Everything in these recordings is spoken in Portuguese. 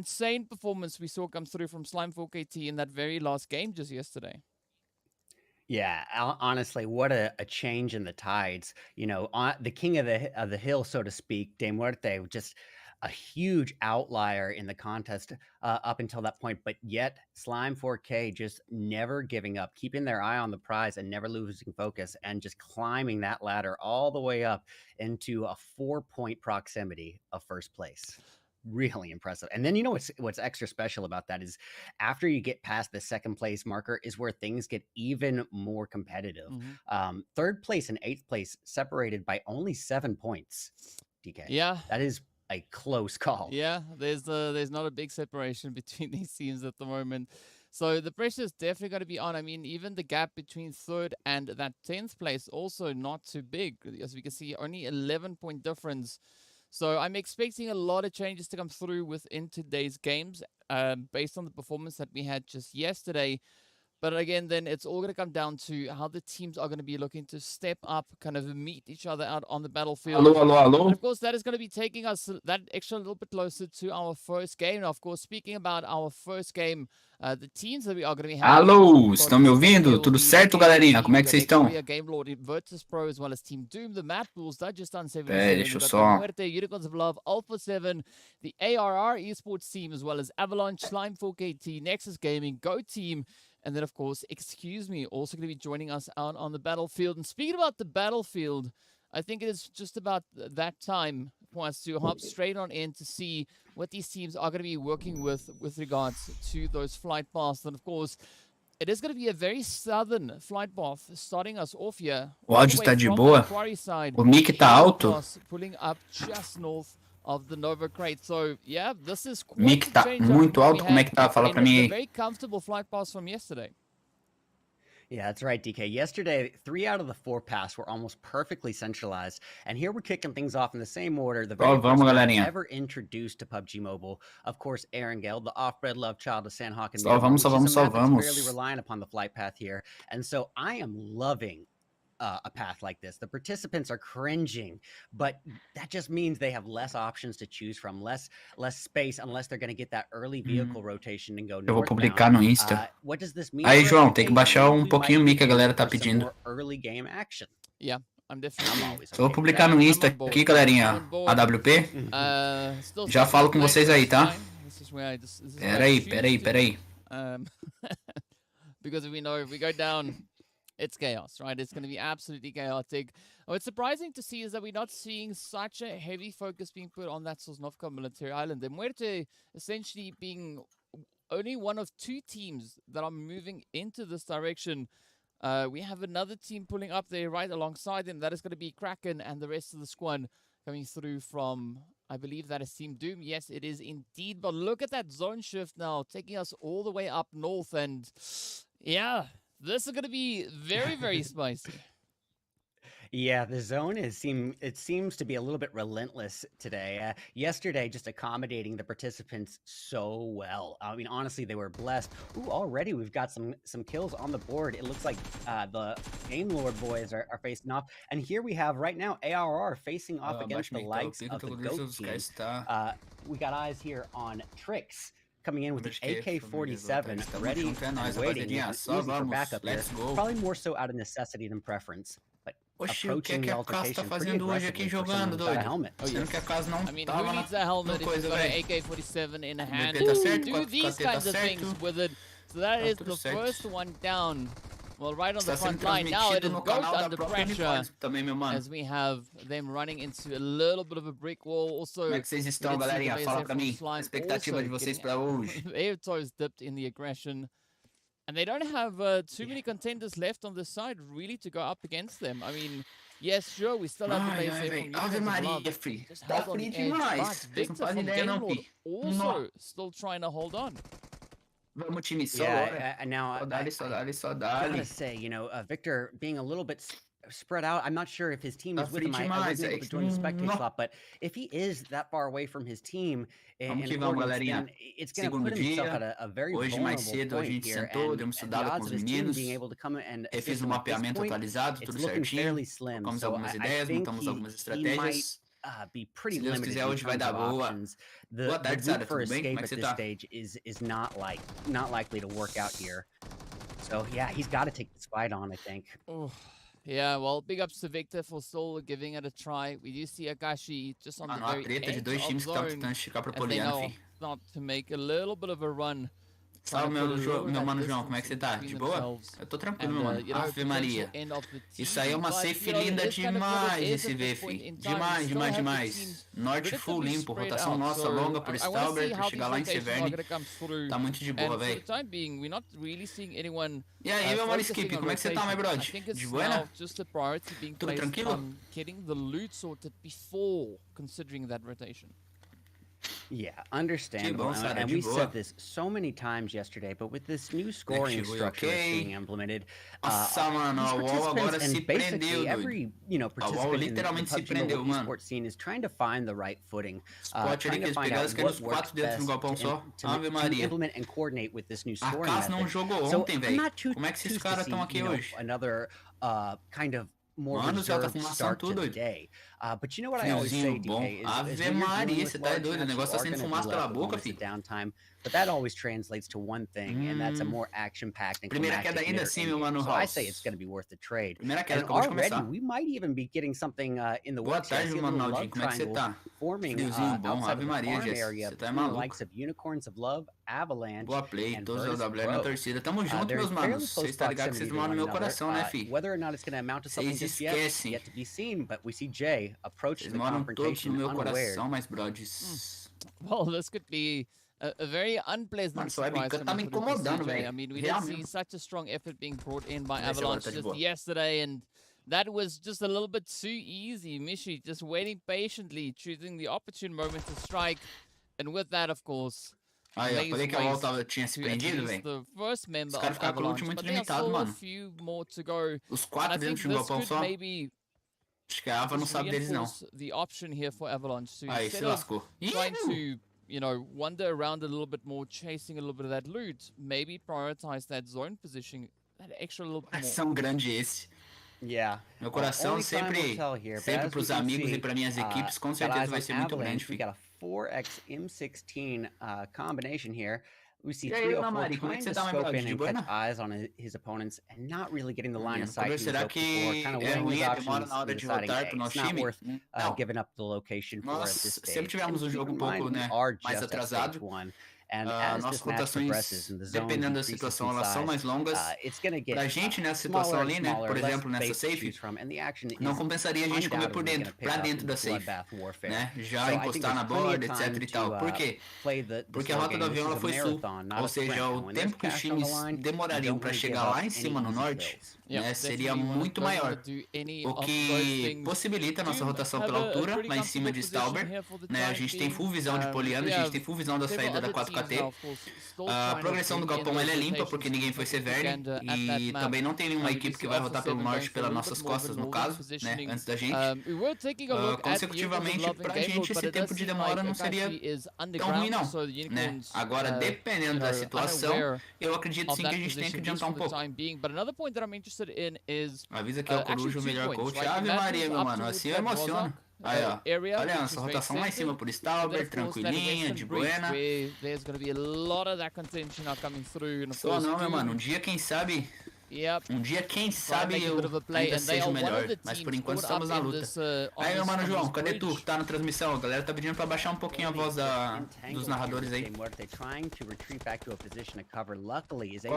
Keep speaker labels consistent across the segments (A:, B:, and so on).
A: insane performance we saw come through from Slime 4KT in that very last game just yesterday.
B: Yeah, honestly, what a change in the tides. The king of the hill, so to speak, DeMuerte, just a huge outlier in the contest up until that point. But yet, Slime 4K just never giving up, keeping their eye on the prize and never losing focus, and just climbing that ladder all the way up into a 4-point proximity of first place. Really impressive. And then what's extra special about that is after you get past the second place marker is where things get even more competitive. Third place and eighth place separated by only 7 points. DK.
A: Yeah,
B: that is a close call.
A: Yeah, there's not a big separation between these teams at the moment. So the pressure is definitely going to be on. I mean, even the gap between third and that 10th place also not too big. As we can see, only 11-point difference. So I'm expecting a lot of changes to come through within today's games based on the performance that we had just yesterday. But again, then it's all going to come down to how the teams are going to be looking to step up, kind of meet each other out on the battlefield.
C: Alô.
A: And of course, that is going to be taking us that extra little bit closer to our first game. Now, of course, speaking about our first game, the teams that we are going to be having.
C: Alô, estão me ouvindo? Tudo certo, galerinha? Como é que vocês estão?
A: Game Lord, Virtus Pro, as well as Team Doom, the MadBulls, that just done 7.
C: Deixa eu só.
A: DeMuerte, Unicorns of Love, Alpha 7, the ARR Esports team, as well as Avalanche, Slime 4KT, Nexus Gaming, Go Team. And then, of course, Excuse Me, also going to be joining us out on the battlefield. And speaking about the battlefield, I think it is just about that time for us to hop straight on in to see what these teams are going to be working with regards to those flight paths. And, of course, it is going to be a very southern flight path starting us off here.
C: O áudio está de boa? O mic tá alto?
A: Pulling up just north of the Nova Crate. So, yeah, this is quite
C: Mic tá muito alto, como é que tá? Fala pra mim aí.
A: Very comfortable flight pass from yesterday.
B: Yeah, that's right, DK. Yesterday, 3 out of the 4 paths were almost perfectly centralized. And here we're kicking things off in the same order. The very first path ever introduced to PUBG Mobile. Of course, Erangel, the off-bred love child of Sandhawk and
C: Vamos.
B: Barely relying upon the flight path here. And so I am loving a path like this. The participants are cringing, but that just means they have less options to choose from, less space, unless they're going to get that early vehicle rotation and go northbound.
C: Eu vou publicar no Insta.
B: What does this mean?
C: Aí, João, tem que baixar pouquinho o mic, a galera tá pedindo.
B: Early game action.
A: Yeah, I'm definitely.
C: Só vou publicar no Insta aqui, galerinha. AWP. Já falo com vocês aí, tá? Peraí.
A: Because we know if we go down, it's chaos, right? It's going to be absolutely chaotic. What's surprising to see is that we're not seeing such a heavy focus being put on that Sosnovka military island. DeMuerte essentially being only one of 2 teams that are moving into this direction. We have another team pulling up there right alongside them. That is going to be Kraken and the rest of the squad coming through from, I believe that is Team Doom. Yes, it is indeed. But look at that zone shift now, taking us all the way up north. And yeah, this is going to be very, very spicy.
B: Yeah, the zone seems to be a little bit relentless today. Yesterday, just accommodating the participants so well. I mean, honestly, they were blessed. Ooh, already we've got some kills on the board. It looks like the Game Lord boys are facing off. And here we have right now ARR facing off against the likes of the GOAT team. We got eyes here on Trix coming in with the AK-47, ready and waiting, for backup there. Probably more so out of necessity than preference. But
C: Oxi, o que é que a Casa tá fazendo hoje aqui jogando, doido? Sendo que a Casa não tava
A: who needs a helmet if you've got an AK-47 in a hand? Do these kinds of things with it. So that is the first one down. Well, right on the front line. Now it is GOAT under pressure as we have them running into a little bit of a brick wall. Also,
C: como é que vocês estão, galerinha? Fala pra mim. A expectativa de vocês pra hoje.
A: Their toes dipped in the aggression. And they don't have too many contenders left on this side, really, to go up against them. I mean, yes, sure, we still have the base there from
C: Ave Maria, Free. Tá frio demais. Vocês não fazem ideia, não, Pi.
A: Also, still trying to hold on.
C: Vamos, time, só.
B: Now,
C: só
B: I gotta say, Victor being a little bit spread out. I'm not sure if his team is with him. I wasn't able to join the spectator slot, but if he is that far away from his team, and it's going to put himself at a very vulnerable point here.
C: Sentou, deu uma estudada com os meninos. Eu fiz mapeamento atualizado, tudo certinho. Colocamos algumas ideias, montamos algumas estratégias.
B: be pretty
C: Se Deus
B: limited
C: quiser,
B: in
C: hoje vai
B: terms
C: dar
B: of
C: boa.
B: options.
C: Boa
B: The
C: tarde,
B: route
C: Sara.
B: for
C: Tudo bem? Como
B: escape
C: é que
B: at
C: você
B: this
C: tá?
B: stage is not likely to work out here. So yeah, he's got to take this fight on, I think.
A: Oh, yeah, well, big ups to Victor for still giving it a try. We do see Akashi just on the
C: Mano, a
A: very
C: treta de
A: edge
C: dois
A: of
C: times que estão
A: zone
C: tentando esticar pra
A: as they
C: Poliana,
A: now
C: fi.
A: start to make a little bit of a run.
C: Salve, meu mano João, como é que você tá? De boa? Eu tô tranquilo, meu mano. Ave Maria. Isso aí é uma safe linda demais de se ver, fi. Demais, demais, demais. Norte full limpo, rotação nossa longa por Stauber pra chegar lá em Severne. Tá muito de boa, velho. E aí, meu mano Skip, como é que você tá, my brother? De boa? Tudo tranquilo?
A: Getting the loot sorted before considering that rotation.
B: Yeah, understandable. And we said this so many times yesterday, but with this new scoring structure being implemented, participants and basically every participant in the PUBG Mobile esports scene is trying to find the right footing, trying to find out what works best to implement and coordinate with this new scoring method. So I'm not too see another kind of more reserved start to the day. But you know what I always say, DK,
C: Ave Maria, você tá doido, o negócio tá saindo fumaça pela boca, filho.
B: Downtime, but that always translates to one thing, and that's a more action-packed and
C: primeira queda ainda assim, meu mano.
B: So I say it's going to be worth the trade.
C: Primeira queda,
B: and already, we might even be getting something in the works.
C: Boa tarde, mano, Naldinho, como é que você tá?
B: Forming outside of the farm area, the likes of Unicorns of Love, Avalanche,
C: boa play, todos os AW na torcida. Tamo junto, meus manos. Vocês estão ligados que vocês moram no meu coração, né, fi?
B: Whether or not it's going to amount to something just yet to be seen, but we see Jay approach the confrontation unawares.
C: Mas brothers.
A: Well, this could be a very unpleasant surprise.
C: Tá me incomodando, velho.
A: I mean, we did see such a strong effort being brought in by Avalanche just yesterday, and that was just a little bit too easy. Mishi just waiting patiently, choosing the opportune moment to strike, and with that, of course.
C: Aí, eu falei que a volta tinha se prendido, velho. Os caras ficaram com o último muito limitado, mano. Os 4 dentro de um galpão só. Acho que a Ava não sabe deles, não. Aí, se lascou.
A: Trying to, wander around a little bit more, chasing a little bit of that loot. Maybe prioritize that zone position, that extra little bit more.
C: Coração grande esse.
B: Yeah.
C: Meu coração sempre pros amigos e para minhas equipes, com certeza vai ser muito grande, filho.
B: 4x M16 combination here. We see 304 trying to scope in and catch eyes on his opponents and not really getting the line of sight he was hoping for. Kind of weighing his options and deciding, hey, it's not worth giving up the location for at this stage.
C: Sempre tivemos jogo um pouco, né, mais atrasado. Nossas rotações, dependendo da situação, elas são mais longas. Pra gente nessa situação ali, né, por exemplo, nessa safe, não compensaria a gente comer por dentro, pra dentro da safe, né, já encostar na borda, etc e tal. Por quê? Porque a rota do avião ela foi sul, ou seja, o tempo que os times demorariam pra chegar lá em cima no norte, né, seria muito maior, o que possibilita a nossa rotação pela altura, lá em cima de Stauber, né, a gente tem full visão de Poliana, a gente tem full visão da saída da 4KT, a progressão do galpão ela é limpa, porque ninguém foi Severne, e também não tem nenhuma equipe que vai rotar pelo norte pelas nossas costas, no caso, né, antes da gente. Consecutivamente, pra gente, esse tempo de demora não seria tão ruim, não, né, agora, dependendo da situação, eu acredito sim que a gente tem que adiantar um pouco. Avisa que é o Coruja o melhor coach. Ave Maria, meu mano, assim eu emociono. Aí, ó, olha essa rotação lá em cima por Stauber, tranquilinha, de buena. Só não, meu mano, um dia quem sabe eu ainda seja o melhor, mas por enquanto estamos na luta. Aí, meu mano João, cadê tu que tá na transmissão? A galera tá pedindo pra baixar um pouquinho a voz dos narradores aí. Qual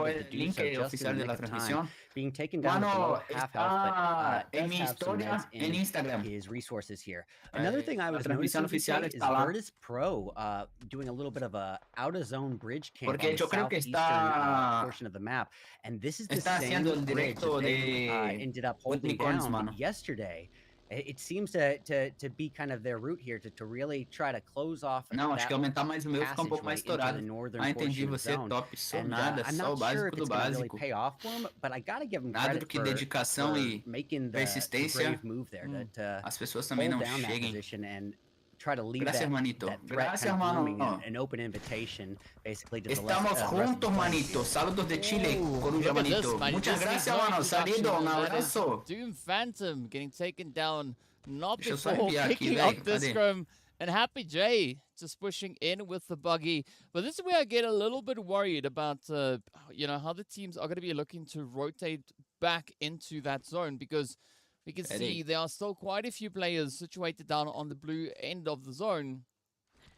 C: é o link oficial da transmissão? Mano, está em minha história e no Instagram.
B: Another thing I was noticing is Virtus Pro doing a little bit of a out of zone bridge camp on the southeastern portion of the map, and this is the same bridge that they ended up holding down yesterday. It seems to be kind of their route here to really try to close off.
C: Não, acho que aumentar mais o meu fica um pouco mais estourado. Ah, entendi, você top, só nada, só o básico do básico. Nada do que dedicação e persistência. As pessoas também não cheguem. Gracias, hermanito. Gracias, hermano. Estamos juntos, manito. Saludos de Chile, Coruja, manito. Muchas gracias, hermano. Salido, un abrazo.
A: Doom Phantom getting taken down not
C: Deixa eu só
A: before
C: enviar aqui,
A: picking
C: velho.
A: up this
C: Cadê?
A: scrum. And Happy J just pushing in with the buggy. But this is where I get a little bit worried about, how the teams are going to be looking to rotate back into that zone, because we can see there are still quite a few players situated down on the blue end of the zone.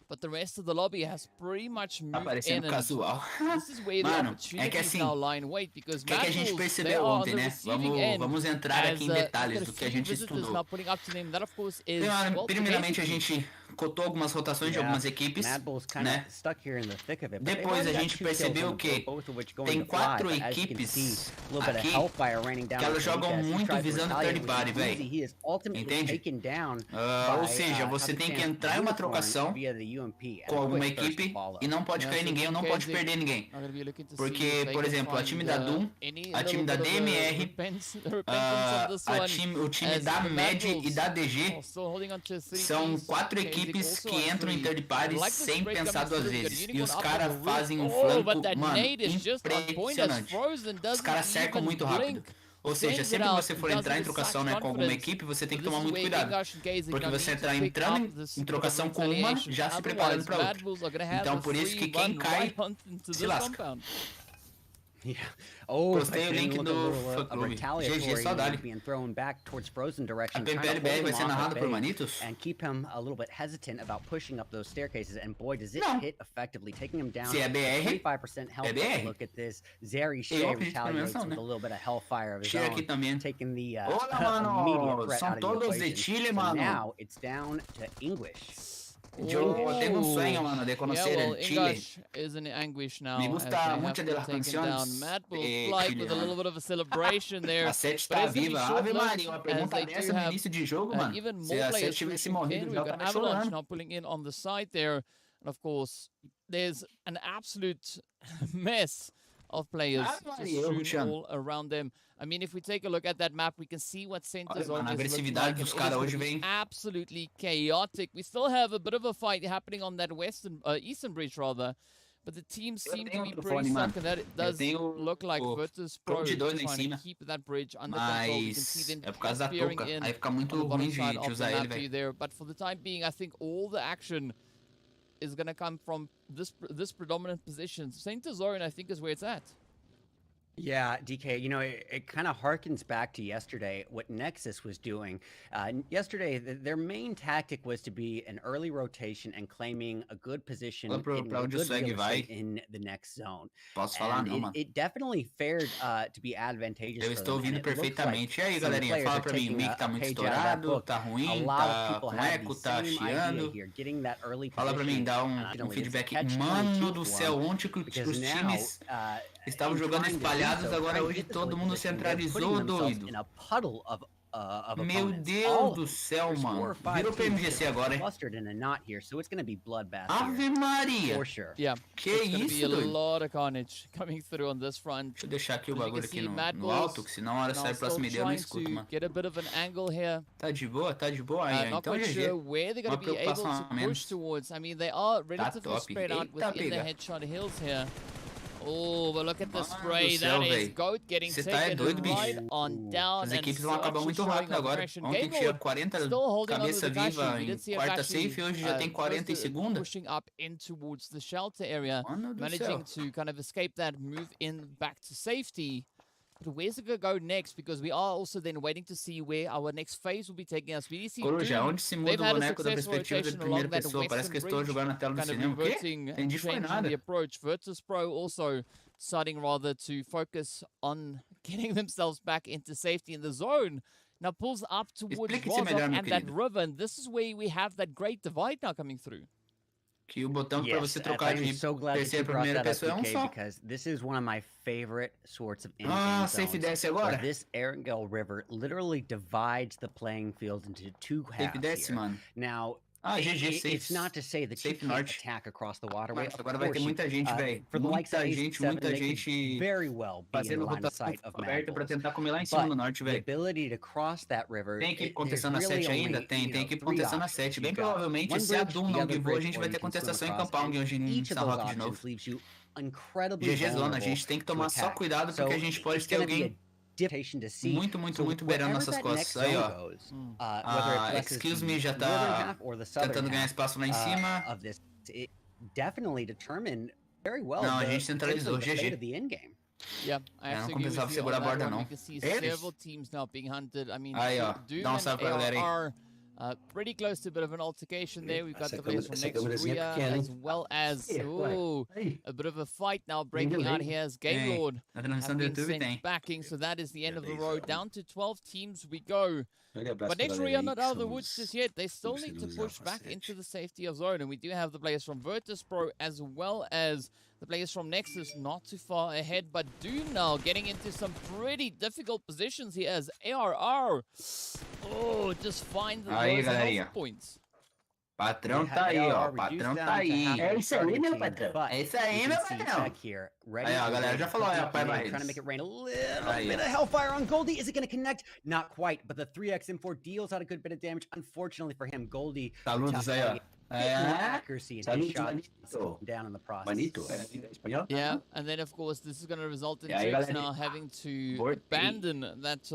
A: But the rest of the lobby has pretty much moved in, and
C: casual.
A: this is where the opportunities now lie in wait, because
C: que a gente
A: MadBulls, they
C: percebeu
A: are on
C: ontem,
A: the
C: né?
A: receiving end,
C: Vamos entrar
A: as,
C: aqui em detalhes
A: got
C: do
A: a
C: que a
A: few
C: gente
A: visitors
C: estudou.
A: now putting up to them. That, of course, is well,
C: Primeiramente, a gente cotou algumas rotações de algumas equipes, né? Depois a gente percebeu que tem 4 equipes aqui que elas jogam muito visando third party, velho. Entende? Ou seja, você tem que entrar em uma trocação com alguma equipe e não pode cair ninguém ou não pode perder ninguém. Porque, por exemplo, a time da Doom, a time da DMR, o time da Mad e da DG são 4 equipes que entram em third party sem pensar 2 vezes. E os caras fazem um flanco, mano, impressionante. Os caras cercam muito rápido. Ou seja, sempre que você for entrar em trocação, né, com alguma equipe, você tem que tomar muito cuidado. Porque você entrando em trocação com uma, já se preparando para outra. Então, por isso que quem cai se lasca. Postei o link do fã-clube. GG, saudade. A Ptbr vai ser narrada por Manitos? Não. Se é BR, é BR. Eu acredito na menção, né? Chega aqui também. Olá, mano. São todos de Chile, mano. Yo tengo un sueño, mano, de conocer el Chile.
A: Is in anguish now.
C: Me gusta mucho de las canciones.
A: MadBulls flight with a little bit of a celebration there.
C: A 7 está viva. Ave Maria, uma pergunta dessa no início de jogo, mano. Se a 7 tivesse morrido, já tava chorando.
A: Now pulling in on the side there. And of course, there's an absolute mess of players just all around them. I mean, if we take a look at that map, we can see what center zone is looking like. It's absolutely chaotic. We still have a bit of a fight happening on that eastern bridge, rather. But the teams seem to be pretty stuck, and that it does look like Virtus Pro trying to keep that bridge under control. You can see them disappearing in on the bottom side of the map there. But for the time being, I think all the action is going to come from this predominant position. Center zone, I think, is where it's at.
B: Yeah, DK, it kind of harkens back to yesterday, what Nexus was doing. Yesterday, their main tactic was to be an early rotation and claiming a good position in the next zone.
C: Posso falar, não, mano?
B: It definitely fared to be advantageous.
C: Eu estou ouvindo perfeitamente. E aí, galerinha, fala pra mim, o mic tá muito estourado, tá ruim, tá com eco, tá chiando. Fala pra mim, dá um feedback. Mano do céu, ontem que os times estavam jogando espalhados, agora hoje todo mundo centralizou, doido. Meu Deus do céu, mano. Virou PMGC agora, hein? Ave Maria.
A: Yeah,
C: que isso,
A: doido? A lot of carnage coming through on this front.
C: Deixa eu deixar aqui o bagulho aqui no alto, que senão a hora sai próxima ideia eu não escuto, mano.
A: Get a bit of an angle here.
C: Tá de boa aí,
A: not
C: então
A: quite
C: GG.
A: sure where they're going to be able to push towards. I mean, they are relatively spread out within the headshot hills here. Oh, but look at the spray. That is Goat getting taken right on down.
C: As equipes vão acabar muito rápido agora. Ontem tinha 40 cabeça viva em quarta safe, hoje já tem 40 em segunda.
A: Pushing up in towards the shelter area, managing to kind of escape that, move in back to safety. But where's it going to go next? Because we are also then waiting to see where our next phase will be taking us.
C: Coruja, onde se muda o boneco da perspectiva de primeira pessoa? Parece que estou jogando na tela do cinema. O quê? Entendi, foi nada.
A: Virtus Pro also deciding rather to focus on getting themselves back into safety in the zone. Now pulls up towards Ozarox and that river. And this is where we have that great divide now coming through.
C: Que o botão para você trocar de terceira para primeira pessoa é um só.
B: Because this is one of my favorite sorts of
C: safe desce agora.
B: This Erangel River literally divides the playing field into two halves.
C: Safe desce, mano.
B: Now,
C: GG, safe.
B: It's not to say that you can't attack across the waterway.
C: Agora vai ter muita gente, velho. Muita gente
B: very well
C: fazendo rotação aberta para tentar comer lá em cima no norte, velho. Tem equipe contestando a 7 ainda? Tem equipe contestando a 7. Bem provavelmente, se a Doom não givou, a gente vai ter contestação em Compound hoje em Sarrock de novo. GG Zona, a gente tem que tomar só cuidado porque a gente pode ter alguém
B: dictation to see.
C: Muito beirando nossas costas. Aí, ó. Excuse me já tá tentando ganhar espaço lá em cima.
B: Definitely determine very well.
C: Não, a gente centralizou, GG.
A: Yeah, I
C: não
A: absolutely
C: compensava
A: agree with you
C: segurar
A: on
C: a borda,
A: that one.
C: não.
A: We can see several teams now being hunted. I mean,
C: Aí, ó.
A: Doom
C: Dá um salve pra galera aí.
A: ARR, pretty close to a bit of an altercation there. We've got the players from next Rüya, as well as a bit of a fight now breaking out here as Game Lord have been sent backing. So that is the end of the road. Down to 12 teams we go. But next Rüya not out of the woods just yet. They still need to push back into the safety of zone. And we do have the players from Virtus Pro as well as the players from Nexus not too far ahead. But Doom now getting into some pretty difficult positions here as ARR. Oh, just find the health points.
C: Patrão tá aí, ó. Patrão tá aí.
D: É isso aí, meu patrão.
C: É isso aí, meu patrão. Aí, ó, a galera já falou, ó, pai Barretos.
B: Trying to make it rain a little bit of hellfire on Goldie. Is it going to connect? Not quite, but the 3x M4 deals out a good bit of damage. Unfortunately for him, Goldie.
C: Saludos aí, ó.
B: Accuracy and his shot down in the process.
A: Yeah, and then of course this is going to result in Tricks now having to abandon that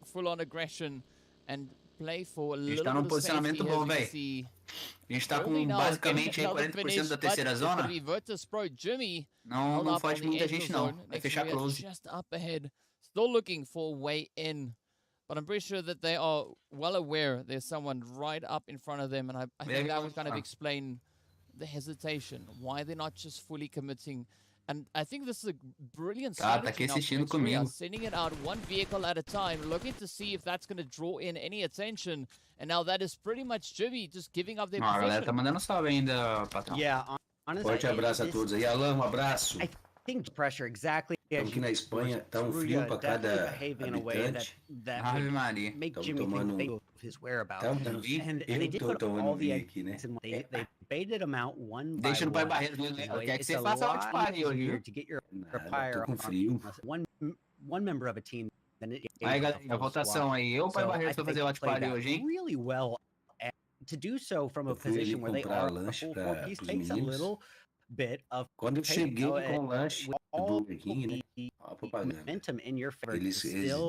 A: full-on aggression and play for a little bit of safety
C: bom,
A: as we see.
C: A gente tá com basicamente aí 40% da terceira zona. Não foge muita gente não. Vai fechar close.
A: Just up ahead, still looking for a way in. But I'm pretty sure that they are well aware there's someone right up in front of them, and I think that would kind of explain the hesitation, why they're not just fully committing. And I think this is a brilliant strategy now. Sending it out one vehicle at a time, looking to see if that's going to draw in any attention. And now that is pretty much Jimmy just giving up their position.
C: A galera tá mandando salve ainda, patrão.
B: Yeah, honestly.
D: Forte abraço a todos aí. Alan, abraço.
B: I think pressure exactly.
D: Estamos aqui na Espanha, tá frio pra cada habitante.
C: Ave Maria.
B: Make Jimmy think of his whereabouts. And they did put all the eggs in. They baited him out one by
C: Deixa no pai
B: one.
C: Barretos, né? Quer que você faça Watchparty hoje,
B: to get your fire on one member of a team.
C: Aí, galera, a votação aí. Eu, pai Barretos, vou fazer Watchparty hoje, hein?
B: Really well. To do so from a position where they are a full 4-piece takes a little bit of.
D: Quando eu cheguei com o lanche do Burguinho, né?
B: Momentum in your favor.
D: Eles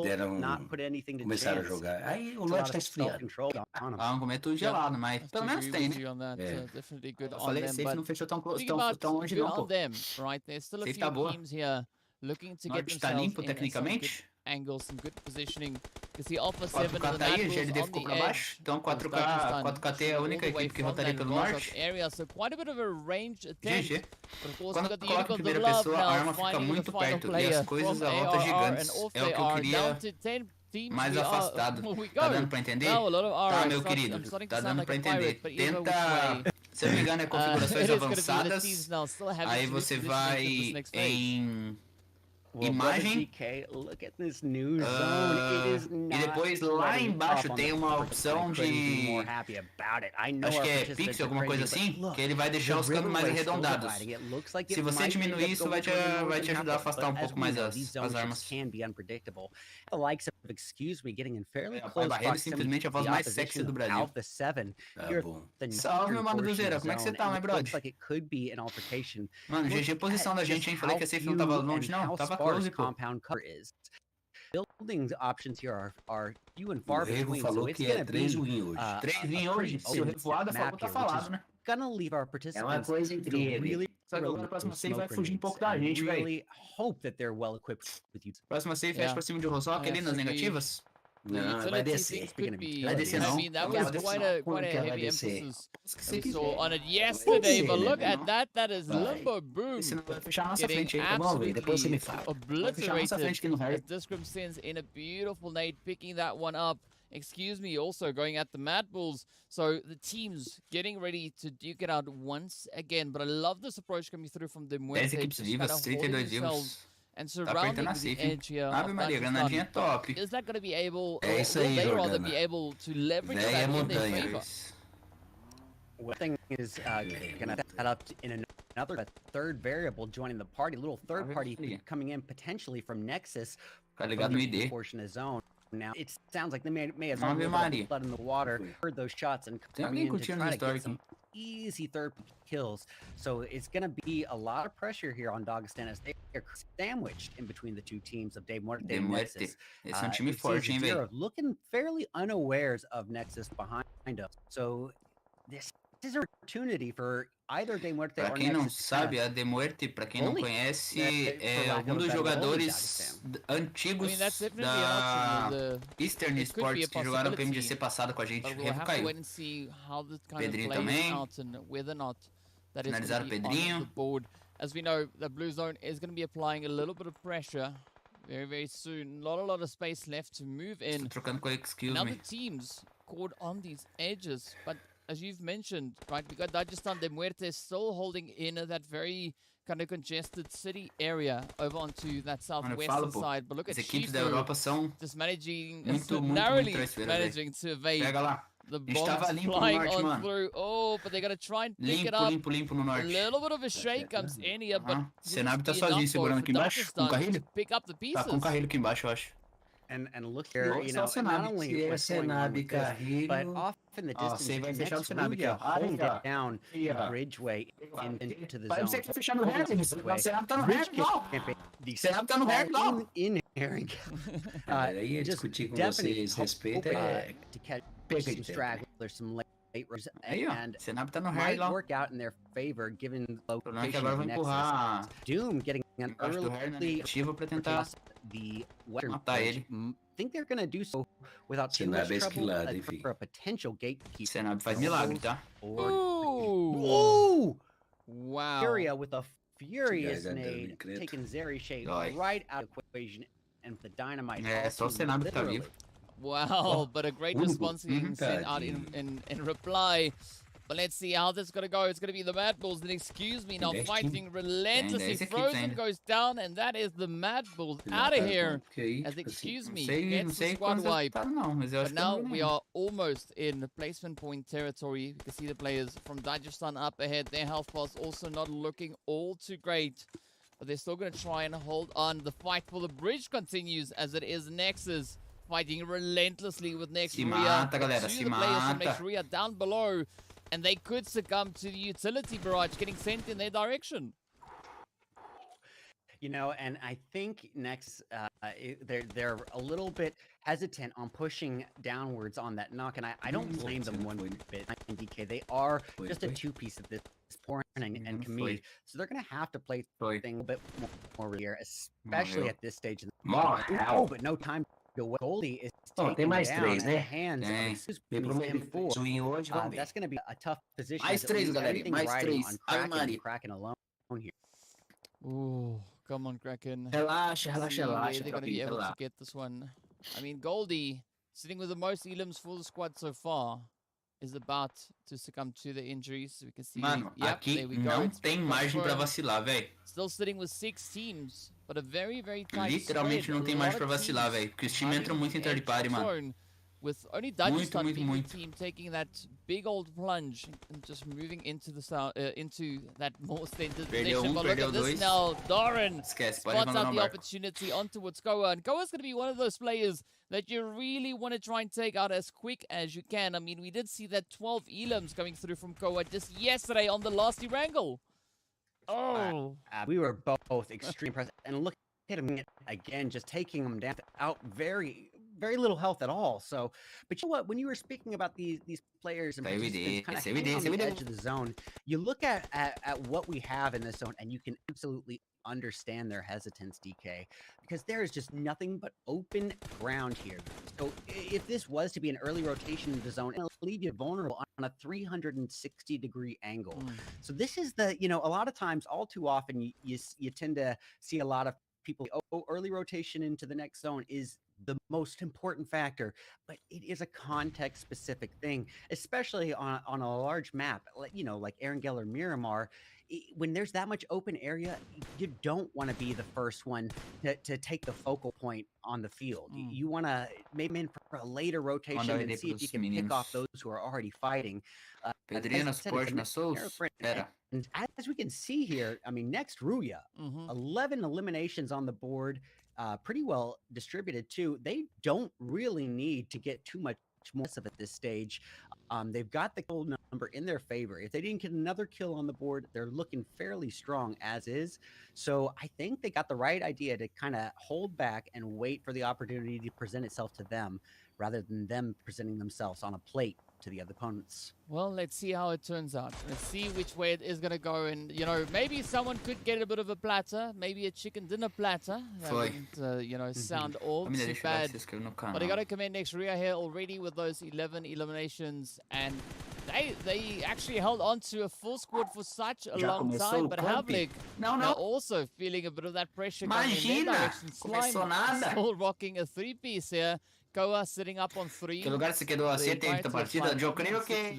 D: deram,
B: not put anything to
D: começaram a jogar. Aí o lanche tá esfriado.
C: Vamos comer tudo gelado, mas pelo menos tem, né? Eu falei, safe não fechou tão longe não, pô. Safe tá boa. Norte tá limpo, tecnicamente.
A: Angles, some good positioning. You see Alpha 7
C: 4K tá aí, GLD ficou pra baixo. Então 4K é a única equipe que rotaria pelo norte. GG. Quando coloca em primeira pessoa, a arma fica muito perto e as coisas a volta gigantes. É o que eu queria mais afastado. Tá dando pra entender? Tá, meu querido. Tá dando pra entender. Tenta, se eu não me engano, é configurações avançadas. Aí você vai em imagem e depois lá embaixo tem uma opção de acho que é pixel, alguma coisa assim, que ele vai deixar os canos mais arredondados. Se você diminuir isso vai te ajudar a afastar um pouco mais as armas. A barreira simplesmente a voz mais sexy do Brasil. Salve, meu mano do Zera, como é que você tá, my brother? Mano, GG posição da gente, hein? Falei que a safe não tava longe não, tava close, pô.
B: Building options here are few and far between.
D: Falou que é 3 win hoje.
C: 3 win hoje. Se o revoada falou, tá falado, né?
B: Gonna leave our participants.
D: É uma coisa entre eles.
C: Só que agora a próxima safe vai fugir um pouco da gente, velho.
B: Hope that they're well equipped with you.
C: Próxima safe fecha pra cima de Rossock ali nas negativas.
D: Não, vai descer.
C: Vai descer não.
A: I mean, that was quite a heavy emphasis on it yesterday, but look at that. That is Limbo Boom getting absolutely obliterated as Discrim sends in a beautiful nade, picking that one up. Excuse me, also going at the MadBulls. So the team's getting ready to duke it out once again, but I love this approach coming through from DeMuerte.
C: 10 equipes vivas, 32 vivos.
A: And surrounding the edge here.
C: Ave Maria, granadinha top.
A: Is that going to be able,
D: é isso aí,
A: will they rather be able to leverage that in their favor?
B: One thing is going to set up in another third variable joining the party. Little third party coming in potentially from Nexus. Portion of zone. Now it sounds like they may have blood in the water. Heard those shots and coming in to try to get some easy third kills. So it's going to be a lot of pressure here on Dagestan as they are sandwiched in between the two teams of DeMuerte and Nexus.
C: Esse é time forte, hein, velho?
B: Looking fairly unawares of Nexus behind us. So this is an opportunity for either DeMuerte or Nexus.
C: Pra quem não sabe, a DeMuerte, pra quem não conhece, é algum dos jogadores antigos da Eastern Esports que jogaram pro MGC passado com a gente. Revo caiu. Pedrinho também. Finalizaram o Pedrinho.
A: As we know, the blue zone is going to be applying a little bit of pressure very, very soon. Not a lot of space left to move in.
C: Trocando com ele, excuse
A: now
C: me.
A: the teams caught on these edges, but as you've mentioned, right, we got Dagestan DeMuerte still holding in that very kind of congested city area over onto that southwestern side. But look at
C: equipes da Europa são
A: just managing,
C: narrowly
A: managing to evade.
C: Pega lá.
A: The bombs flying on norte, through. Oh, but they're going to try and pick it up.
C: Limpo no norte.
A: A little bit of a shake comes in here, but
C: Senab tá sozinho segurando aqui embaixo com o carrilho.
A: Pick up the pieces.
C: Tá com o carrilho aqui embaixo, eu acho.
B: And look here, you know, not only what's going on with this, but off in the distance, next Rüya holding it down Bridgeway into the zone.
C: Senab tá no hack, não.
B: In Herring.
D: Aí discutir com vocês, respeito
B: to catch some stragglers, some late runs, and
C: Senab tá no
B: might work out in their favor given the location of Nexus. Doom getting an early
C: pra tentar
B: the western
C: matar ele.
B: Think they're going to do so without too much trouble for a potential gatekeeper.
C: Senab faz milagre, tá?
B: Ooh!
A: Wow.
B: Furia with a furious nade, taking Zeri Shade right out of the equation, and the dynamite.
C: Só o Senab que tá vivo.
A: Wow, but a great response being sent out in reply. But let's see how this is going to go. It's going to be the MadBulls, and excuse me, now fighting relentlessly. Frozen goes down, and that is the MadBulls out of here. As excuse me, gets the squad wipe. But now we are almost in placement point territory. You can see the players from Dagestan up ahead. Their health bars also not looking all too great. But they're still going to try and hold on. The fight for the bridge continues as it is Nexus fighting relentlessly with Next Rüya.
C: Galera,
A: the players from Next Rüya down below. And they could succumb to the utility barrage getting sent in their direction.
B: You know, and I think next they're a little bit hesitant on pushing downwards on that knock, and I don't blame them one bit. DK, they are just a two-piece of this Porn and Camille, so they're gonna have to play things a bit more here, especially at this stage. But no time. Goldie is taking down at the hands of M4. That's going to be a tough position.
C: Mais três, galera. Mais três.
B: Kraken alone here.
A: Ooh, come on, Kraken.
C: Relaxa.
A: They're going to be able to get this one. I mean, Goldie, sitting with the most elims for the squad so far, is about to succumb to the injuries. We can see.
C: Mano, aqui não tem margem pra vacilar, velho.
A: Still sitting with 6 teams, but a very, very tight
C: Literalmente não tem margem pra vacilar, velho. Porque os times entram muito em third party, mano.
A: With only Dagestan being the team taking that big old plunge and just moving into the into that more standard position. But look at this now, Doran spots out the opportunity onto Koa, and Koa's going to be one of those players that you really want to try and take out as quick as you can. I mean, we did see that 12 elims coming through from Koa just yesterday on the last Erangel. Oh,
B: we were both extremely impressed, and look at him again, just taking him down without very little health at all. So, but you know what? When you were speaking about these players and kind of hanging on the edge of the zone, you look at what we have in this zone, and you can absolutely understand their hesitance, DK, because there is just nothing but open ground here. So if this was to be an early rotation in the zone, it'll leave you vulnerable on a 360-degree angle. So this is the, you know, a lot of times, all too often, you tend to see a lot of people, early rotation into the next zone is the most important factor, but it is a context-specific thing, especially on a large map, you know, like Erangel or Miramar. When there's that much open area, you don't want to be the first one to take the focal point on the field. You want to maybe in for a later rotation and see if you can pick off those who are already fighting. And as we can see here, I mean, next Rüya, 11 eliminations on the board. Pretty well distributed too. They don't really need to get too much more of at this stage. They've got the kill number in their favor. If they didn't get another kill on the board, they're looking fairly strong as is. So I think they got the right idea to kind of hold back and wait for the opportunity to present itself to them rather than them presenting themselves on a plate to the other opponents.
A: Well, let's see how it turns out. Let's see which way it is going to go. And, you know, maybe someone could get a bit of a platter. Maybe a chicken dinner platter. That wouldn't, you know, sound all too bad. But I got to commend next Rüya here already with those 11 eliminations. And they actually held on to a full squad for such a long time. But Havlik now also feeling a bit of that pressure coming in their direction. Slime still rocking a 3-piece here. Koa sitting up on 3.
C: Que lugar se quedó a 7 en esta partida? Yo creo que...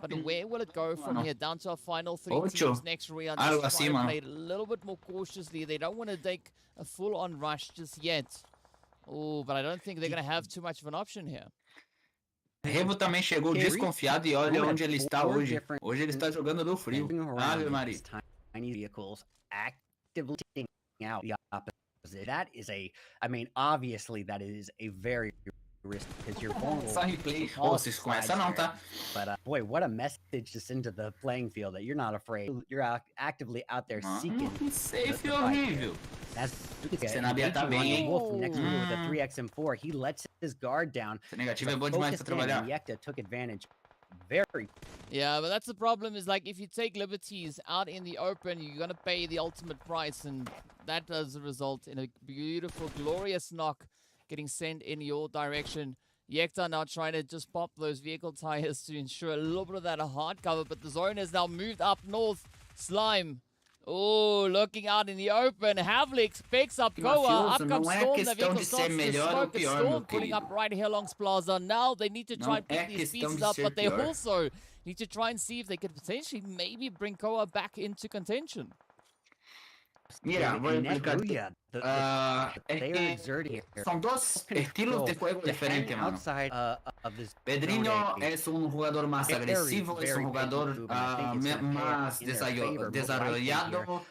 A: But where will it go from here? Down to our final 3 teams next Rüya. Just trying to play it a little bit more cautiously. They don't want to take a full-on rush just yet. Oh, but I don't think they're going to have too much of an option here.
C: Revo também chegou desconfiado e olha onde ele está hoje. Hoje ele está jogando no frio. Ave Maria.
B: Tiny vehicles actively taking out the opposite. That is I mean, obviously that is a very risky because you're vulnerable.
C: Só replay. Vocês com essa não, tá?
B: But boy, what a message to send to the playing field that you're not afraid. You're actively out there seeking.
C: Safe horrível.
B: That's
C: Cenabia tá bem, hein?
B: Wolf next to with a 3x4. He lets his guard down.
C: Esse negativo é bom demais pra trabalhar.
B: Yekta took advantage. Very.
A: Yeah, but that's the problem is like if you take liberties out in the open, you're going to pay the ultimate price, and that does result in a beautiful, glorious knock getting sent in your direction. Yekta now trying to just pop those vehicle tires to ensure a little bit of that hard cover, but the zone has now moved up north. Slime. Oh, looking out in the open. Havlik picks up Koa. Up comes Storm. The vehicle starts to smoke. It's Storm pulling up right here along Plaza. Now they need to try and pick these pieces up, but they also need to try and see if they could potentially maybe bring Koa back into contention.
C: Mira, voy a explicar. Son dos estilos de juego diferentes, mano. Pedrinho es un jugador más agresivo, es un jugador más desarrollado,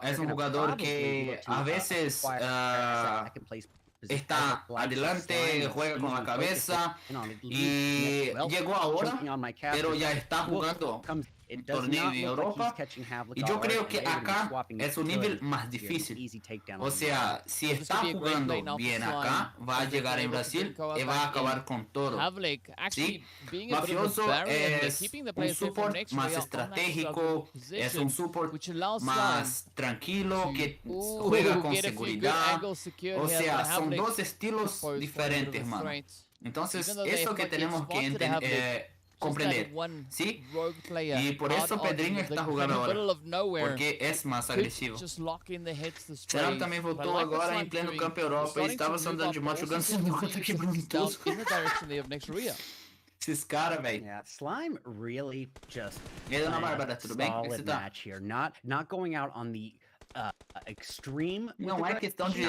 C: es un jugador que a veces está adelante, juega con la cabeza y llegó ahora, pero ya está jugando torneo de Europa y yo creo que acá es un nivel más difícil. O sea, si está jugando bien acá, va a llegar en Brasil y va a acabar con todo. ¿Sí? Mafioso es un support más estratégico, es un support más tranquilo, que juega con seguridad. O sea, son dos estilos diferentes, mano. Entonces, eso que tenemos que entender. Comprender, ¿sí? Y por eso Pedrinho está jugando ahora, porque es más agresivo. Será também voltou agora em pleno campo Europa e estava andando de moto jogando contra quebrando tudo. Esses caras, velho.
B: Yeah, Slime really just
C: E aí, dona Bárbara, tudo bem? Como é que você tá?
B: match here. Not going out on the extreme.
C: Não é questão de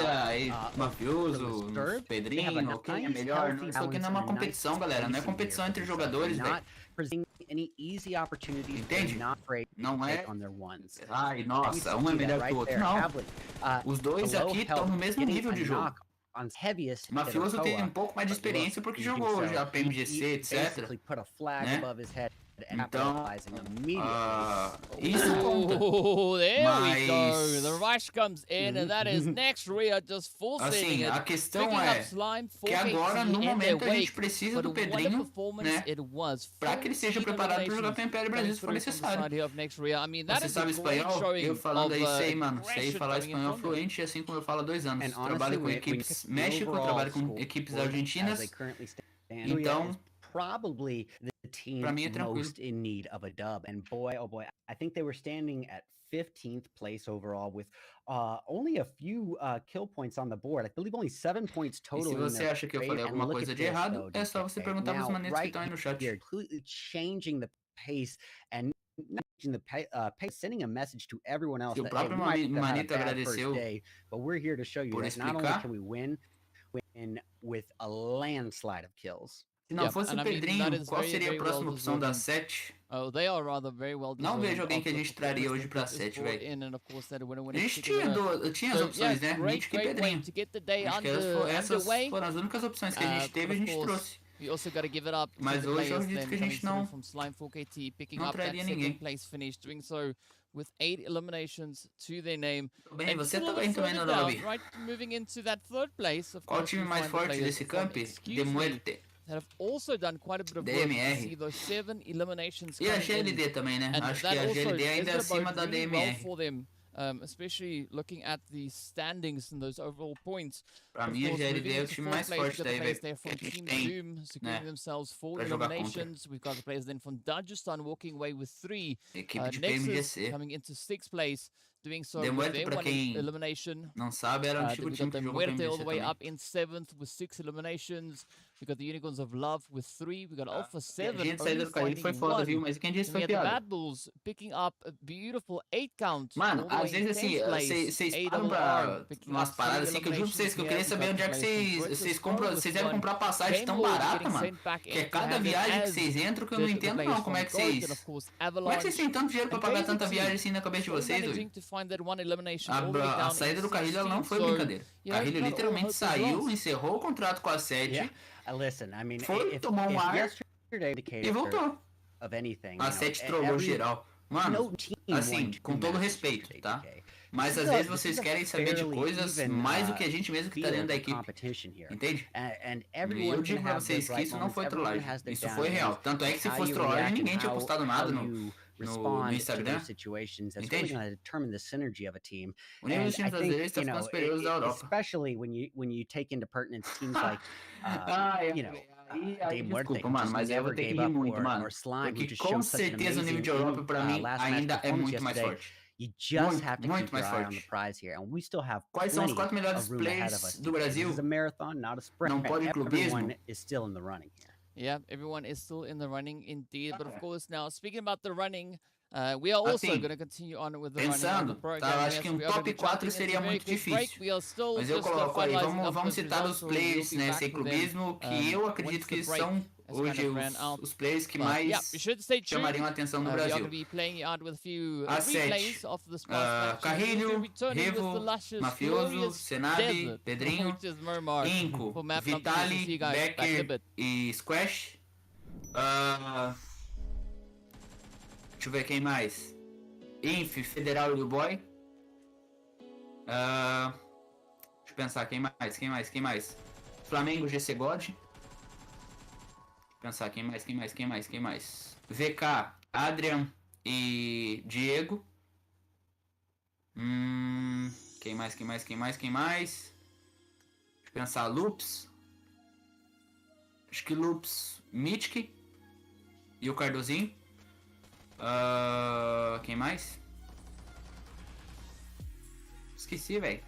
C: mafioso, Pedrinho, quem é melhor. Isso aqui não é uma competição, galera. Não é competição entre jogadores, velho. Entende? Não é. Ai, nossa, um é melhor que o outro. Não. Os dois aqui estão no mesmo nível de jogo. Mafioso tem um pouco mais de experiência porque jogou já PMGC, etc. Né? Então, isso conta.
A: There we go. The rush comes in, and that is next Rüya just forcing
C: assim, a questão é que agora, no momento, a gente precisa do Pedrinho, né? Pra que ele seja preparado para jogar PMPL Brasil se for necessário. Você sabe espanhol? Eu falando aí sei, mano. Sei falar espanhol fluente, assim como eu falo há 2 anos. Trabalho com equipes México, trabalho com equipes argentinas. Então,
B: probably the team most in need of a dub, and boy, oh boy, I think they were standing at 15th place overall with only a few kill points on the board. I believe only 7 points total.
C: E se você acha que eu falei alguma coisa de errado, é só você perguntar pros manetes que estão aí no chat.
B: Completely changing the pace and the pace, sending a message to everyone else.
C: O próprio Manito agradeceu
B: but we're here to show you that not only can we win with a landslide of kills.
C: Se não fosse o Pedrinho, qual seria a próxima opção da 7? Não vejo alguém que a gente traria hoje pra 7, velho. A gente tinha as opções, né? Mítico e Pedrinho. Acho que essas foram as únicas opções que a gente teve e a gente trouxe.
A: We also got to give it up to
C: Mas
A: the
C: hoje eu
A: players
C: acredito
A: then
C: que a
A: coming
C: gente
A: through
C: não,
A: from Slime 4KT, picking
C: não
A: up that
C: traria
A: second
C: ninguém.
A: place finish, doing so with 8 eliminations to their name.
C: Tudo bem,
A: And
C: você
A: just a
C: tá
A: little
C: bem
A: bit
C: também
A: further
C: no
A: down,
C: lobby.
A: right, moving into that third place, of
C: Qual o
A: course,
C: time
A: we
C: mais
A: find the
C: forte
A: players
C: desse
A: from
C: camp? DeMuerte.
A: that have also done quite a bit of work to
C: DMR.
A: see those 7 eliminations
C: E a
A: coming in.
C: GLD também, né?
A: And
C: Acho que
A: that
C: a
A: also
C: GLD ainda é
A: is
C: acima
A: gonna
C: da
A: bode really well
C: DMR.
A: for them, especially looking at the standings and those overall points.
C: Pra
A: Of
C: mim, a
A: course,
C: GLD
A: moving
C: é o
A: into
C: time
A: fourth
C: mais
A: place,
C: forte
A: we've got the
C: daí,
A: players
C: velho.
A: there
C: Que
A: from
C: a gente
A: Team
C: tem,
A: Doom, securing
C: né?
A: themselves 4
C: Pra jogar contra.
A: eliminations. We've got the players then from Dagestan walking away with 3.
C: Equipe de
A: Nexus
C: PMGC.
A: coming into 6th place, doing so with
C: DeMuerte,
A: their
C: pra
A: 1
C: quem
A: elimination.
C: não sabe, era o
A: Then
C: tipo
A: we
C: de time
A: got
C: que
A: the
C: jogou
A: Muerte all
C: PMGC
A: the way
C: também.
A: up in 7th with 6 eliminations. We got the Unicorns of Love with 3. We got Alpha
C: A
A: 7
C: gente
A: only
C: saída do carrinho foi
A: finding
C: foda,
A: 1.
C: viu? Mas quem disse
A: And we
C: foi
A: had the
C: piada.
A: MadBulls picking up a beautiful 8 count.
C: Mano,
A: all the
C: às
A: way in
C: vezes assim,
A: 10th place.
C: vocês param
A: ARR
C: pra
A: picking
C: umas
A: up 3
C: paradas assim que eu juro pra vocês que eu queria
A: eliminations
C: saber
A: here.
C: onde é que
A: We got the
C: vocês
A: players from
C: compram,
A: Virtus
C: vocês
A: Pro
C: devem
A: with
C: comprar passagem
A: Game
C: tão
A: Lord
C: barata,
A: getting
C: mano.
A: sent back
C: Que é
A: empty
C: cada
A: handed
C: viagem que
A: as
C: vocês entram que eu não
A: the
C: entendo
A: players
C: não, como
A: from
C: é que
A: Goat
C: vocês...
A: and of course
C: Como é que vocês têm tanto dinheiro pra
A: and
C: pagar tanta
A: basically
C: viagem assim na cabeça de
A: still
C: vocês,
A: managing
C: doido?
A: to find that 1 elimination all the way
C: A
A: down
C: saída
A: in
C: do Carrilho ela não
A: 16th.
C: foi
A: So,
C: brincadeira.
A: you know,
C: Carrilho
A: not all
C: literalmente
A: hope is
C: saiu,
A: lost.
C: encerrou o contrato com a 7,
B: Listen, I mean,
C: foi, tomou um ar e voltou.
B: of anything,
C: A 7 trollou geral. Mano, assim, com todo respeito, tá? Mas às vezes vocês querem saber de coisas mais do que a gente mesmo que tá dentro da equipe. Entende? E eu digo pra vocês que isso não foi trollagem. Isso foi real. Tanto é que se fosse trollagem, ninguém tinha postado nada no Instagram. Entende? O nível dos times brasileiros está ficando superiores da Europa.
B: Especially when you take into pertinence teams like,
C: Desculpa, mano, mas eu vou ter que rir muito, mano. Porque com certeza o nível de Europa pra mim ainda é muito mais forte.
B: You just have to
C: muito
B: keep your
C: mais
B: eye on
C: forte.
B: the prize here, and we still have
C: Quais são os
B: plenty
C: 4 melhores
B: of room ahead of
C: players
B: us.
C: do
B: This
C: Brasil?
B: is a marathon, not a sprint.
C: Não pode clubismo.
B: Everyone is still in the running here.
A: Yeah, everyone is still in the running indeed. But of course, now speaking about the running, we are also
C: Assim,
A: going to continue on with the running of the
C: pensando,
A: program.
C: tá, eu acho
A: Yes,
C: que
A: we are gonna
C: top
A: be
C: 4
A: jumping
C: seria
A: into a very
C: muito
A: quick break.
C: difícil.
A: We are still
C: Mas eu
A: just
C: coloco aí,
A: finalizing up
C: vamos
A: those
C: citar
A: results,
C: os
A: so we'll
C: players,
A: be
C: né,
A: back
C: sem
A: with them,
C: clubismo, que eu acredito
A: once the
C: que
A: break
C: são
A: has
C: hoje
A: kind of ran out.
C: os players que
A: But, yeah,
C: mais
A: you should stay tuned.
C: chamariam a atenção no
A: We are
C: Brasil.
A: going to be playing you out with a few
C: A 7,
A: replays of the Sparks matches.
C: Carrilho,
A: We'll be returning with the
C: Revo,
A: luscious,
C: Mafioso,
A: glorious
C: Senabi,
A: desert,
C: Pedrinho,
A: which is Murmur
C: Inco,
A: for map numbers. See
C: Vitali,
A: you guys back in a
C: Becker
A: bit.
C: e Squash. Deixa eu ver quem mais. Inf, Federal e o Boy. Deixa eu pensar, quem mais? Flamengo, GC God. Pensar, quem mais? VK, Adrian e Diego. Quem mais? Deixa eu pensar, Loops. Acho que Loops, Mythic e o Cardozinho. Quem mais? Esqueci, velho.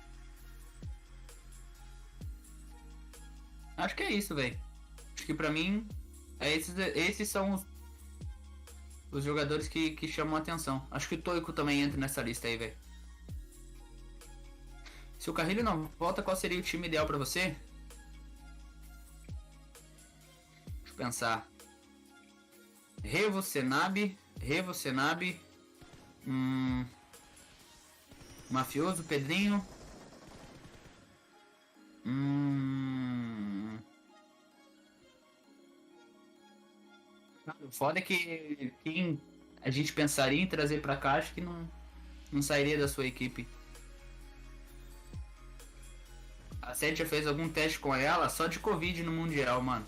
C: Acho que é isso, velho. Acho que pra mim, esses são os jogadores que chamam a atenção. Acho que o Toico também entra nessa lista aí, velho. Se o Carrilho não volta, qual seria o time ideal pra você? Deixa eu pensar. Revo, Senabi. Mafioso, Pedrinho. O foda é que quem a gente pensaria em trazer pra cá, acho que não sairia da sua equipe. A Sete já fez algum teste com ela só de Covid no Mundial, mano.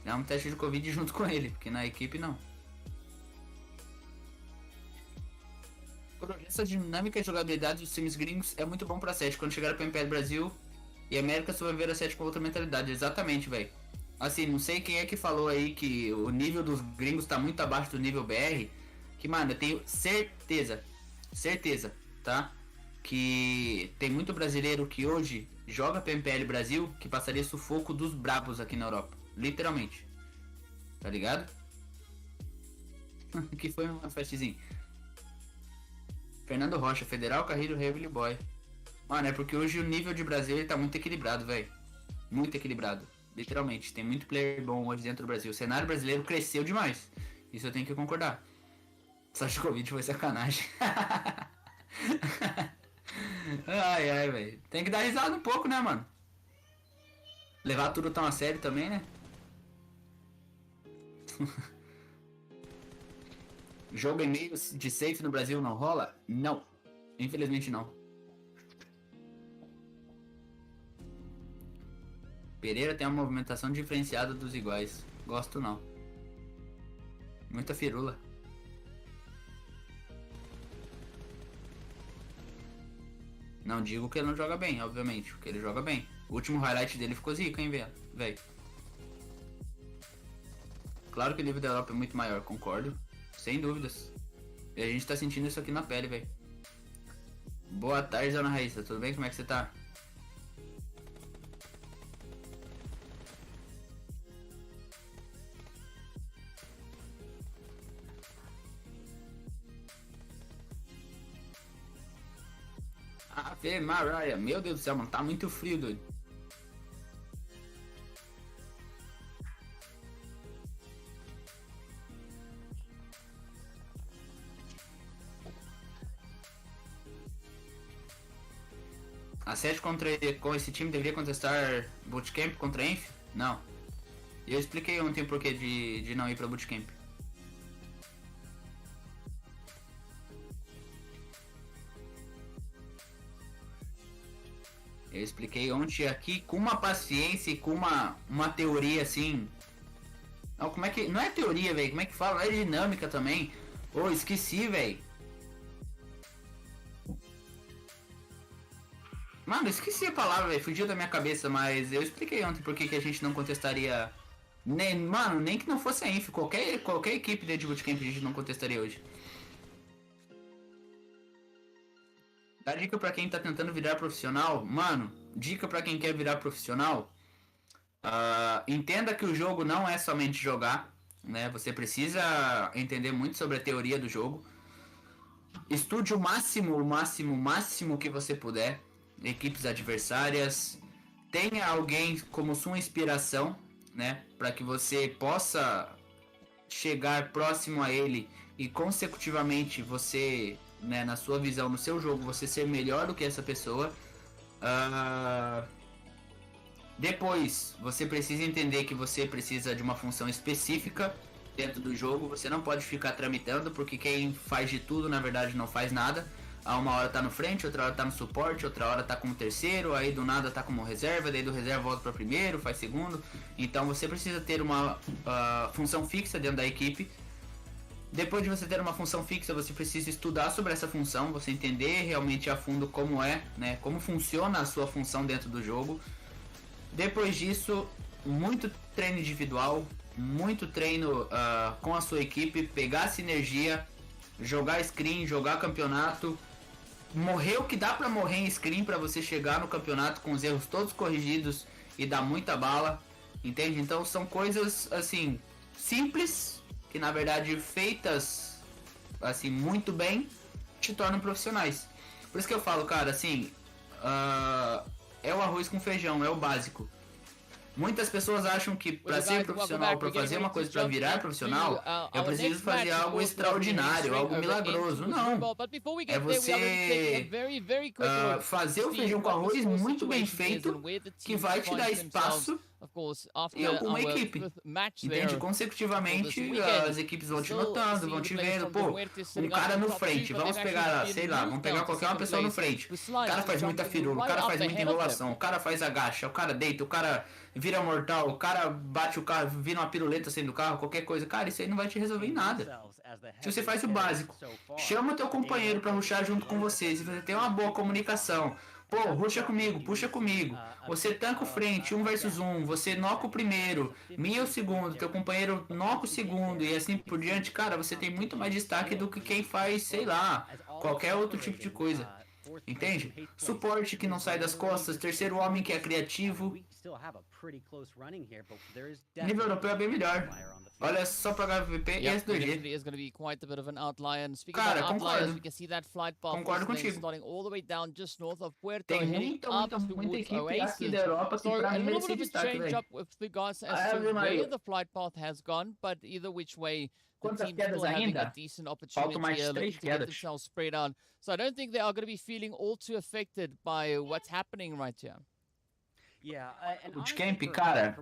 C: É um teste de Covid junto com ele, porque na equipe não. Essa dinâmica de jogabilidade dos times gringos é muito bom pra 7. Quando chegar pro MPL Brasil e América, você vai ver a 7 com outra mentalidade. Exatamente, velho. Assim, não sei quem é que falou aí que o nível dos gringos tá muito abaixo do nível BR. Que, mano, eu tenho certeza, tá? Que tem muito brasileiro que hoje joga pro MPL Brasil que passaria sufoco dos brabos aqui na Europa. Literalmente. Tá ligado? Que foi uma festezinha. Fernando Rocha, Federal, Carrilho, Revo e Boy. Mano, é porque hoje o nível de Brasil ele tá muito equilibrado, velho. Muito equilibrado. Literalmente. Tem muito player bom hoje dentro do Brasil. O cenário brasileiro cresceu demais. Isso eu tenho que concordar. Só de Covid foi sacanagem. Ai, velho. Tem que dar risada um pouco, né, mano? Levar tudo tão a sério também, né? Jogo em meio de safe no Brasil não rola? Não. Infelizmente não. Pereira tem uma movimentação diferenciada dos iguais. Gosto não. Muita firula. Não digo que ele não joga bem, obviamente, porque ele joga bem. O último highlight dele ficou zica, hein, velho. Claro que o nível da Europa é muito maior, concordo. Sem dúvidas. E a gente tá sentindo isso aqui na pele, velho. Boa tarde, Ana Raíssa. Tudo bem? Como é que você tá? Ave Maria, meu Deus do céu, mano, tá muito frio, doido. A 7 com esse time deveria contestar Bootcamp contra Enf? Não. Eu expliquei ontem o porquê de não ir pra Bootcamp. Eu expliquei ontem aqui com uma paciência e com uma teoria assim. Não, como é que. Não é teoria, velho. Como é que fala? É dinâmica também. Ô, esqueci, velho. Mano, esqueci a palavra, velho. Fugiu da minha cabeça, mas eu expliquei ontem por que a gente não contestaria. Mano, nem que não fosse a Inf. Qualquer equipe de Bootcamp a gente não contestaria hoje. Dá dica pra quem tá tentando virar profissional. Mano, dica pra quem quer virar profissional. Entenda que o jogo não é somente jogar, né? Você precisa entender muito sobre a teoria do jogo. Estude o máximo que você puder. Equipes adversárias. Tenha alguém como sua inspiração, né? Pra que você possa chegar próximo a ele e consecutivamente você... Né, na sua visão, no seu jogo, você ser melhor do que essa pessoa. Depois, você precisa entender que você precisa de uma função específica dentro do jogo. Você não pode ficar tramitando, porque quem faz de tudo, na verdade, não faz nada. A uma hora tá no frente, outra hora tá no suporte, outra hora tá como terceiro, aí do nada tá como reserva, daí do reserva volta para primeiro, faz segundo. Então você precisa ter uma função fixa dentro da equipe. Depois de você ter uma função fixa, você precisa estudar sobre essa função, você entender realmente a fundo como é, né, como funciona a sua função dentro do jogo. Depois disso, muito treino individual, muito treino com a sua equipe, pegar sinergia, jogar screen, jogar campeonato, morrer o que dá pra morrer em screen pra você chegar no campeonato com os erros todos corrigidos e dar muita bala, entende? Então são coisas assim simples, que na verdade feitas assim muito bem te tornam profissionais. Por isso que eu falo, cara, assim, é o arroz com feijão, é o básico. Muitas pessoas acham que para ser profissional, para fazer uma coisa, para virar profissional, eu preciso fazer algo extraordinário, algo milagroso. Não. É você fazer o feijão com arroz muito bem feito, que vai te dar espaço em alguma equipe. Entende? Consecutivamente, as equipes vão te notando, vão te vendo. Pô, um cara no frente, vamos pegar, sei lá, vamos pegar qualquer uma pessoa no frente. O cara faz muita firula, o cara faz muita enrolação, o cara faz agacha, o cara deita, o cara vira mortal, o cara bate o carro, vira uma piruleta saindo do carro, qualquer coisa. Cara, isso aí não vai te resolver em nada. Se você faz o básico, chama o teu companheiro pra rushar junto com você, se você tem uma boa comunicação, pô, rusha comigo, puxa comigo, você tanca o frente, 1 versus 1, você noca o primeiro, mia o segundo, teu companheiro noca o segundo e assim por diante, cara, você tem muito mais destaque do que quem faz, sei lá, qualquer outro tipo de coisa. Entende? Suporte que não sai das costas, terceiro homem que é criativo. Nível europeu é bem melhor. Olha só pra HVP e S2G. Cara, concordo. Concordo contigo. Tem muita equipe aqui da Europa que pra mim merece destaque, velho. Quantas quedas ainda? Faltam mais 3 quedas.
A: So I don't think they are going to be feeling all too affected by what's happening right here.
C: Bootcamp, cara,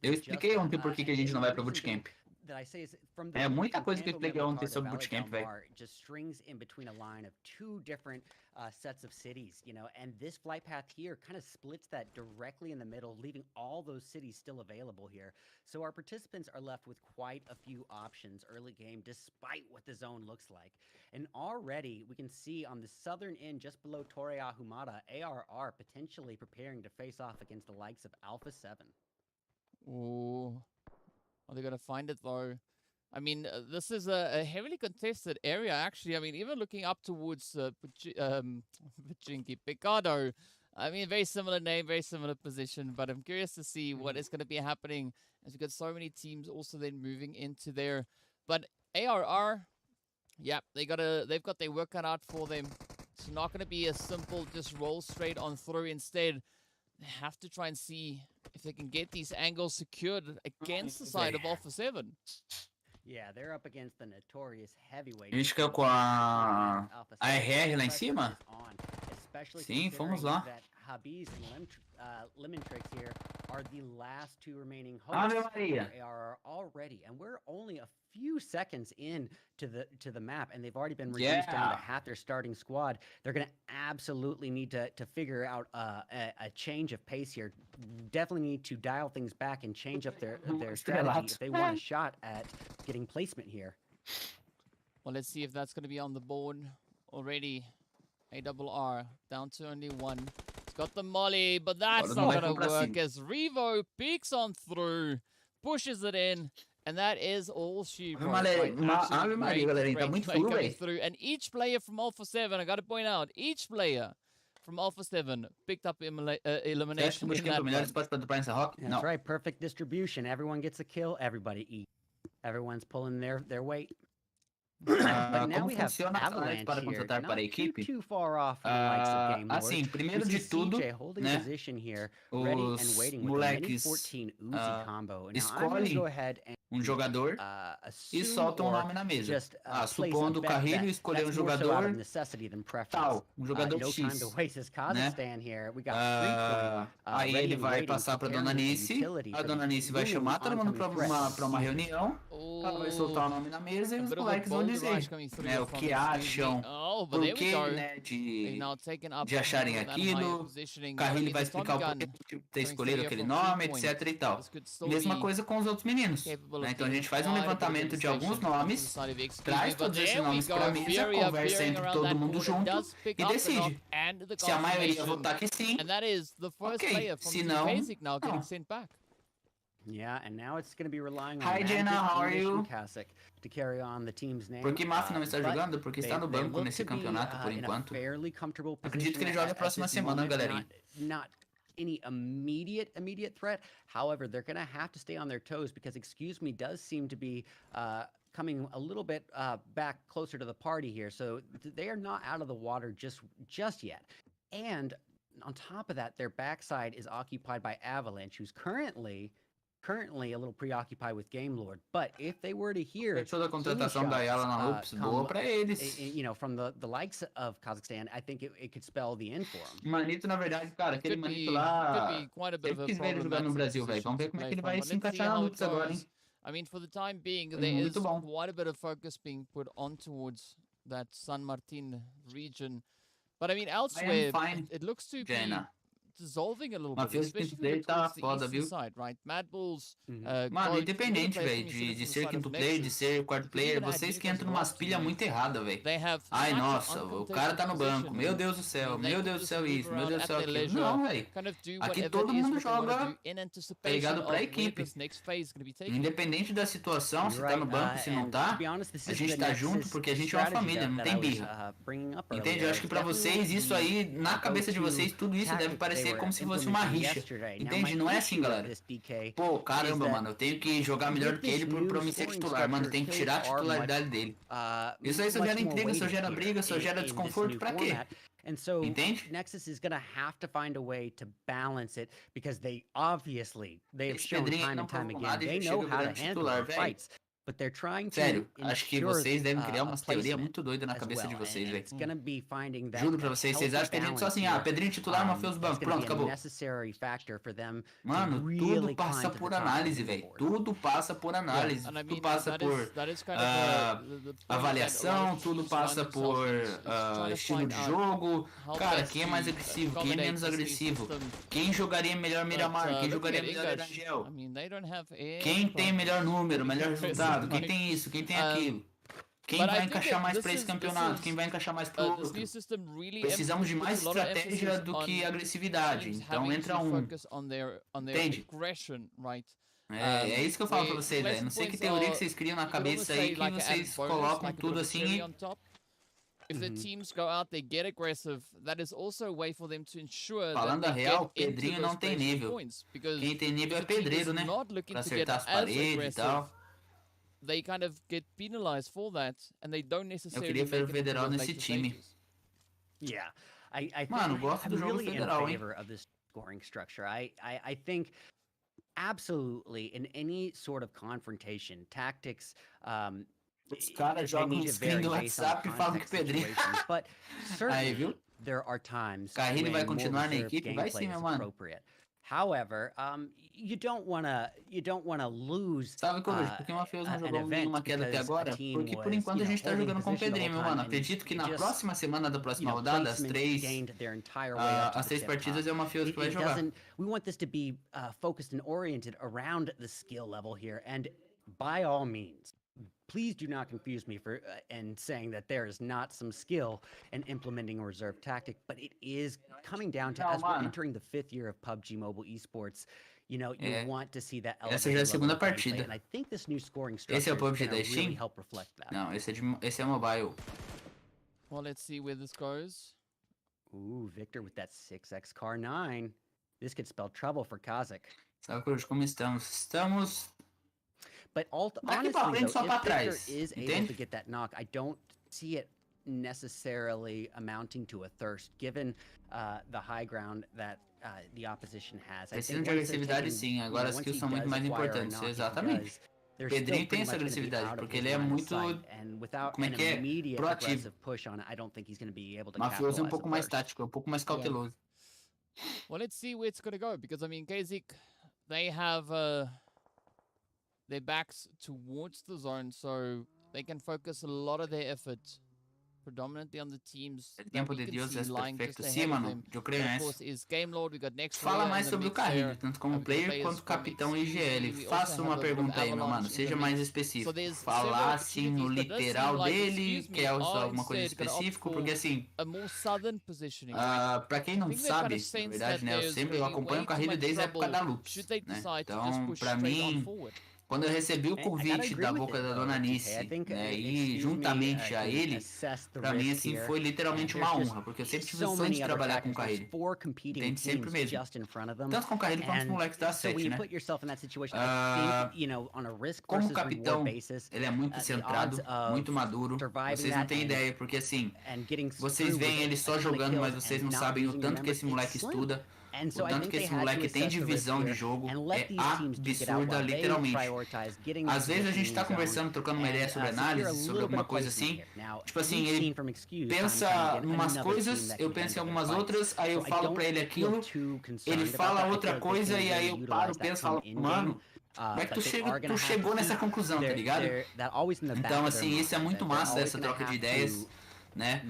C: eu expliquei ontem por que a gente não vai pra Bootcamp.
B: that I say is from
C: É muita coisa que eu expliquei ontem sobre bootcamp, velho.
B: Just strings in between a line of two different sets of cities, you know, and this flight path here kind of splits that directly in the middle, leaving all those cities still available here. So our participants are left with quite a few options early game, despite what the zone looks like. And already we can see on the southern end, just below Torre Ahumada, ARR potentially preparing to face off against the likes of Alpha 7.
A: Ooh. Are they going to find it, though? I mean, this is a heavily contested area, actually. I mean, even looking up towards Picado, I mean, very similar name, very similar position, but I'm curious to see what is going to be happening as we've got so many teams also then moving into there. But ARR, yeah, they've got their work cut out for them. It's not going to be a simple just roll straight on through. Instead, they have to try and see if they can get these angles secured against the side of Alpha 7.
B: Yeah, they're up against the notorious heavyweight.
C: A gente caiu com a RR lá em cima? Sim, fomos lá.
B: Habis and Lemontrix here are the last two remaining
C: Ave
B: hosts
C: Maria.
B: for ARR already, and we're only a few seconds in to the map, and they've already been reduced down to half their starting squad. They're going to absolutely need to figure out a change of pace here. Definitely need to dial things back and change up their strategy if they want a shot at getting placement here.
A: Well, let's see if that's going to be on the board already. ARR down to only one. It's got the molly, but that's not going to work as Revo peeks on through, pushes it in, and that is all she wrote. Through. And each player from Alpha 7, I got to point out, each player from Alpha 7 picked up elimination in that one.
B: That's right, perfect distribution. Everyone gets a kill, everybody eats. Everyone's pulling their weight. But now we have Avalanche here, not too far off from the likes of Game Lord.
C: Assim, primeiro de tudo,
B: holding position here, ready and waiting with the Mini 14 Uzi combo. Now I'm going to go ahead and
C: jogador e solta nome na mesa. Supondo o Carrilho escolher jogador tal, jogador
B: no
C: X.
B: Time to waste his Kazakhstan here. We got
C: aí ele vai passar para Dona Nice, a Dona Nice vai chamar todo mundo para uma reunião, ela vai soltar o nome na mesa e os moleques vão dizer o que acham, por que, né, de acharem aquilo. O Carrilho vai explicar o porquê de ter escolhido aquele nome, etc e tal. Mesma coisa com os outros meninos. Então a gente faz um levantamento de alguns nomes, traz todos esses nomes para a mesa, conversa entre todo mundo junto e decide. Se a maioria votar que sim, ok. Se não, não.
B: Yeah, and now it's going to be relying on
C: Hi Jenna, how are you?
B: To carry on the team's name.
C: Por que Maf não está jogando? Porque está no banco nesse campeonato por enquanto. Acredito que ele joga a próxima semana, galerinha.
B: Not any immediate threat. However, they're going to have to stay on their toes because Excuse Me does seem to be coming a little bit back closer to the party here. So they are not out of the water just yet. And on top of that, their backside is occupied by Avalanche, who's currently a little preoccupied with Game Lord, but if they were to hear
C: toda a contratação da Yala na Hoops, boa pra eles.
B: You know, from the likes of Kazakhstan, I think it could spell the end for them.
C: Manito, na verdade, cara, aquele Manito lá, eu quis ver ele jogar no Brasil, velho. Vamos ver como é que ele vai se encaixar na Hoops agora, hein?
A: I mean, for the time being, there is quite a bit of focus being put on towards that San Martin region, but I mean, elsewhere, it looks to be dissolving a little bit, especially towards the eastern side, right? MadBulls,
C: mano, independente, velho, de ser quinto player, de ser quarto player, vocês que entram numas pilhas muito erradas, velho. Ai, nossa, o cara tá no banco, meu Deus do céu isso, meu Deus do céu aquilo. Não, velho. Aqui todo mundo joga, tá ligado, pra equipe. Independente da situação, se tá no banco, se não tá, a gente tá junto porque a gente é uma família, não tem birra. Entende? Eu acho que pra vocês, isso aí, na cabeça de vocês, tudo isso deve parecer como se fosse uma rixa, entende? Não é assim, galera. Pô, caramba, mano, eu tenho que jogar melhor do que ele pra me ser titular, mano, tem que tirar a titularidade dele. Isso aí só gera intriga, só gera briga, só gera desconforto, pra quê?
B: And so
C: Entende?
B: Nexus is going to have to find a way to balance it because they have shown time and time again they know how to handle fights.
C: Sério, acho que vocês devem criar umas teorias muito doidas na cabeça de vocês, velho. Juro pra vocês, vocês acham que a gente só assim, Pedrinho titular, Matheus banco, pronto, acabou. Mano, tudo passa por análise, velho. Tudo passa por análise, tudo passa por avaliação, tudo passa por estilo de jogo. Cara, quem é mais agressivo, quem é menos agressivo, quem jogaria melhor Miramar, quem jogaria melhor Erangel, quem tem melhor número, melhor resultado. Quem tem isso, quem tem aquilo. Quem vai encaixar mais pra esse campeonato, quem vai encaixar mais pro outro. Precisamos de mais estratégia do que agressividade. Então entra Entende? É isso que eu falo pra vocês, velho. Não sei que teoria que vocês criam na cabeça aí, que vocês colocam tudo assim e...
A: If the teams go out, they get aggressive. That is also a way for them to ensure
C: Falando a real, Pedrinho não tem nível. Quem tem nível é pedreiro, né? Pra acertar as paredes e tal.
A: They kind of get penalized for that, and they don't necessarily.
C: Eu queria ver o Federal nesse time.
B: Yeah,
C: Mano, gosto do jogo Federal, hein?
B: Of this scoring structure. I think absolutely in any sort of confrontation, tactics.
C: Os caras jogam um screen do WhatsApp e falam que Pedrinho.
B: But
C: aí, viu?
B: There are times.
C: Carrilho vai continuar na equipe, vai sim, meu mano.
B: However, you don't wanna lose.
C: Sabe, Coruja, por que o Mafioso não jogou nenhuma queda até agora? Porque por enquanto a gente tá jogando com o Pedrinho, meu mano. Acredito que na próxima semana da próxima rodada, as três partidas é o Mafioso que vai jogar.
B: We want this to be focused and oriented around the skill level here, and by all means, please do not confuse me for and saying that there is not some skill in implementing a reserve tactic, but it is coming down to as we're entering the 5th year of PUBG Mobile Esports. You know, you want to see that.
C: Essa já é a segunda partida.
B: And I think this new scoring structure
C: esse é o PUBG da Steam?
B: Really help reflect that.
C: Não, esse é mobile.
A: Well, let's see where this goes.
B: Ooh, Victor with that 6x car 9. This could spell trouble for Kazakh.
C: Sabe, Cruz, como estamos? Estamos...
B: But honestly, though, if Victor is able to get that knock, I don't see it necessarily amounting to a thirst, given the high ground that the opposition has.
C: Precisa de agressividade, sim. Agora as kills são muito mais importantes. Exatamente. Pedrinho tem essa agressividade, porque ele é muito... Como é que é? Proativo. Mafioso é um pouco mais tático, é um pouco mais cauteloso.
A: Well, let's see where it's going to go, because, I mean, Kazik, they have... their backs towards the zone, so they can focus a lot of their effort predominantly on the teams.
C: El tiempo de Dios es perfecto. Sí, mano, yo creo en eso.
A: Fala
C: Fala mais sobre o Carrilho, tanto como player quanto capitão IGL. Faça uma pergunta aí, meu mano, seja mais específico. Falar assim no literal dele, quer usar alguma coisa específica, porque assim, pra quem não sabe, na verdade, né, eu acompanho o Carrilho desde a época da Lux, né, então, pra mim... Quando eu recebi o convite da boca da Dona Nice, né, e juntamente a ele, pra mim, assim, foi literalmente uma honra, porque eu sempre tive o sonho de trabalhar com o Carrilho. Entende? Sempre mesmo. Tanto com o Carrilho quanto com os moleques da 7, né? Como capitão, ele é muito centrado, muito maduro. Vocês não têm ideia, porque assim, vocês veem ele só jogando, mas vocês não sabem o tanto que esse moleque estuda. O tanto que esse moleque tem de visão de jogo é absurda, literalmente. Às vezes a gente tá conversando, trocando uma ideia sobre análise, sobre alguma coisa assim. Tipo assim, ele pensa em umas coisas, eu penso em algumas outras, aí eu falo pra ele aquilo, ele fala outra coisa e aí eu paro, penso e falo, mano, como é que tu chegou nessa conclusão, tá ligado? Então assim, isso é muito massa, essa troca de ideias. Né?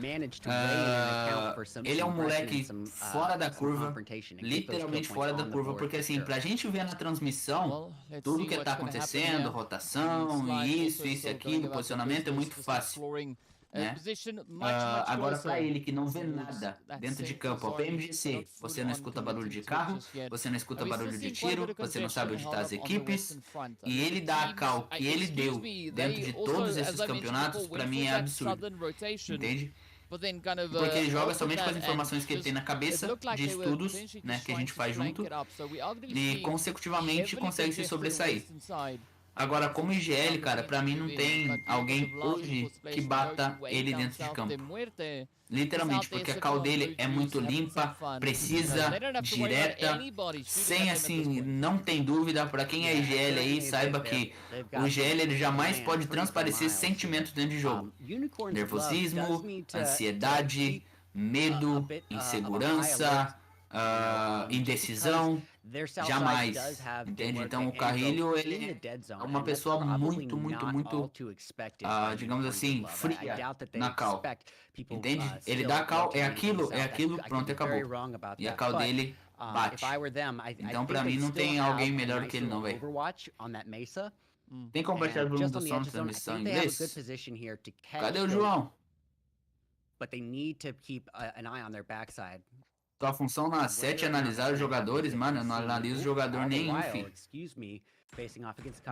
C: Ele é um moleque fora da curva, literalmente fora da curva, porque assim, pra gente ver na transmissão tudo que tá acontecendo, rotação, isso e aquilo, posicionamento é muito fácil, né? Agora pra ele que não vê nada dentro de campo, ó, PMGC, você não escuta barulho de carro, você não escuta barulho de tiro, você não sabe onde tá as equipes, e ele dá a cal que ele deu dentro de todos esses campeonatos, pra mim é absurdo, entende? Porque ele joga somente com as informações que ele tem na cabeça, de estudos, né, que a gente faz junto, e consecutivamente consegue se sobressair. Agora, como IGL, cara, pra mim não tem alguém hoje que bata ele dentro de campo. Literalmente, porque a call dele é muito limpa, precisa, direta, sem assim, não tem dúvida. Pra quem é IGL aí, saiba que o IGL ele jamais pode transparecer sentimentos dentro de jogo. Nervosismo, ansiedade, medo, insegurança, indecisão, jamais, entende? Então o Carrilho, ele é uma pessoa muito, digamos assim, fria na call, entende? Ele dá a call, é aquilo, pronto, acabou. E a call dele bate. Então pra mim não tem alguém melhor que ele não, velho. Tem como baixar o volume do som da transmissão em inglês? Cadê o João? Tua função na 7 é analisar os jogadores, mano. Eu não analiso jogador nenhum, filho.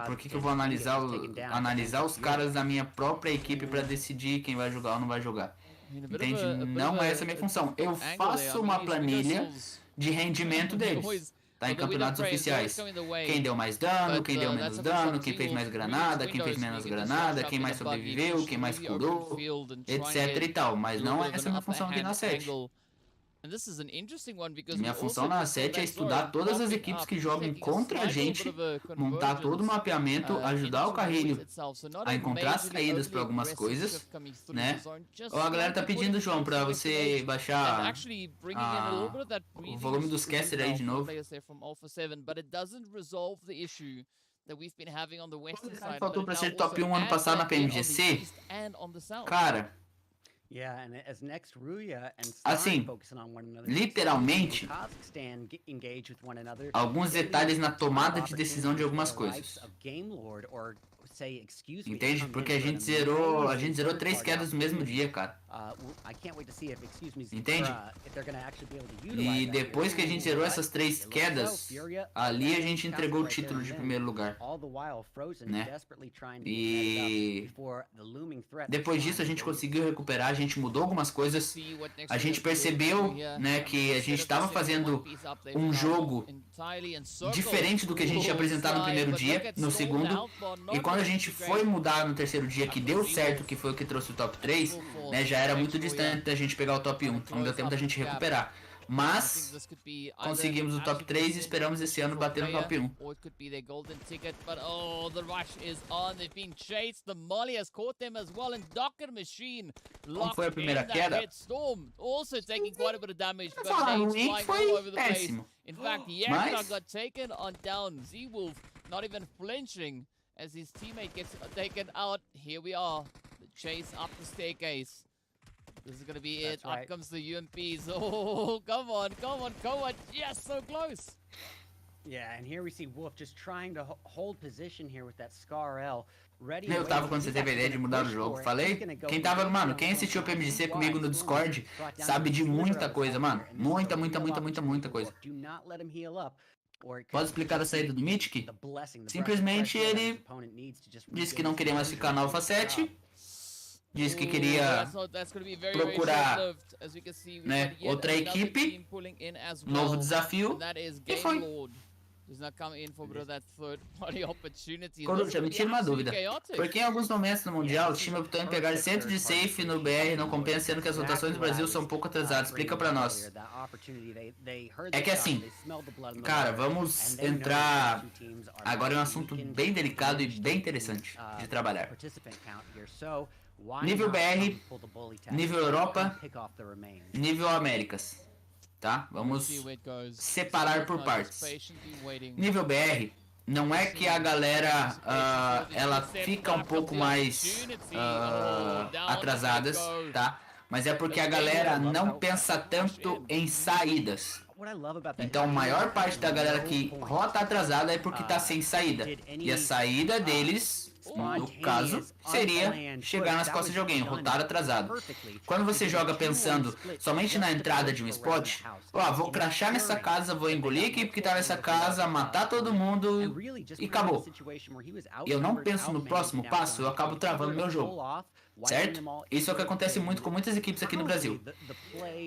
C: Por que eu vou analisar os caras da minha própria equipe pra decidir quem vai jogar ou não vai jogar? Entende? Não é essa a minha função. Eu faço uma planilha de rendimento deles. Tá em campeonatos oficiais. Quem deu mais dano, quem deu menos dano, quem fez mais granada, quem fez menos granada, quem mais sobreviveu, quem mais curou, etc e tal. Mas não é essa a minha função aqui na 7. Minha função na 7 é estudar todas as equipes que jogam contra a gente, montar todo o mapeamento, ajudar o Carrilho a encontrar saídas para algumas coisas, né? Ó, a galera tá pedindo, João, para você baixar o volume dos caster aí de novo. Faltou para ser top 1 ano passado na PMGC? Cara... Assim, literalmente, alguns detalhes na tomada de decisão de algumas coisas. Entende? Porque a gente zerou 3 quedas no mesmo dia, cara. Entende? E depois que a gente zerou essas 3 quedas, ali a gente entregou o título de primeiro lugar, né? E depois disso a gente conseguiu recuperar, a gente mudou algumas coisas, a gente percebeu, né, que a gente estava fazendo um jogo diferente do que a gente tinha apresentado no primeiro dia, no segundo, e quando a gente foi mudar no terceiro dia, que deu certo, que foi o que trouxe o top 3, né, já era muito distante da gente pegar o top 1, não deu tempo da gente recuperar. Mas conseguimos o top 3 e esperamos esse ano bater no top 1. Como foi a primeira queda? Foi péssimo.
A: Mas as his teammate gets taken out, here we are. The chase up the staircase. This is gonna be it. Up comes the UMPs. Oh, come on. Yes, so close.
B: Yeah, and here we see Wolf just trying to hold position here with that Scar L.
C: Eu tava quando você teve a ideia de mudar o jogo. Falei? Quem tava, mano, quem assistiu o PMGC comigo no Discord sabe de muita coisa, mano. Muita coisa. Pode explicar a saída do Mythic? Simplesmente ele disse que não queria mais ficar na Alpha 7. Disse que queria procurar, né, outra equipe, novo desafio, e foi. Coruja, me tira uma dúvida. Porque em alguns momentos no Mundial, o time optou em pegar centro de safe no BR não compensa, sendo que as rotações do Brasil são um pouco atrasadas. Explica pra nós. É que assim, cara, vamos entrar... Agora é um assunto bem delicado e bem interessante de trabalhar. Nível BR, nível Europa, nível Américas. Tá? Vamos separar por partes. Nível BR, não é que a galera ela fica um pouco mais atrasadas, tá? Mas é porque a galera não pensa tanto em saídas. Então a maior parte da galera que rota atrasada é porque tá sem saída. E a saída deles, no caso, seria chegar nas costas de alguém, rotar atrasado. Quando você joga pensando somente na entrada de um spot, vou crashar nessa casa, vou engolir a equipe que tá nessa casa, matar todo mundo e acabou. Eu não penso no próximo passo, eu acabo travando meu jogo. Certo? Isso é o que acontece muito com muitas equipes aqui no Brasil.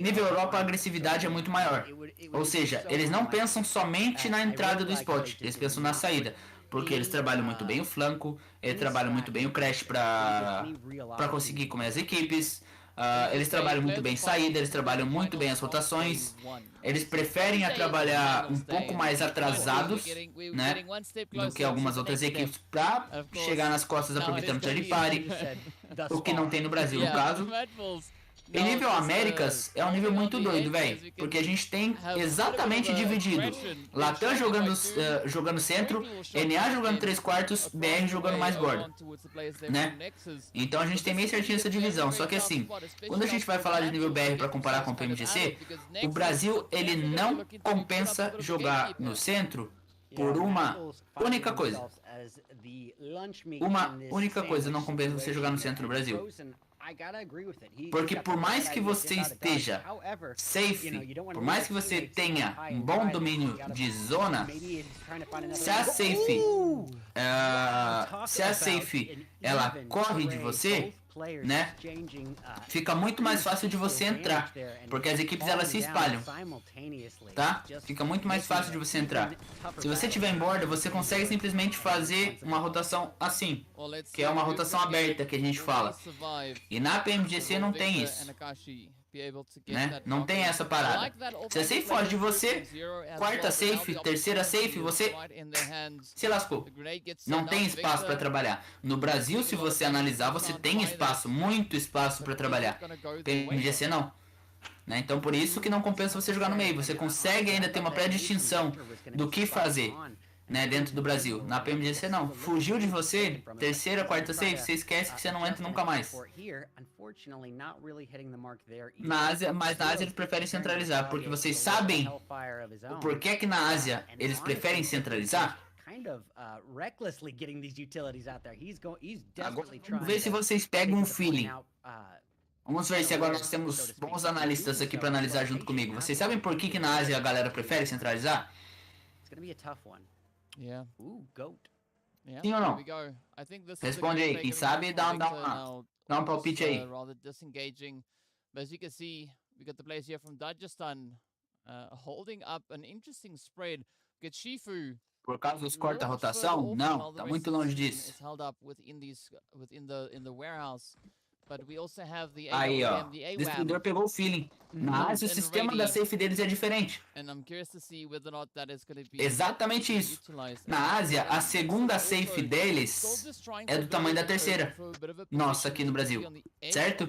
C: Nível Europa, a agressividade é muito maior. Ou seja, eles não pensam somente na entrada do spot, eles pensam na saída. porque eles trabalham muito bem o flanco, eles trabalham muito bem o crash para conseguir comer as equipes. Eles trabalham muito bem saída, eles trabalham muito bem as rotações. Eles preferem trabalhar um pouco mais atrasados, né, do que algumas outras equipes para chegar nas costas aproveitando o third party, o que não tem no Brasil, no caso. E nível Américas é um nível muito doido, velho, porque a gente tem exatamente dividido Latam jogando centro, NA jogando 3/4, BR jogando mais borda, né? Então a gente tem meio certinho essa divisão, só que assim, quando a gente vai falar de nível BR para comparar com o PMGC, o Brasil ele não compensa jogar no centro por uma única coisa. Uma única coisa não compensa você jogar no centro do Brasil. Porque por mais que você esteja safe, por mais que você tenha um bom domínio de zona, se a safe ela corre de você, né, fica muito mais fácil de você entrar, porque as equipes elas se espalham, tá? Fica muito mais fácil de você entrar. Se você tiver em borda, você consegue simplesmente fazer uma rotação assim, que é uma rotação aberta que a gente fala. E na PMGC não tem isso, né? Não tem essa parada. Se a safe foge de você, quarta safe, terceira safe, você se lascou. Não tem espaço para trabalhar. No Brasil, se você analisar, você tem espaço, muito espaço para trabalhar. PMGC não. Né? Então por isso que não compensa você jogar no meio. Você consegue ainda ter uma pré-distinção do que fazer, né, dentro do Brasil. Na PMGC não. Fugiu de você, terceira, quarta safe, você esquece que você não entra nunca mais. Na Ásia, mas na Ásia eles preferem centralizar, porque vocês sabem o porquê que na Ásia eles preferem centralizar? Agora, vamos ver se vocês pegam um feeling. Vamos ver se agora nós temos bons analistas aqui para analisar junto comigo. Vocês sabem por que na Ásia a galera prefere centralizar? Sim ou não? Responde aí, quem sabe dá um palpite aí.
A: But as you can see, we got the players here from Dagestan holding up an interesting spread. We got Shifu.
C: Por causa dos corta-rotação? Não, tá muito longe disso. Aí, ó, o distribuidor pegou o feeling. Mas o sistema da safe deles é diferente. Exatamente isso. Na Ásia, a segunda safe deles é do tamanho da terceira. Nossa, aqui no Brasil. Certo?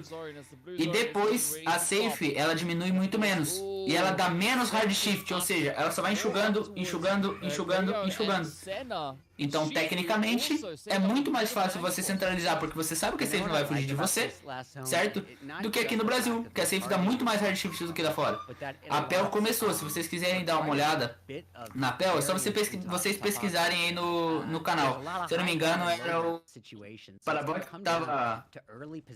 C: E depois, a safe, ela diminui muito menos. E ela dá menos hard shift, ou seja, ela só vai enxugando, enxugando, enxugando, enxugando. Então, tecnicamente, é muito mais fácil você centralizar, porque você sabe que a safe não vai fugir de você, certo? Do que aqui no Brasil, que a safe dá muito mais hard shift do que lá fora. A PEL começou, se vocês quiserem dar uma olhada na PEL, é só vocês pesquisarem aí no canal. Se eu não me engano, era o Parabólica que estava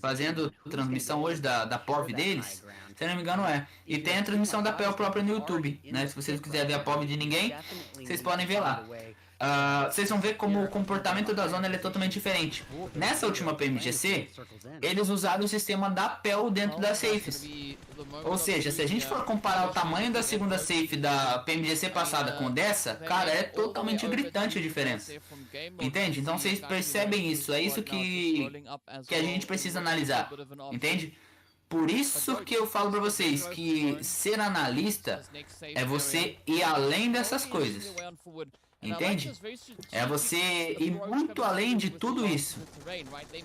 C: fazendo transmissão hoje da POV deles. Se eu não me engano, é. E tem a transmissão da PEL própria no YouTube, né? Se vocês quiserem ver a POV de ninguém, vocês podem ver lá. Vocês vão ver como o comportamento da zona é totalmente diferente. Nessa última PMGC, eles usaram o sistema da PEL dentro das safes. Ou seja, se a gente for comparar o tamanho da segunda safe da PMGC passada com dessa, cara, é totalmente gritante a diferença. Entende? Então vocês percebem isso, é isso que a gente precisa analisar. Entende? Por isso que eu falo pra vocês que ser analista é você ir além dessas coisas. Entende? É você ir muito além de tudo isso.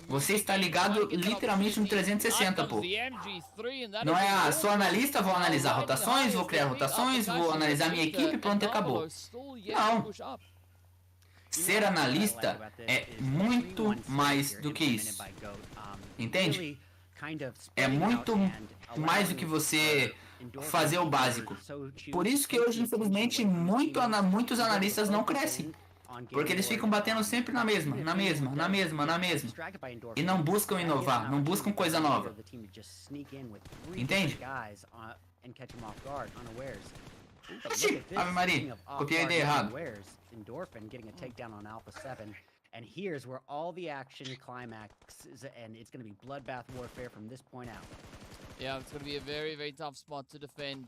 C: Você está ligado literalmente no 360, pô. Não é, sou analista, vou analisar rotações, vou criar rotações, vou analisar minha equipe e pronto, acabou. Não. Ser analista é muito mais do que isso. Entende? É muito mais do que você fazer o básico. Por isso que hoje, infelizmente, muitos analistas não crescem. Porque eles ficam batendo sempre na mesma. E não buscam inovar, não buscam coisa nova. Entende? Ave Maria, copiei a ideia errada.
B: And here's where all the action climaxes, and it's going to be bloodbath warfare from this point out.
A: Yeah, it's going to be a very, very tough spot to defend.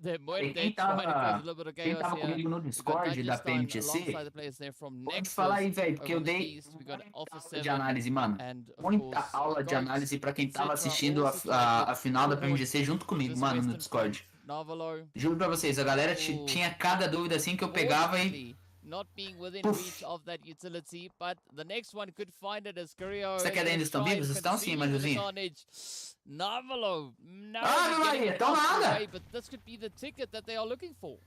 A: DeMuerte trying to cause a little bit of
C: Quem
A: chaos
C: tava
A: here.
C: comigo no
A: We've got
C: Discord da
A: Dagestan
C: PMTC,
A: alongside the players there from
C: pode
A: Nexus
C: falar aí, velho, porque
A: over
C: eu
A: on the
C: dei
A: east. We've got Alpha
C: aula de
A: 7
C: análise, mano.
A: and, of
C: Muita
A: course,
C: aula de
A: Goat,
C: análise pra quem tava
A: etc.
C: assistindo
A: All situated.
C: a final da
A: Forward
C: PMGC junto comigo,
A: this
C: mano, no
A: western
C: Discord.
A: flank, Navalo.
C: Juro pra vocês, a galera tinha cada dúvida assim que eu pegava e...
A: Fortunately, not being within reach of that utility, but the next one could find it as Curio.
C: Será que ainda estão vivos? Estão sim, Majuzinho.
A: Navalo. No,
C: Maria, tão nada.
A: but this could be the ticket that they are looking for.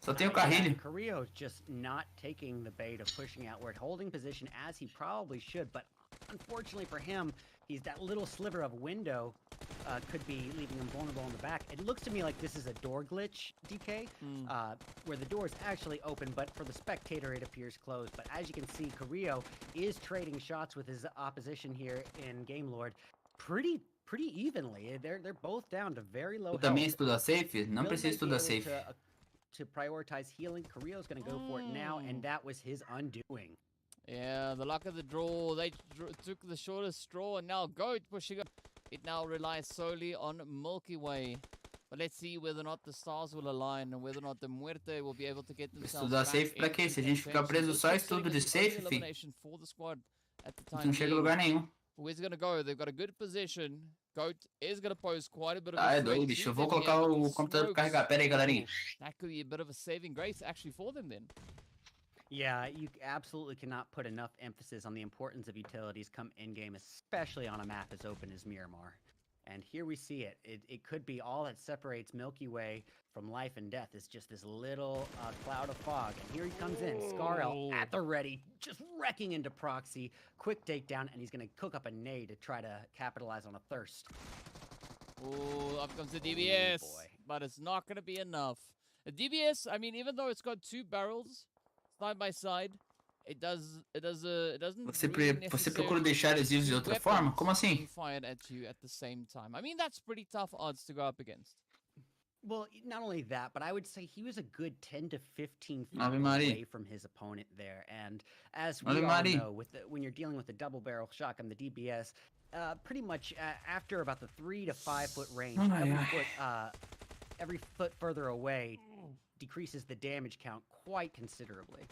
C: Só tem o Carrilho.
B: Carrillo's just not taking the bait of pushing outward, holding position as he probably should, but unfortunately for him, he's that little sliver of window could be leaving him vulnerable in the back. It looks to me like this is a door glitch, DK, where the door is actually open, but for the spectator it appears closed. But as you can see, Carrillo is trading shots with his opposition here in Game Lord pretty evenly. They're both down to very low health.
C: Também estuda safe? Não precisa estudar safe.
B: To prioritize healing, Carrillo's going to go for it now, and that was his undoing.
A: Yeah, the luck of the draw. They took the shortest straw, and now Goat pushing up. It now relies solely on Milky Way. But let's see whether or not the stars will align and whether or not DeMuerte will be able to get themselves
C: Estudar safe pra quê? Se a gente ficar preso só estudo de safe, fi, não chega a lugar nenhum.
A: Where's going to go? They've got a good position. Goat is going to pose quite a bit of
C: é doido, bicho. Eu vou colocar o computador pra carregar. Pera aí, galerinha.
A: That could be a bit of a saving grace actually for them then.
B: Yeah, you absolutely cannot put enough emphasis on the importance of utilities come in-game, especially on a map as open as Miramar. And here we see it. It could be all that separates Milky Way from life and death is just this little cloud of fog. And here he comes in, Scarl at the ready, just wrecking into Proxy. Quick takedown, and he's going to cook up a nade to try to capitalize on a thirst.
A: Oh, up comes the DBS, but it's not going to be enough. The DBS, I mean, even though it's got two barrels side by side, it doesn't.
C: Você procura deixar eles vivos de outra forma? Como assim?
A: Fired at you at the same time. I mean, that's pretty tough odds to go up against.
B: Well, not only that, but I would say he was a good 10 to 15 feet away from his opponent there. And as we all know, when you're dealing with the double barrel shotgun, the DBS, pretty much after about the 3 to 5 foot range, every foot further away decreases the damage count quite considerably.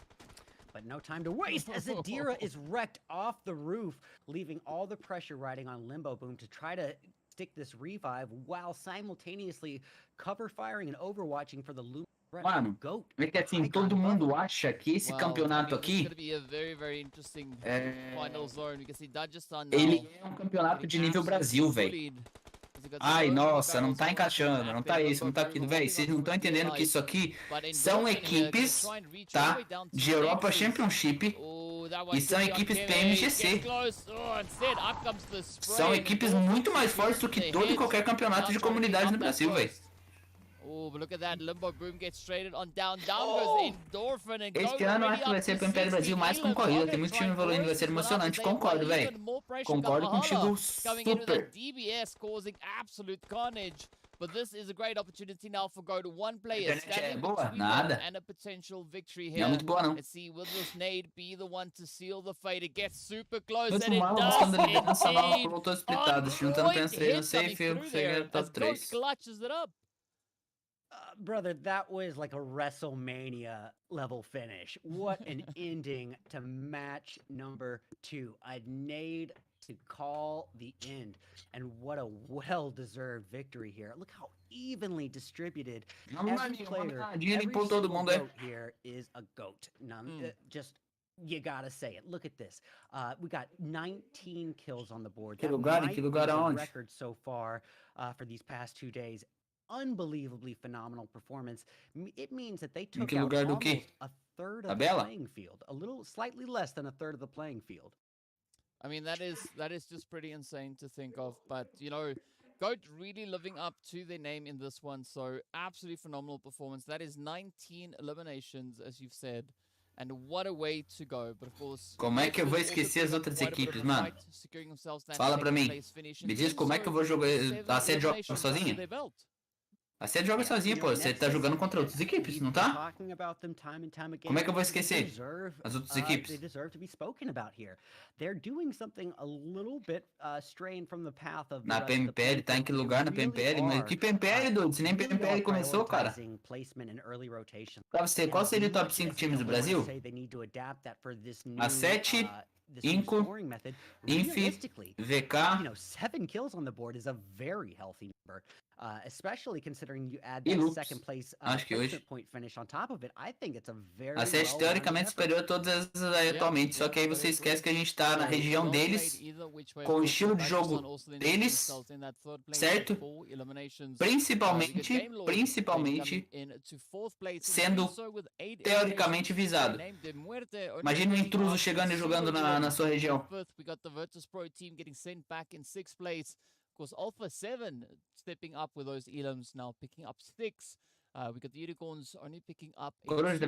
B: But no time to waste as Adira is wrecked off the roof, leaving all the pressure riding on Limbo Boom to try to stick this revive while simultaneously cover firing and overwatching for the loot.
C: Mano, é que assim, todo mundo acha que esse campeonato aqui ele é um campeonato de nível Brasil, velho. Ai, nossa, não tá encaixando, não tá isso, não tá aquilo, velho. Vocês não estão entendendo que isso aqui são equipes, tá? De Europa Championship e são equipes PMGC. São equipes muito mais fortes do que todo e qualquer campeonato de comunidade no Brasil, velho.
A: Oh, but look at that. Limbo Boom gets traded on down. Down goes Endorphin and
C: Este ano acho que vai ser o PMPL Brasil mais concorrido. Tem muito time evoluindo, vai ser emocionante. Concordo, velho. Concordo contigo super.
A: DBS causing absolute carnage. But this is a great opportunity now for Go to one player standing between and a potential victory here.
C: Não é muito boa, não.
A: Let's see, will this nade be the one to seal the fate? It gets super close
C: and
A: it does indeed.
C: Voltou splitado, juntando PS3 no safe, chega top 3.
A: Clutches it up.
B: Brother, that was like a WrestleMania level finish. What an ending to match number 2. A nade to call the end. And what a well-deserved victory here. Look how evenly distributed every player, every single goat here is a goat. Just, you gotta say it. Look at this. We got 19 kills on the board. That might be the record so far for these past 2 days. Unbelievably phenomenal performance. It means that they took out almost a third of the playing field. A little, slightly less than a third of the playing field.
A: I mean, that is just pretty insane to think of. But, you know, Goat really living up to their name in this one. So, absolutely phenomenal performance. That is 19 eliminations, as you've said. And what a way to go. But, of course...
C: Como é que eu vou esquecer as outras equipes, mano? Fala pra mim. Me diz como é que eu vou jogar a série sozinha? A Sede joga sozinha, pô. Você tá jogando contra outras equipes, não tá? Como é que eu vou esquecer as outras equipes? Na PMPL, tá em que lugar na PMPL? Mas que PMPL, doido? Se nem PMPL começou, cara. Pra você, qual seria o top 5 times do Brasil? A 7, Inco, Infi, VK e Lux. Acho que hoje. A 7 teoricamente superior a todas as atualmente, só que aí você esquece que a gente tá na região deles, com o estilo de jogo deles, certo? Principalmente sendo teoricamente visado. Imagina um intruso chegando e jogando na sua região.
A: Of course, Alpha 7 stepping up with those Elams now, picking up 6. We got the Unicorns only picking up.
C: Coruja,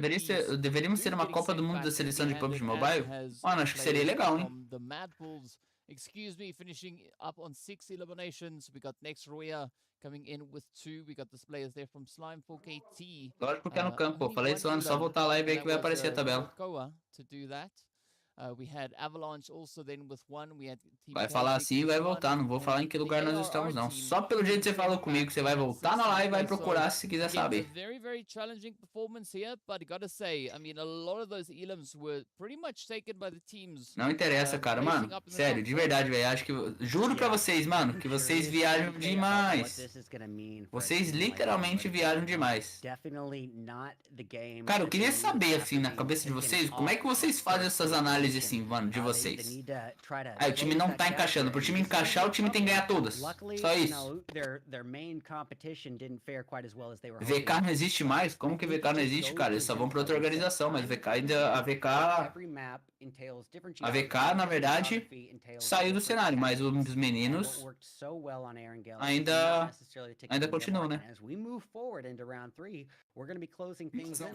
C: deveríamos ter uma Copa do Mundo da seleção de PUBG Mobile? Mano, acho que seria legal, hein?
A: The MadBulls, excuse me, finishing up on 6 eliminations. We got next Rüya coming in with 2. We got the players there from Slime 4KT.
C: Lógico que é no campo, pô. Falei isso antes, só voltar lá e ver que vai aparecer a tabela.
A: To do that. We had Avalanche also then with 1. We had
C: vai falar assim e vai voltar. Não vou falar em que lugar nós estamos, não. Só pelo jeito que você falou comigo, você vai voltar na live e vai procurar se quiser saber.
A: Very, very challenging performance here, but I gotta say, I mean, a lot of those Elams were pretty much taken by the teams.
C: Não interessa, cara, mano. Sério, de verdade, velho. Acho que juro pra vocês, mano, que vocês viajam demais. Vocês literalmente viajam demais. Cara, eu queria saber, assim, na cabeça de vocês, como é que vocês fazem essas análises assim, mano, de vocês? Aí o time não tá encaixando. Pro time encaixar, o time tem que ganhar todas. Só isso. VK não existe mais? Como que VK não existe, cara? Eles só vão pra outra organização, mas VK ainda. A VK, na verdade, saiu do cenário, mas os meninos ainda continuam, né?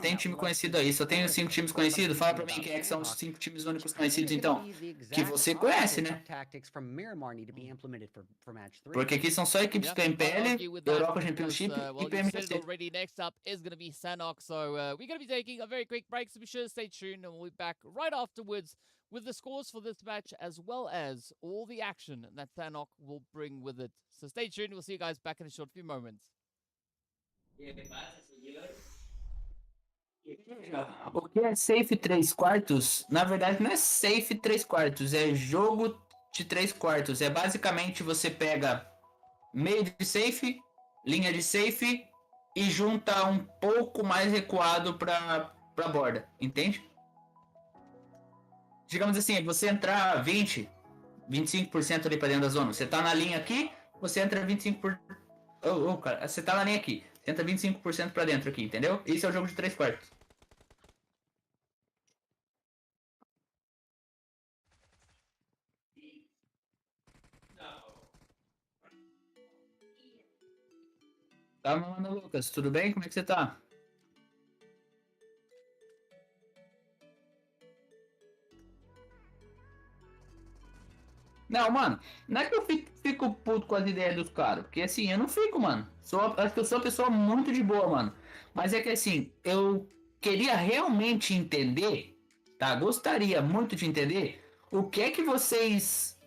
C: Tem time conhecido aí, só tenho 5 times conhecidos. Fala pra mim quem é que são os 5 times únicos conhecidos, então. Que você conhece, né? Porque aqui são só equipes PMPL, Europa Championship e PMPC.
A: So we're going to be taking a very quick break, so be sure to stay tuned and we'll be back right afterwards with the scores for this match as well as all the action that Sanok will bring with it. So stay tuned, we'll see you guys back in a short few moments.
C: O que é safe 3/4? Na verdade não é safe 3/4, é jogo de 3/4. É basicamente você pega meio de safe, linha de safe e junta um pouco mais recuado pra borda, entende? Digamos assim, você entrar 25% ali pra dentro da zona. Você tá na linha aqui, você entra 25%. Cara, você tá na linha aqui, você entra 25% pra dentro aqui, entendeu? Esse é o jogo de 3/4. Tá, meu mano Lucas, tudo bem? Como é que você tá? Não, mano, não é que eu fico puto com as ideias dos caras, porque assim, eu não fico, mano. Acho que eu sou uma pessoa muito de boa, mano. Mas é que assim, eu queria realmente entender, tá? Gostaria muito de entender o que é que vocês,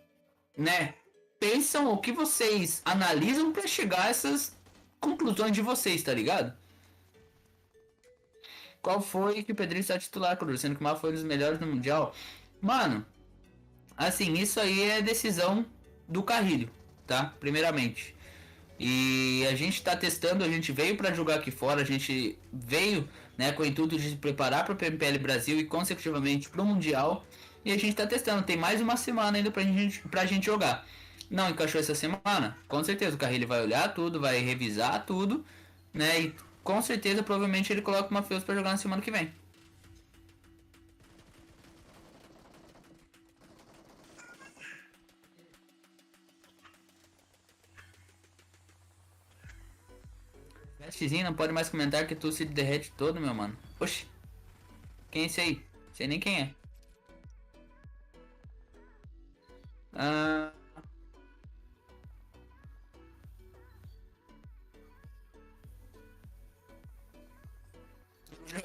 C: né, pensam, o que vocês analisam pra chegar a essas conclusões de vocês, tá ligado? Qual foi que o Pedrinho está titular, sendo que o Mal foi um dos melhores no Mundial? Mano, assim, isso aí é decisão do Carrilho, tá? Primeiramente. E a gente tá testando, a gente veio pra jogar aqui fora, a gente veio, né, com o intuito de se preparar pro PMPL Brasil e consecutivamente pro Mundial. E a gente tá testando, tem mais uma semana ainda pra gente jogar. Não encaixou essa semana? Com certeza o Carrilho vai olhar tudo, vai revisar tudo, né? E com certeza, provavelmente ele coloca uma Feus pra jogar na semana que vem. Testezinho, não pode mais comentar que tu se derrete todo, meu mano. Oxi. Quem é esse aí? Sei nem quem é.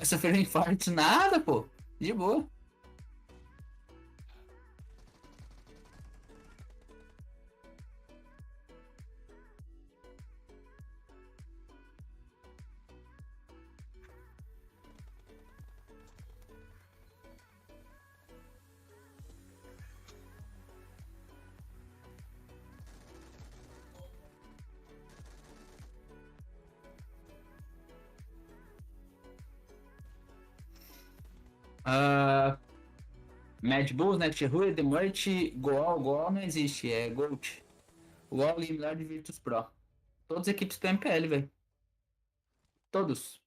C: Sofreu um infarto, nada, pô. De boa. MadBulls, né? Rüya, DeMuerte, Goal não existe, é Gold. Goal e melhor de Virtus Pro. Todas as equipes do MPL, velho. Todos.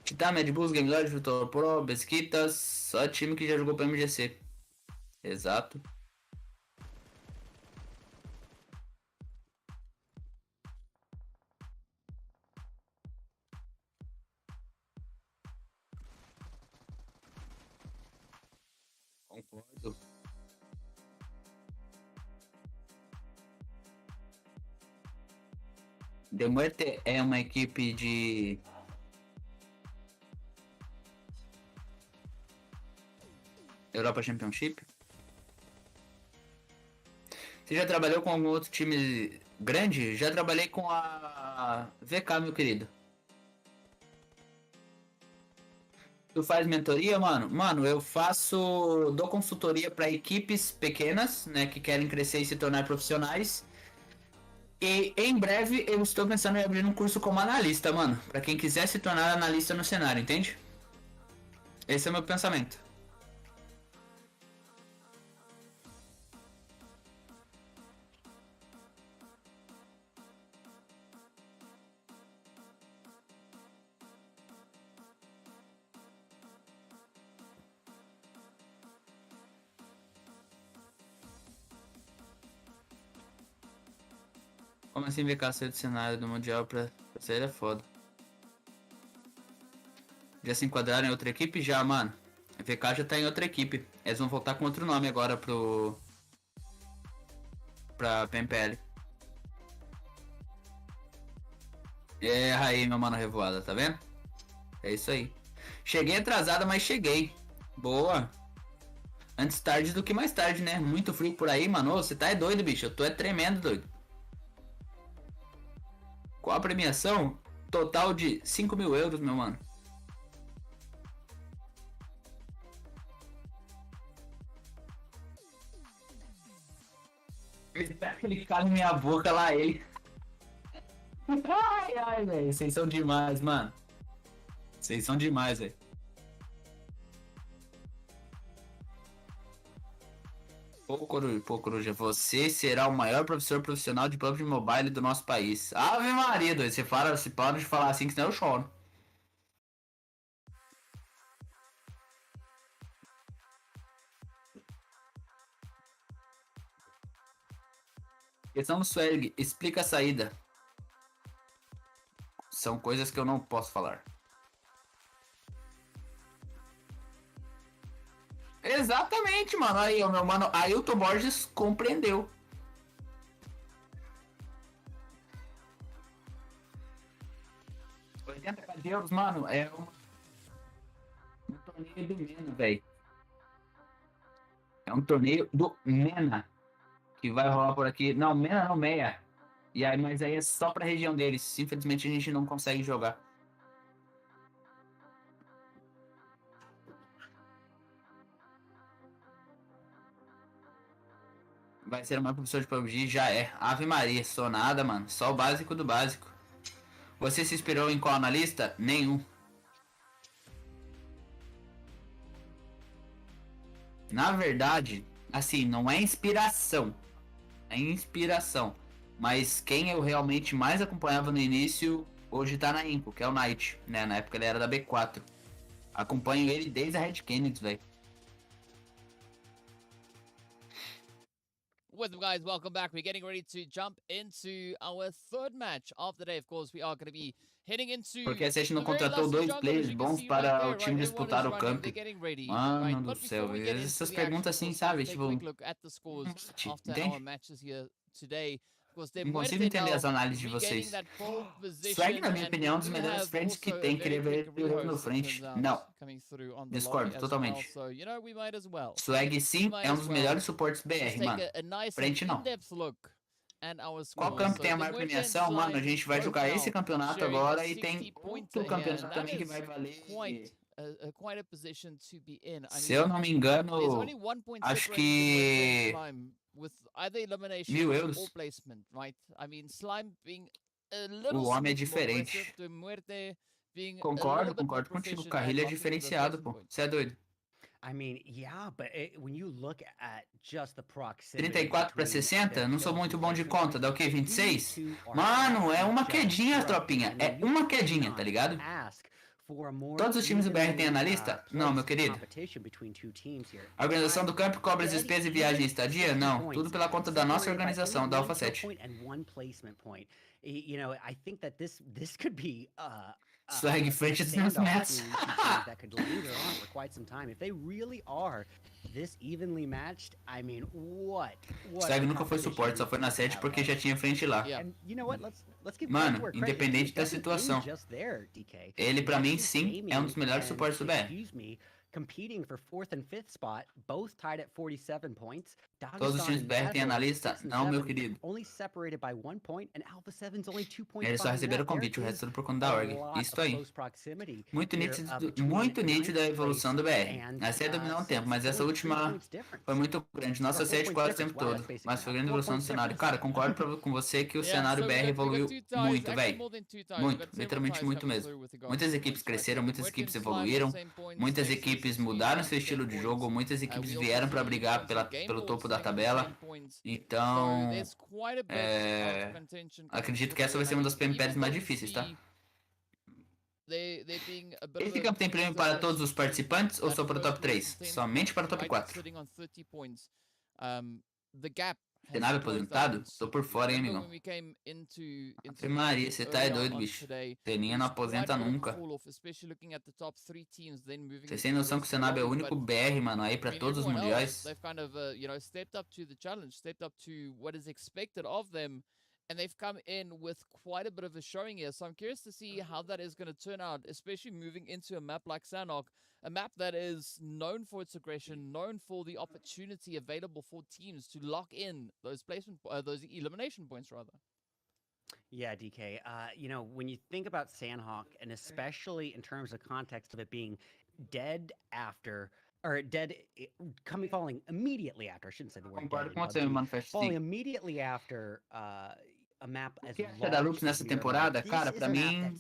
C: Titã, MadBulls, GameLord, Virtus Pro, Besiktas, só time que já jogou pra MGC. Exato. Concordo. DeMuerte é uma equipe de... Europa Championship? Você já trabalhou com algum outro time grande? Já trabalhei com a VK, meu querido. Tu faz mentoria, mano? Mano, eu dou consultoria para equipes pequenas, né, que querem crescer e se tornar profissionais. E em breve eu estou pensando em abrir um curso como analista, mano, para quem quiser se tornar analista no cenário, entende? Esse é o meu pensamento. Como assim VK sair do cenário do Mundial pra sair é foda. Já se enquadraram em outra equipe? Já, mano. A VK já tá em outra equipe. Eles vão voltar com outro nome agora pra PMPL. É aí, meu mano revoada, tá vendo? É isso aí. Cheguei atrasada, mas cheguei. Boa. Antes tarde do que mais tarde, né? Muito frio por aí, mano. Ô, você tá doido, bicho. Eu tô tremendo doido. Qual a premiação? Total de 5.000 euros, meu mano. Espero que ele cale minha boca lá, ele. Ai, ai, velho. Vocês são demais, mano. Vocês são demais, velho. Pô, Coruja, você será o maior professor profissional de PUBG Mobile do nosso país. Ave Maria, doido. Você para de falar assim que senão eu choro. Questão do Swag, explica a saída. São coisas que eu não posso falar. Exatamente, mano. Aí, o meu mano Ailton Borges compreendeu. €80, mano, é um torneio do Mena, velho. É um torneio do Mena que vai rolar por aqui. Não, Mena não, Meia. E aí, mas aí é só pra região deles. Infelizmente a gente não consegue jogar. Vai ser uma professora de PUBG? Já é. Ave Maria, sou nada, mano. Só o básico do básico. Você se inspirou em qual analista? Nenhum. Na verdade, assim, não é inspiração. É inspiração. Mas quem eu realmente mais acompanhava no início, hoje tá na Inco, que é o Knight, né? Na época ele era da B4. Acompanho ele desde a Red Kennedy, velho.
A: What's up, guys? Welcome back. We're getting ready to jump into our third match of the day. Of course, we are going to be heading into.
C: Porque a gente não contratou dois players bons para o time disputar o camp. Mano do céu, essas perguntas assim, sabe? Tipo,
A: look at the scores after our matches here today.
C: Não consigo entender as análises de vocês. Swag, na minha opinião, é um dos melhores frentes que tem. Queria ver ele no frente. Não. Discordo totalmente. Swag, sim, é um dos melhores suportes BR, mano. Frente, não. Qual campo tem a maior premiação? Mano, a gente vai jogar esse campeonato agora e tem outro campeonato também que vai valer... Se eu não me engano, acho que... €1.000. O homem é diferente. Concordo contigo. O Carrilho é diferenciado, pô. Você é doido.
B: I mean, yeah, but when you look at just the proximity
C: 34 para 60? Não sou muito bom de conta. Dá o quê? 26? Mano, é uma quedinha, tropinha. É uma quedinha, tá ligado? Todos os times do BR têm analista? Não, meu querido. A organização do campo cobra as despesas de viagem e estadia? Não. Tudo pela conta da nossa organização, da Alpha 7. Swag frente dos meus metros. Swag nunca foi suporte, só foi na 7 porque já tinha frente lá. Mano, independente da situação, ele pra mim sim é um dos melhores suportes do BR.
B: Competing for 4th and 5th spot, both tied at 47 points.
C: Todos os times BR têm analista? Não, meu querido.
B: Only separated by 1 point and Alpha 7's only 2 points.
C: Eles só receberam o convite, o resto tudo por conta da org. Isso aí. Muito nítido a evolução do BR. Essa é dominar um tempo, mas essa última foi muito grande. Nossa 7 quase o tempo todo. Mas foi grande evolução do cenário. Cara, concordo com você que o cenário BR evoluiu muito, velho. Muito, literalmente muito mesmo. Muitas equipes cresceram, muitas equipes evoluíram, muitas equipes mudaram seu estilo de jogo, muitas equipes vieram para brigar pelo topo da tabela. Então, acredito que essa vai ser uma das PMPs mais difíceis, tá? Esse campo tem prêmio para todos os participantes ou só para o top 3? Somente para o top 4. Cenário aposentado? Tô por fora, hein, amigão? Ave Maria, você tá doido, bicho. Teninha não aposenta nunca. Vocês têm noção que o Cenário é o único BR, mano, aí pra todos os mundiais?
A: And they've come in with quite a bit of a showing here. So I'm curious to see how that is going to turn out, especially moving into a map like Sanhok, a map that is known for its aggression, known for the opportunity available for teams to lock in those those elimination points, rather.
B: Yeah, DK. You know, when you think about Sanhok, and especially in terms of context of it being dead after, or dead, falling immediately after. I shouldn't say the word dead. Falling immediately after a map as
C: large da Lux nessa temporada, cara, pra mim,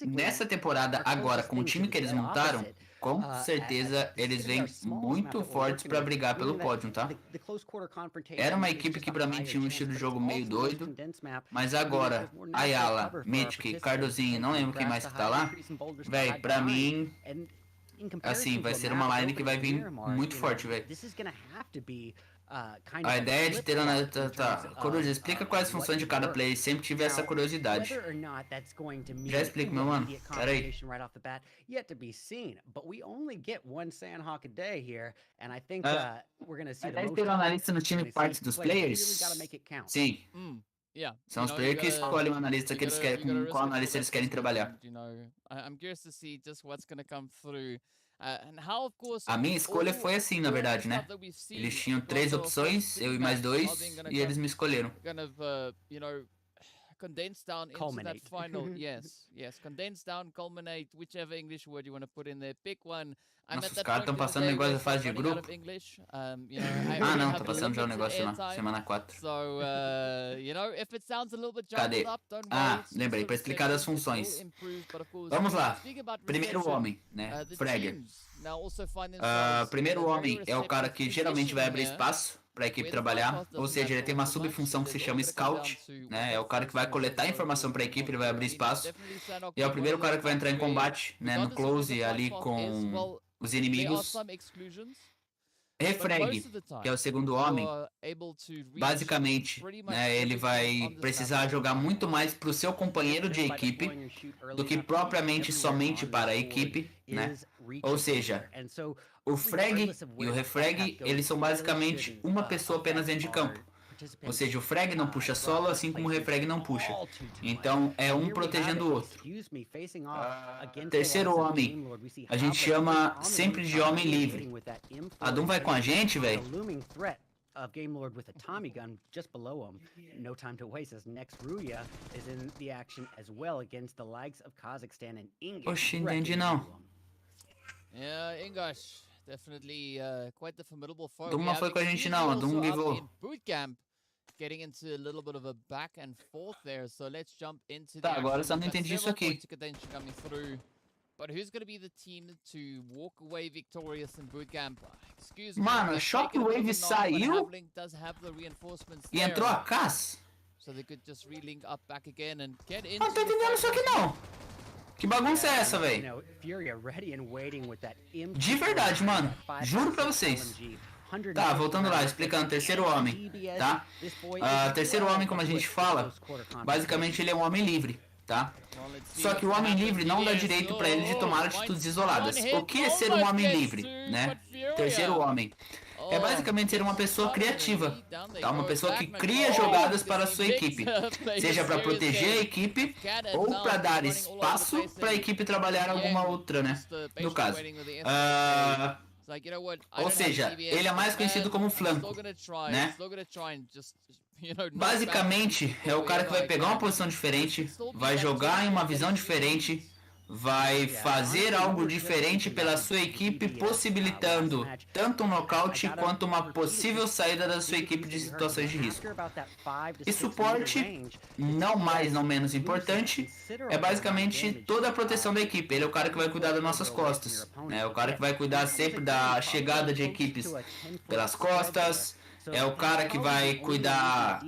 C: nessa temporada agora, com o time que eles montaram, com certeza eles vêm muito fortes pra brigar pelo pódio, tá? Era uma equipe que pra mim tinha um estilo de jogo meio doido, mas agora, Ayala, Mythic, Cardozinho, não lembro quem mais que tá lá, véi, pra mim... Assim, vai ser uma line que vai vir muito forte, velho. A ideia de ter Coruja, explica quais as funções de cada player. Sempre tive essa curiosidade. Já explico, meu mano. Pera aí. A ideia de ter um analista no time parte dos players? Sim. São os players que escolhem o analista que eles querem, com qual analista eles querem trabalhar. A minha escolha foi assim, na verdade, né? Eles tinham 3 opções, eu e mais 2, e eles me escolheram.
A: Condense down into that final, condense down, culminate, whichever English word you want to put in there, pick one.
C: Nossa, os caras estão passando negócio da fase de grupo. Não, tá passando já o negócio lá, semana 4. Cadê? Lembrei, pra explicar as funções. Vamos lá. Primeiro homem, né? Fragger. Primeiro homem é o cara que geralmente vai abrir espaço para a equipe trabalhar, ou seja, ele tem uma subfunção que se chama Scout, né? É o cara que vai coletar informação para a equipe, ele vai abrir espaço, e é o primeiro cara que vai entrar em combate, né? No close ali com os inimigos. Refrag, que é o segundo homem, basicamente, né, ele vai precisar jogar muito mais para o seu companheiro de equipe do que propriamente somente para a equipe, né? Ou seja, o frag e o refrag, eles são basicamente uma pessoa apenas dentro de campo. Ou seja, o frag não puxa solo, assim como o refrag não puxa. Então, é um protegendo o outro. Terceiro homem, a gente chama sempre de homem livre. A Doom vai com a gente, velho.
B: Of Game Lord with a Tommy gun just below him. No time to waste as next Rüya is in the action as well against the likes of Kazakhstan and English.
C: Oxi, entendi não.
A: Yeah, English, definitely quite the formidable foe.
C: Doom não foi com a gente não, a Doom levou.
A: Bootcamp, getting into a little bit of a back and forth there. So let's jump into
C: Tá, agora eu só não entendi isso aqui.
A: Coming through. But who's going to be the team to walk away victorious in bootcamp? Excuse me.
C: Mano, Shockwave saiu e entrou a Cass.
A: So they could just relink up back again and get into.
C: Não tô entendendo isso aqui não. Que bagunça é essa, velho? De verdade, mano. Juro pra vocês. Tá, voltando lá, explicando, terceiro homem, tá? Terceiro homem, como a gente fala, basicamente ele é um homem livre, tá? Só que o homem livre não dá direito pra ele de tomar atitudes isoladas. O que é ser um homem livre, né? Terceiro homem. É basicamente ser uma pessoa criativa, tá? Uma pessoa que cria jogadas para a sua equipe. Seja para proteger a equipe ou para dar espaço para a equipe trabalhar alguma outra, né? No caso. Ou seja, ele é mais conhecido como flanco, né? Basicamente, é o cara que vai pegar uma posição diferente, vai jogar em uma visão diferente, vai fazer algo diferente pela sua equipe, possibilitando tanto um nocaute quanto uma possível saída da sua equipe de situações de risco. E suporte, não mais, não menos importante, é basicamente toda a proteção da equipe. Ele é o cara que vai cuidar das nossas costas, né? É o cara que vai cuidar sempre da chegada de equipes pelas costas. É o cara que vai cuidar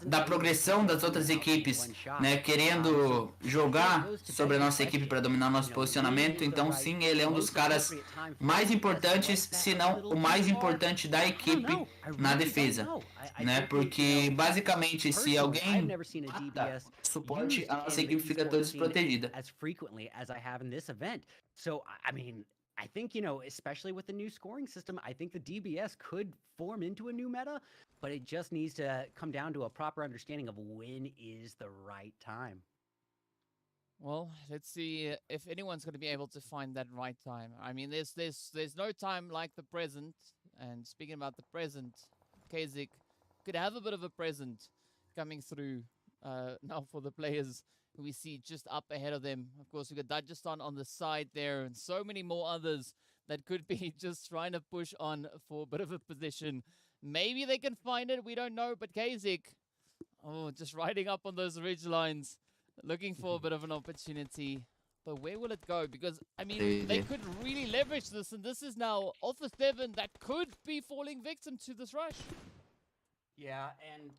C: da progressão das outras equipes, né? Querendo jogar sobre a nossa equipe para dominar nosso posicionamento. Então, sim, ele é um dos caras mais importantes, se não o mais importante da equipe na defesa, né? Porque, basicamente, se alguém mata suporte, a nossa equipe fica toda desprotegida.
B: I think, especially with the new scoring system, I think the DBS could form into a new meta, but it just needs to come down to a proper understanding of when is the right time.
A: Well, let's see if anyone's going to be able to find that right time. I mean, there's no time like the present. And speaking about the present, Kazik could have a bit of a present coming through now for the players who we see just up ahead of them. Of course, we've got Dagestan on the side there and so many more others that could be just trying to push on for a bit of a position. Maybe they can find it, we don't know, but Kazik, just riding up on those ridge lines, looking for a bit of an opportunity. But where will it go? Because, I mean, they could really leverage this, and this is now Alpha 7 that could be falling victim to this rush.
B: Yeah, and,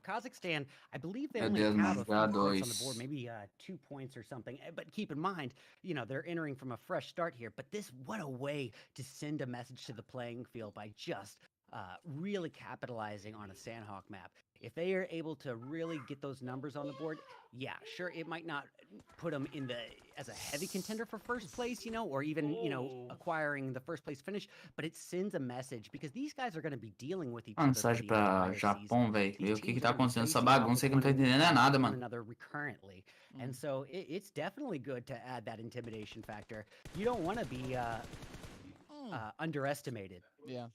B: Kazakhstan, I believe they only have a few points on the board, maybe 2 points or something. But keep in mind, they're entering from a fresh start here. But what a way to send a message to the playing field by just really capitalizing on a Sandhawk map. If they are able to really get those numbers on the board, yeah, sure, it might not put them as a heavy contender for first place, or even, acquiring the first place finish, but it sends a message because these guys are going to be dealing with each other.
C: Mensagem pra Japão, velho. Ver o que tá acontecendo essa bagunça que não tô entendendo nada, mano.
B: Recurrently. And so it's definitely good to add that intimidation factor. You don't want to be underestimated.
A: Yeah.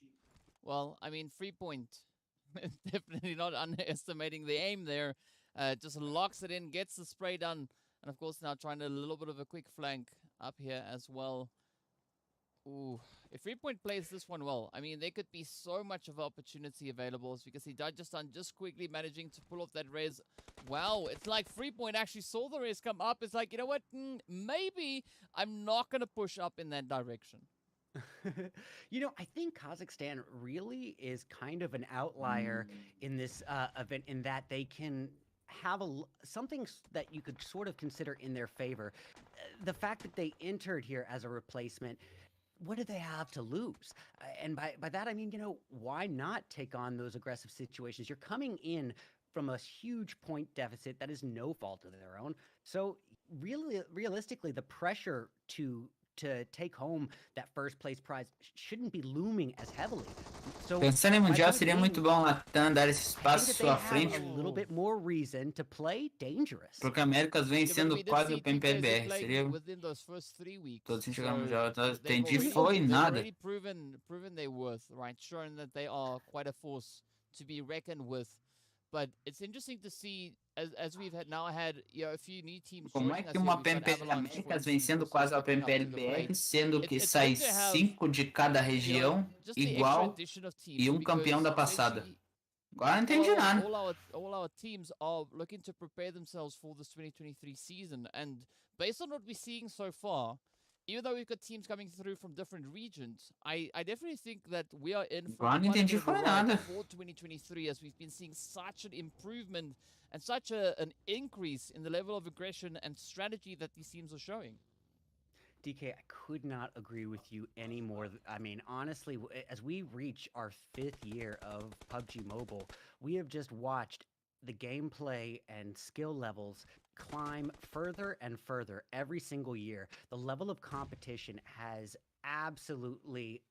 A: Well, I mean, 3 point. Definitely not underestimating the aim there. Just locks it in, gets the spray done. And of course now trying a little bit of a quick flank up here as well. Ooh, if 3 point plays this one well, I mean, there could be so much of opportunity available. As we can see, Dagestan just quickly managing to pull off that res. Wow, it's like 3 point actually saw the res come up. It's like, you know what? Maybe I'm not going to push up in that direction.
B: I think Kazakhstan really is kind of an outlier in this event in that they can have something that you could sort of consider in their favor. The fact that they entered here as a replacement, what do they have to lose? And by that, I mean, why not take on those aggressive situations? You're coming in from a huge point deficit that is no fault of their own. So really, realistically, the pressure to to take home that first place prize shouldn't be looming as heavily. So
C: pensando em mundial seria muito bom Latam dar esse espaço à sua frente.
B: A little bit more reason to play dangerous.
C: Porque a Américas vem sendo quase o PMPBR, seria todos sem chegar no mundial. Entendi, foi nada.
A: Proven their worth, right? Showing that they are quite a force to be reckoned with. But it's interesting to see as we've had a few new teams.
C: Como é que uma PMPBR Américas vencendo quase a PMPBR, sendo que sai 5 de cada região igual e um campeão da passada? Agora não entendi nada.
A: All our teams are looking to prepare themselves for this 2023 season, and based on what we're seeing so far, even though we've got teams coming through from different regions, I definitely think that we are in for quite a bit of a ride for 2023, as we've been seeing such an improvement and such an increase in the level of aggression and strategy that these teams are showing.
B: DK, I could not agree with you anymore. I mean, honestly, as we reach our 5th year of PUBG Mobile, we have just watched the gameplay and skill levels climb further and further every single year. The level of competition has absolutely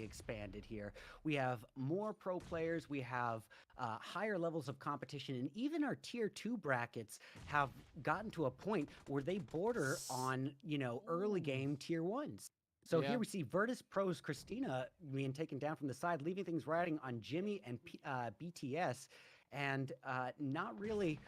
B: expanded here. We have more pro players, we have higher levels of competition, and even our tier 2 brackets have gotten to a point where they border on, early game tier 1s. So here we see Virtus Pro's Christina being taken down from the side, leaving things riding on Jimmy and BTS, and not really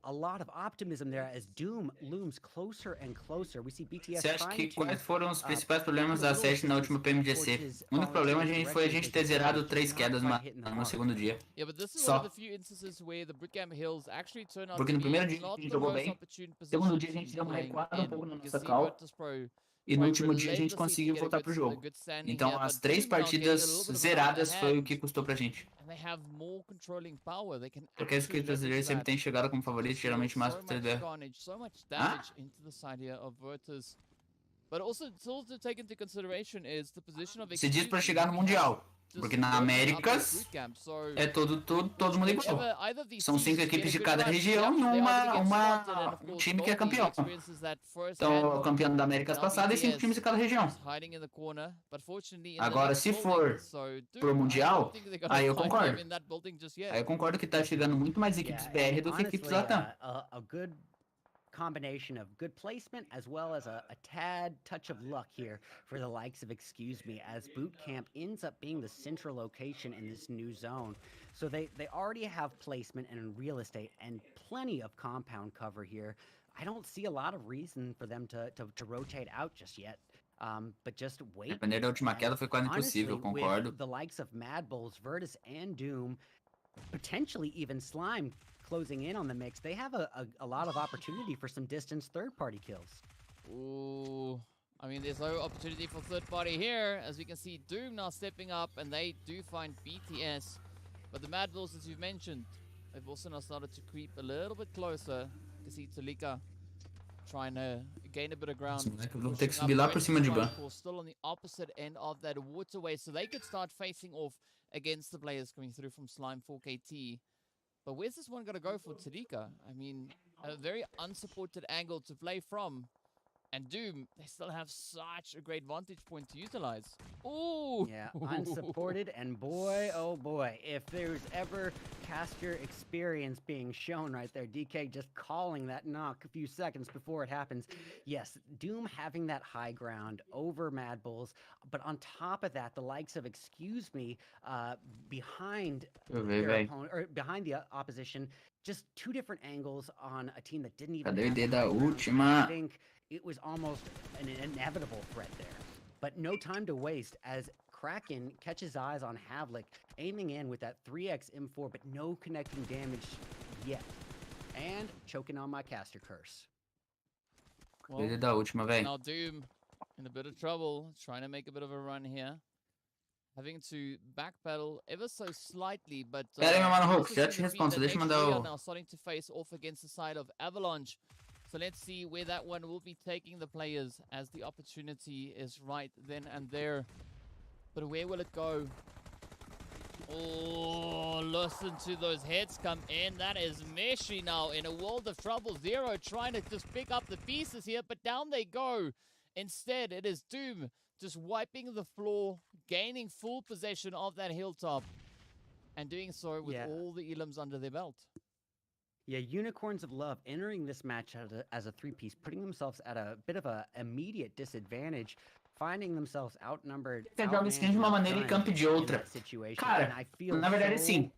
B: a lot of optimism there as Doom looms closer and closer. We see BTS.
C: Você acha que quais foram os principais problemas da Sete na última PMGC? O único problema foi a gente ter zerado 3 quedas no segundo dia. Só. Porque no primeiro dia a gente jogou bem, no segundo dia a gente deu uma recuada um pouco na nossa cal, e no último dia a gente conseguiu voltar pro jogo. Então as 3 partidas zeradas foi o que custou pra gente. Porque as equipes brasileiras sempre têm chegado como favoritos, geralmente mais pro Ptbr. Se diz pra chegar no Mundial. Porque na Américas é todo mundo igual. São 5 equipes de cada região e um time que é campeão. Então, o campeão da Américas passada e 5 times de cada região. Agora, se for pro Mundial, aí eu concordo. Aí eu concordo que tá chegando muito mais equipes BR do que equipes Latam.
B: Combination of good placement as well as a tad touch of luck here for the likes of Excuse Me, as Boot Camp ends up being the central location in this new zone. So they already have placement and real estate and plenty of compound cover here. I don't see a lot of reason for them to rotate out just yet. But just wait.
C: Depender da última queda foi quase impossível, concordo.
B: With the likes of MadBulls, Virtus, and Doom, potentially even Slime closing in on the mix, they have a lot of opportunity for some distance third-party kills.
A: Ooh, I mean, there's no opportunity for third party here, as we can see Doom now stepping up, and they do find BTS. But the MadBulls, as you've mentioned, they've also now started to creep a little bit closer. You can see Talika trying to gain a bit of ground.
C: Vão ter que subir lá por cima de ban.
A: Still on the opposite end of that waterway, so they could start facing off against the players coming through from Slime 4KT. But where's this one going to go for Talika? I mean, a very unsupported angle to play from. And Doom, they still have such a great vantage point to utilize. Ooh!
B: Yeah, unsupported, and boy, oh boy, if there's ever caster experience being shown right there, DK just calling that knock a few seconds before it happens. Yes, Doom having that high ground over MadBulls, but on top of that, the likes of Excuse Me behind their opponent, or behind the opposition, just 2 different angles on a team that didn't even
C: última.
B: I think it was almost an inevitable threat there. But no time to waste as Kraken catches eyes on Havlik, aiming in with that 3x M4, but no connecting damage yet. And choking on my caster curse.
A: Well, now Doom in a bit of trouble, trying to make a bit of a run here. Having to backpedal ever so slightly, but
C: Pera aí, meu mano Hulk, já te respondo, deixa eu mandar o...
A: now starting to face off against the side of Avalanche. So let's see where that one will be taking the players, as the opportunity is right then and there. But where will it go? Oh, listen to those hits come in. That is Meshi now in a world of trouble. Zero trying to just pick up the pieces here, but down they go. Instead, it is Doom just wiping the floor, gaining full possession of that hilltop, and doing so with all the elims under their belt.
B: Yeah, Unicorns of Love entering this match as a three-piece, putting themselves at a bit of a immediate disadvantage, finding themselves outnumbered.
C: Joga skin de uma maneira e camp de outra. Cara, na verdade sim.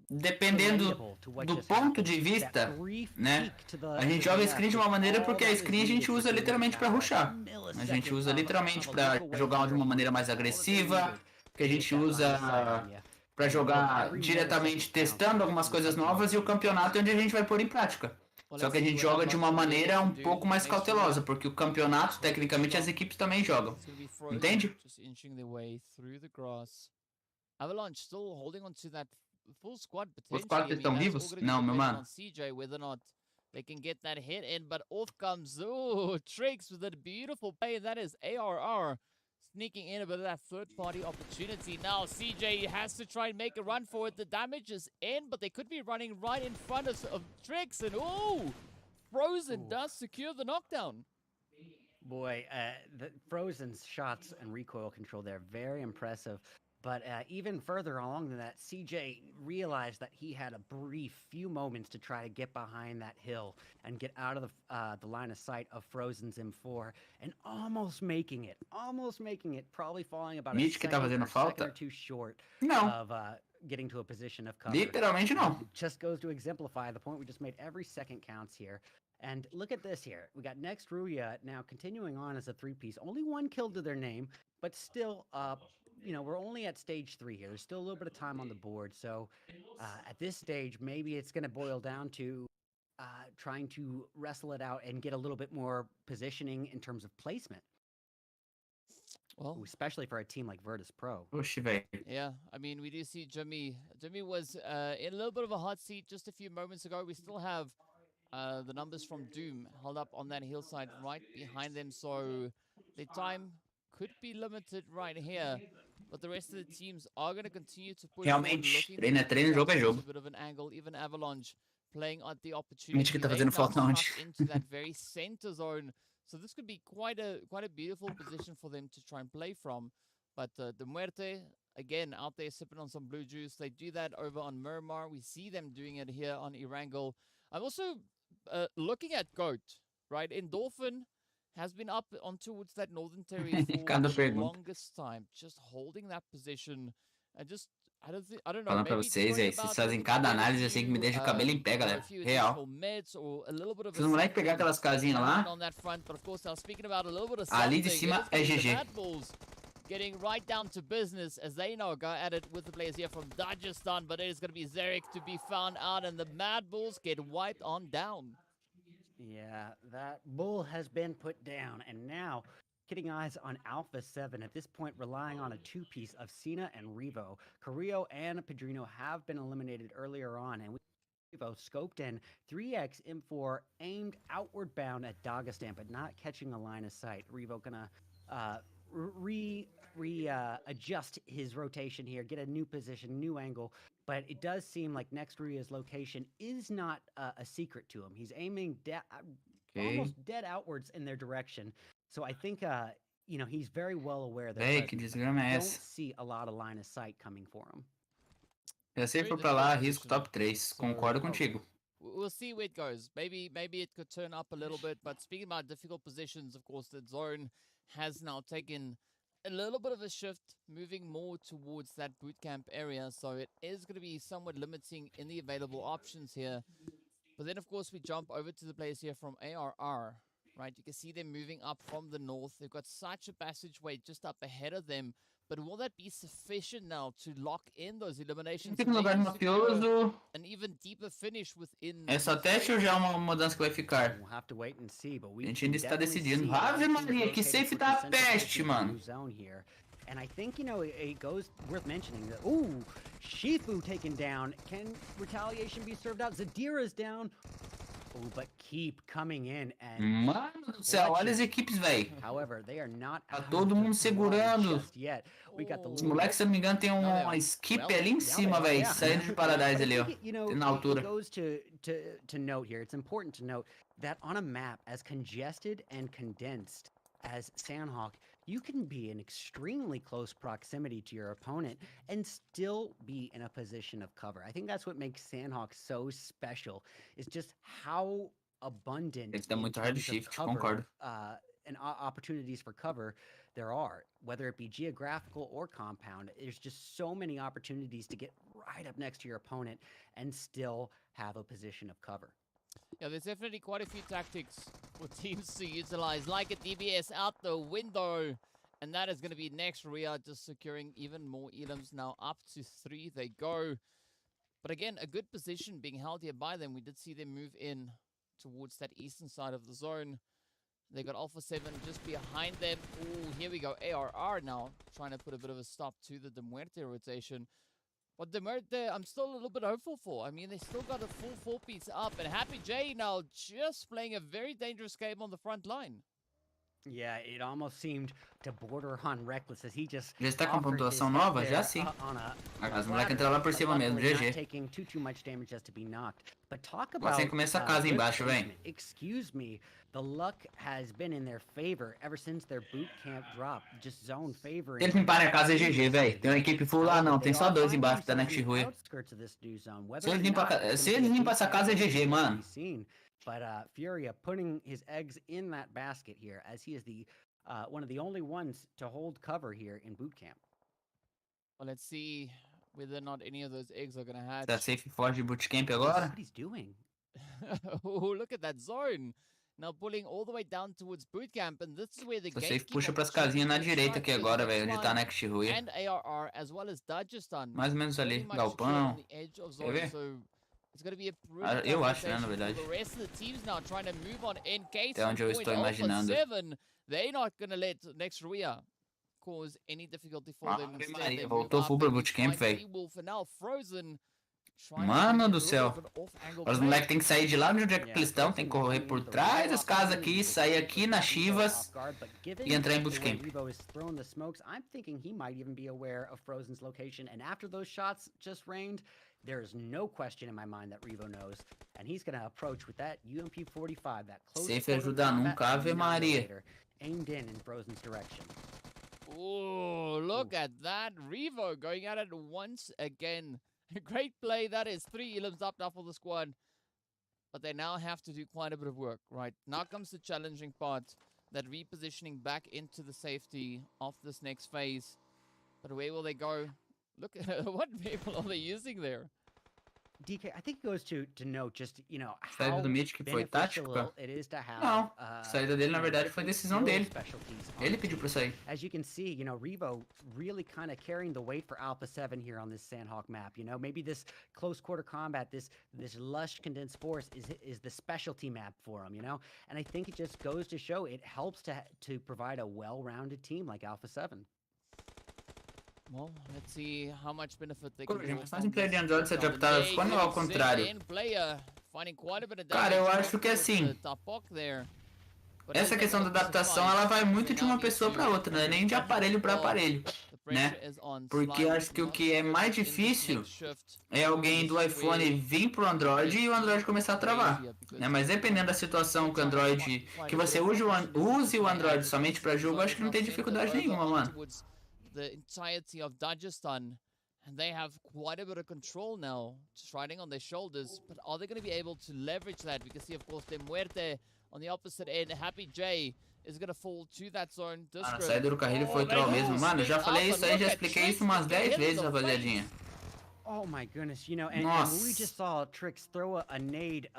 C: Dependendo do ponto de vista, né? A gente joga screen de uma maneira porque a screen a gente usa literalmente para rushar. A gente usa literalmente para jogar de uma maneira mais agressiva, que a gente usa para jogar diretamente testando algumas coisas novas, e o campeonato é onde a gente vai pôr em prática. Só que a gente joga de uma maneira um pouco mais cautelosa, porque o campeonato, tecnicamente, as equipes também jogam. Entende?
A: Avalanche still holding on to that full squad
C: Os quatro estão vivos? Não, meu mano.
A: CJ, whether or not they can get that hit in, but off comes Tricks with a beautiful play. That is ARR sneaking in a bit of that third-party opportunity. Now CJ has to try and make a run for it. The damage is in, but they could be running right in front of Tricks, and Frozen does secure the knockdown.
B: Boy, the Frozen's shots and recoil control there, very impressive. But even further along than that, CJ realized that he had a brief few moments to try to get behind that hill and get out of the line of sight of Frozen's M4, and almost making it, probably falling about a second or two short of getting to a position of cover.
C: Literalmente não.
B: Just goes to exemplify the point we just made. Every second counts here. And look at this here. We got next Rüya now continuing on as a three-piece. Only one kill to their name, but still you know, we're only at stage 3 here. There's still a little bit of time on the board. So at this stage, maybe it's going to boil down to trying to wrestle it out and get a little bit more positioning in terms of placement. Well, especially for a team like Virtus Pro.
A: Yeah, I mean, we do see Jimmy. Jimmy was in a little bit of a hot seat just a few moments ago. We still have the numbers from Doom held up on that hillside right behind them. So the time could be limited right here. But the rest of the teams are going to continue to push
C: realmente, treino é treino, jogo é jogo.
A: A bit of an angle, even Avalanche playing at the opportunity.
C: Que tá fazendo falta onde?
A: Into that very center zone. So this could be quite a beautiful position for them to try and play from. But DeMuerte, again, out there sipping on some blue juice. They do that over on Miramar. We see them doing it here on Erangel. I'm also looking at GOAT, right? Endorphin has been up on towards that northern territory for the longest time, just holding that position and just I don't know.
C: Falando pra vocês, vocês fazem cada análise assim que me deixa o cabelo em pé, galera. Real. Se os moleques pegar aquelas casinhas lá, ali de cima é GG.
A: Getting right down to business as they now go at it with the players here from Dagestan, but it is going to be Zarek to be found out, and the MadBulls get wiped on down.
B: Yeah, that bull has been put down, and now getting eyes on Alpha 7. At this point, relying on a two-piece of Cena and Revo. Carrillo and Pedrino have been eliminated earlier on, and Revo scoped in 3x M4 aimed outward bound at Dagestan, but not catching a line of sight. Revo gonna adjust his rotation here, get a new position, new angle. But it does seem like next Rüya's location is not a secret to him. He's aiming almost dead outwards in their direction. So I think, you know, he's very well aware that don't see a lot of line of sight coming for him.
C: Eu sempre for pra lá, risco top 3. Concordo contigo.
A: We'll see where it goes. Maybe it could turn up a little bit. But speaking about difficult positions, of course, the zone has now taken a little bit of a shift, moving more towards that bootcamp area. So it is going to be somewhat limiting in the available options here. But then, of course, we jump over to the players here from ARR, right? You can see them moving up from the north. They've got such a passageway just up ahead of them. But will that be sufficient now to lock in those eliminations? An even deeper finish within.
C: É só teste ou já é uma mudança que vai ficar?
B: We'll have to wait and see, but
C: a gente ainda está decidindo. Ave Maria, que safe da peste, mano.
B: And I think, you know, it goes worth mentioning that, Shifu taken down. Can retaliation be served out? Zadira's down. but keep coming in and
C: Mano do céu, olha as equipes, velho.
B: However, they are not
C: Tá todo mundo segurando.
B: just yet. We got the
C: Os moleques, se eu não me engano, tem uma skip ali em cima, velho. Saindo de Paradise ali, ó. Na altura.
B: It goes to note here. It's important to note that on a map as congested and condensed as Sandhawk, you can be in extremely close proximity to your opponent and still be in a position of cover. I think that's what makes Sandhawk so special, is just how abundant
C: Ele dá muito hard shift, concordo.
B: And opportunities for cover there are, whether it be geographical or compound. There's just so many opportunities to get right up next to your opponent and still have a position of cover.
A: Yeah, there's definitely quite a few tactics for teams to utilize, like a DBS out the window. And that is going to be next. Rüya just securing even more elims now. Up to 3 they go. But again, a good position being held here by them. We did see them move in towards that eastern side of the zone. They got Alpha 7 just behind them. Oh, here we go. ARR now trying to put a bit of a stop to the DeMuerte rotation. But DeMuerte, I'm still a little bit hopeful for. I mean, they still got a full 4-piece up. And Happy J now just playing a very dangerous game on the front line.
B: Yeah, it almost seemed to border on reckless as he just.
C: Já está com pontuação nova? Já sim. As moleques entram lá por cima mesmo, GG.
B: Taking too much damage just to be knocked. But talk about.
C: Você começa a casa embaixo, vem.
B: Excuse me. The luck has been in their favor ever since their boot camp drop. Just zone favoring.
C: Se eles limparem a casa é GG, velho. Tem uma equipe full lá, não. Tem só 2 embaixo da Next Rüya. Se eles limpam essa casa é GG, mano.
B: But Furia putting his eggs in that basket here, as he is the one of the only ones to hold cover here in boot camp.
A: Well, let's see whether or not any of those eggs are going to hatch.
C: Tá safe foge de bootcamp agora?
B: What he's doing.
A: Oh, look at that zone. Now pulling all the way down towards bootcamp, and this is where the
C: safe puxa pras casinhas na direita aqui agora, velho, onde tá Next Rüya.
A: And ARR as well as Dagestan.
C: Mais ou menos ali, galpão. Quer ver?
A: It's going to be a
C: eu acho, né, na verdade.
A: The rest of the teams now trying to move on in case
C: é onde eu estou imaginando.
A: They're not going to let Next Rüya cause any difficulty for them.
C: Maria, voltou full pro bootcamp, velho. Mano do céu. Os moleques tem que sair de lá onde é que eles estão, tem que correr por trás das casas aqui, sair aqui nas Chivas e entrar em bootcamp.
B: I'm thinking he might even be aware of Frozen's location, and after those shots just rained, there's no question in my mind that Revo knows, and he's going to approach with that UMP-45, that close
C: safe ajuda nunca, Ave Maria.
B: Aimed in Frozen's direction.
A: Oh, look at that. Revo going at it once again. Great play. That is 3 elims up now for the squad. But they now have to do quite a bit of work, right? Now comes the challenging part, that repositioning back into the safety of this next phase. But where will they go? Look at what vehicle are they using there?
B: DK, I think it goes to note just, you know,
C: how do Mythic foi tática?
B: It is to have,
C: não, a saída dele na verdade foi decisão dele. Ele pediu pra sair.
B: As you can see, you know, Revo really kind of carrying the weight for Alpha 7 here on this Sandhawk map. You know, maybe this close quarter combat, this lush condensed forest is the specialty map for him, you know? And I think it just goes to show it helps to provide a well-rounded team like Alpha 7.
A: Well, let's see how much benefit they can get.
C: Mas em player de Android se adaptar quando ao contrário. Cara, eu acho que assim, essa questão da adaptação ela vai muito de uma pessoa para outra, né? Nem de aparelho para aparelho, né? Porque acho que o que é mais difícil é alguém do iPhone vir pro Android e o Android começar a travar, né? Mas dependendo da situação que o Android, que você use o Android somente para jogo, acho que não tem dificuldade nenhuma, mano.
A: The entirety of Dagestan, and they have quite a bit of control now, just riding on their shoulders. But are they going to be able to leverage that? We can see, of course, DeMuerte on the opposite end. Happy J is going to fall to that zone.
C: A saída do carrilho foi troll mesmo, mano. Já falei isso aí, já expliquei isso umas 10 vezes, rapaziadinha.
B: Oh my goodness, you know, and we just saw Trix throw a nade,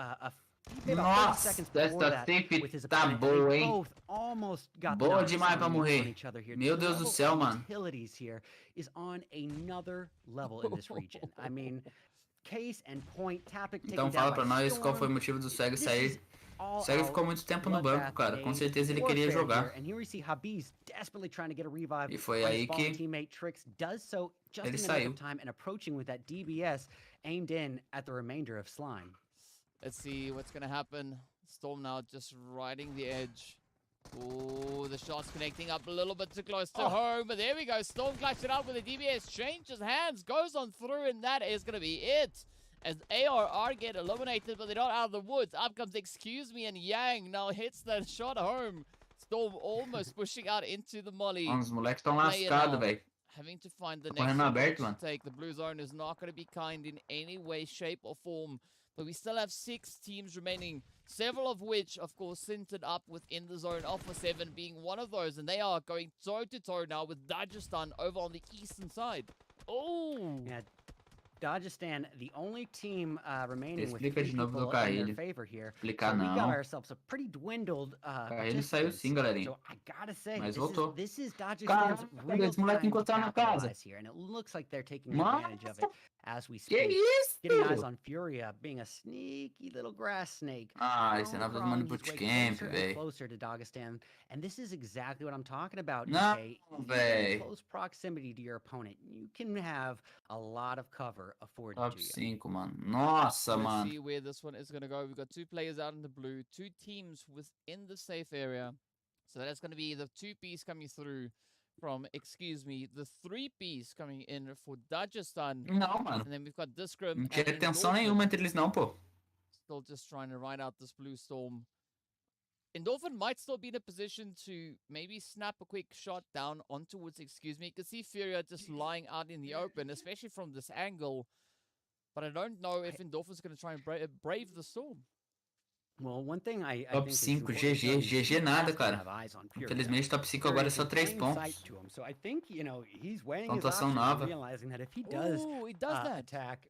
C: Nossa, essa safe tá boa, hein? Boa demais pra morrer. Meu Deus do céu, mano. Então fala pra nós qual foi o motivo do Swag sair. O Swag ficou muito tempo no banco, cara. Com certeza ele queria jogar. E foi aí que ele saiu.
A: Let's see what's going to happen. Storm now just riding the edge. Oh, the shot's connecting up a little bit too close to home. But there we go. Storm clutched it out with the DBS. Changes hands. Goes on through. And that is going to be it. As ARR get eliminated, but they're not out of the woods. Up comes Excuse Me, and Yang now hits that shot home. Storm almost pushing out into the molly.
C: Os moleques estão lascados, velho.
A: Having to find the next approach to take. The blue zone is not going to be kind in any way, shape, or form. But we still have 6 teams remaining, several of which, of course, centered up within the zone. Alpha 7 being one of those, and they are going toe-to-toe now with Dagestan over on the eastern side. Oh!
B: Yeah, Dagestan, the only team remaining with 3 people in their favor here. So we got ourselves a pretty dwindled
C: Ele saiu sim, galerinha.
B: So I gotta say,
C: Mas voltou.
B: this is Dagestan's real time to capitalize here, and it looks like they're taking advantage of it as we speak. Getting eyes on Furia, being a sneaky little grass snake.
C: Esse é nada do bootcamp, velho.
B: Closer to Dagestan, and this is exactly what I'm talking about.
C: Não,
B: in close proximity to your opponent, you can have a lot of cover afforded
C: Top
B: to you.
C: 5, mano. Nossa,
A: Let's
C: mano.
A: see where this one is going to go. We've got 2 players out in the blue, 2 teams within the safe area. So that's going to be the 2-piece coming through from, excuse me, the 3-piece coming in for Dagestan.
C: Não, mano.
A: And then we've got Discrim.
C: Não queria tensão nenhuma entre eles, não, pô.
A: Still just trying to ride out this blue storm. Endorphin might still be in a position to maybe snap a quick shot down on towards, excuse me. You can see Furia just lying out in the open, especially from this angle. But I don't know if Endorphin's going to try and brave the storm.
B: Well, one thing I
C: Top 5, GG nada, cara. Infelizmente, top 5 agora é só 3 pontos.
B: So I think, you know, he's weighing his
C: Pontuação
B: options,
C: nova.
B: realizing that if he does,
A: he does that.
B: attack.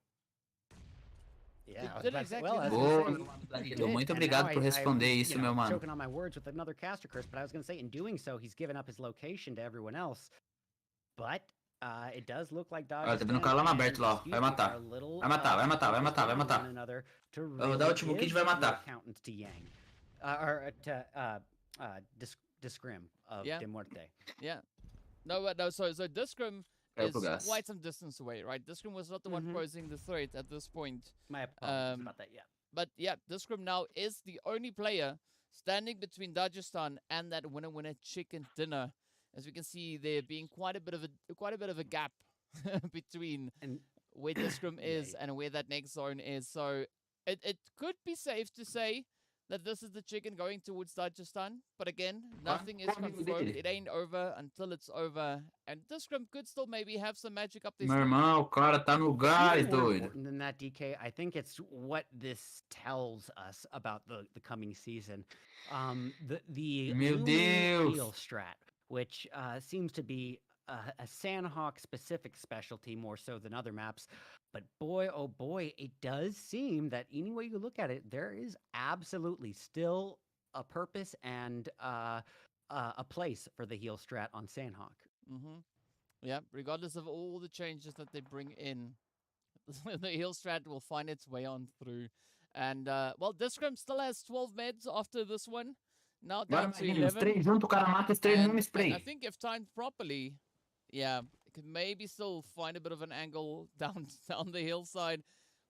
B: Yeah,
A: Did exactly
B: well,
A: that.
C: Boa, muito obrigado por responder isso, meu mano.
B: Choking on my words with another caster curse, but I was going to say, in doing so, he's given up his location to everyone else. But it does look like
C: Olha, tá vendo o cara lá no aberto lá, ó. Vai matar. Vai matar, vai matar, vai matar, vai matar. Eu vou dar o último kit e vai matar.
B: Discrim of
A: Yeah.
B: DeMuerte.
A: Yeah. No, so Discrim is quite some distance away, right? Discrim was not the one posing the threat at this point.
B: My apologies about that, yeah.
A: But yeah, Discrim now is the only player standing between Dagestan and that winner chicken dinner. As we can see, there being quite a bit of a gap between where Discrim is and where that next zone is. So it could be safe to say that this is the chicken going towards Dagestan. But again, nothing is confirmed. It ain't over until it's over. And Discrim could still maybe have some magic up there.
C: Meu irmão, o cara tá no gás, doido.
B: More than that, DK, I think it's what this tells us about the coming season. The
C: Meu Deus.
B: Heal strat, which seems to be a Sandhawk specific specialty more so than other maps. But boy, oh boy, it does seem that any way you look at it, there is absolutely still a purpose and a place for the heal strat on Sandhawk.
A: Yeah, regardless of all the changes that they bring in, the heal strat will find its way on through. And, well, Discrim still has 12 meds after this one. Now down to 11.
C: Junto, o cara mata os 3 no mesmo spray.
A: I think if timed properly, yeah, it could maybe still find a bit of an angle down the hillside.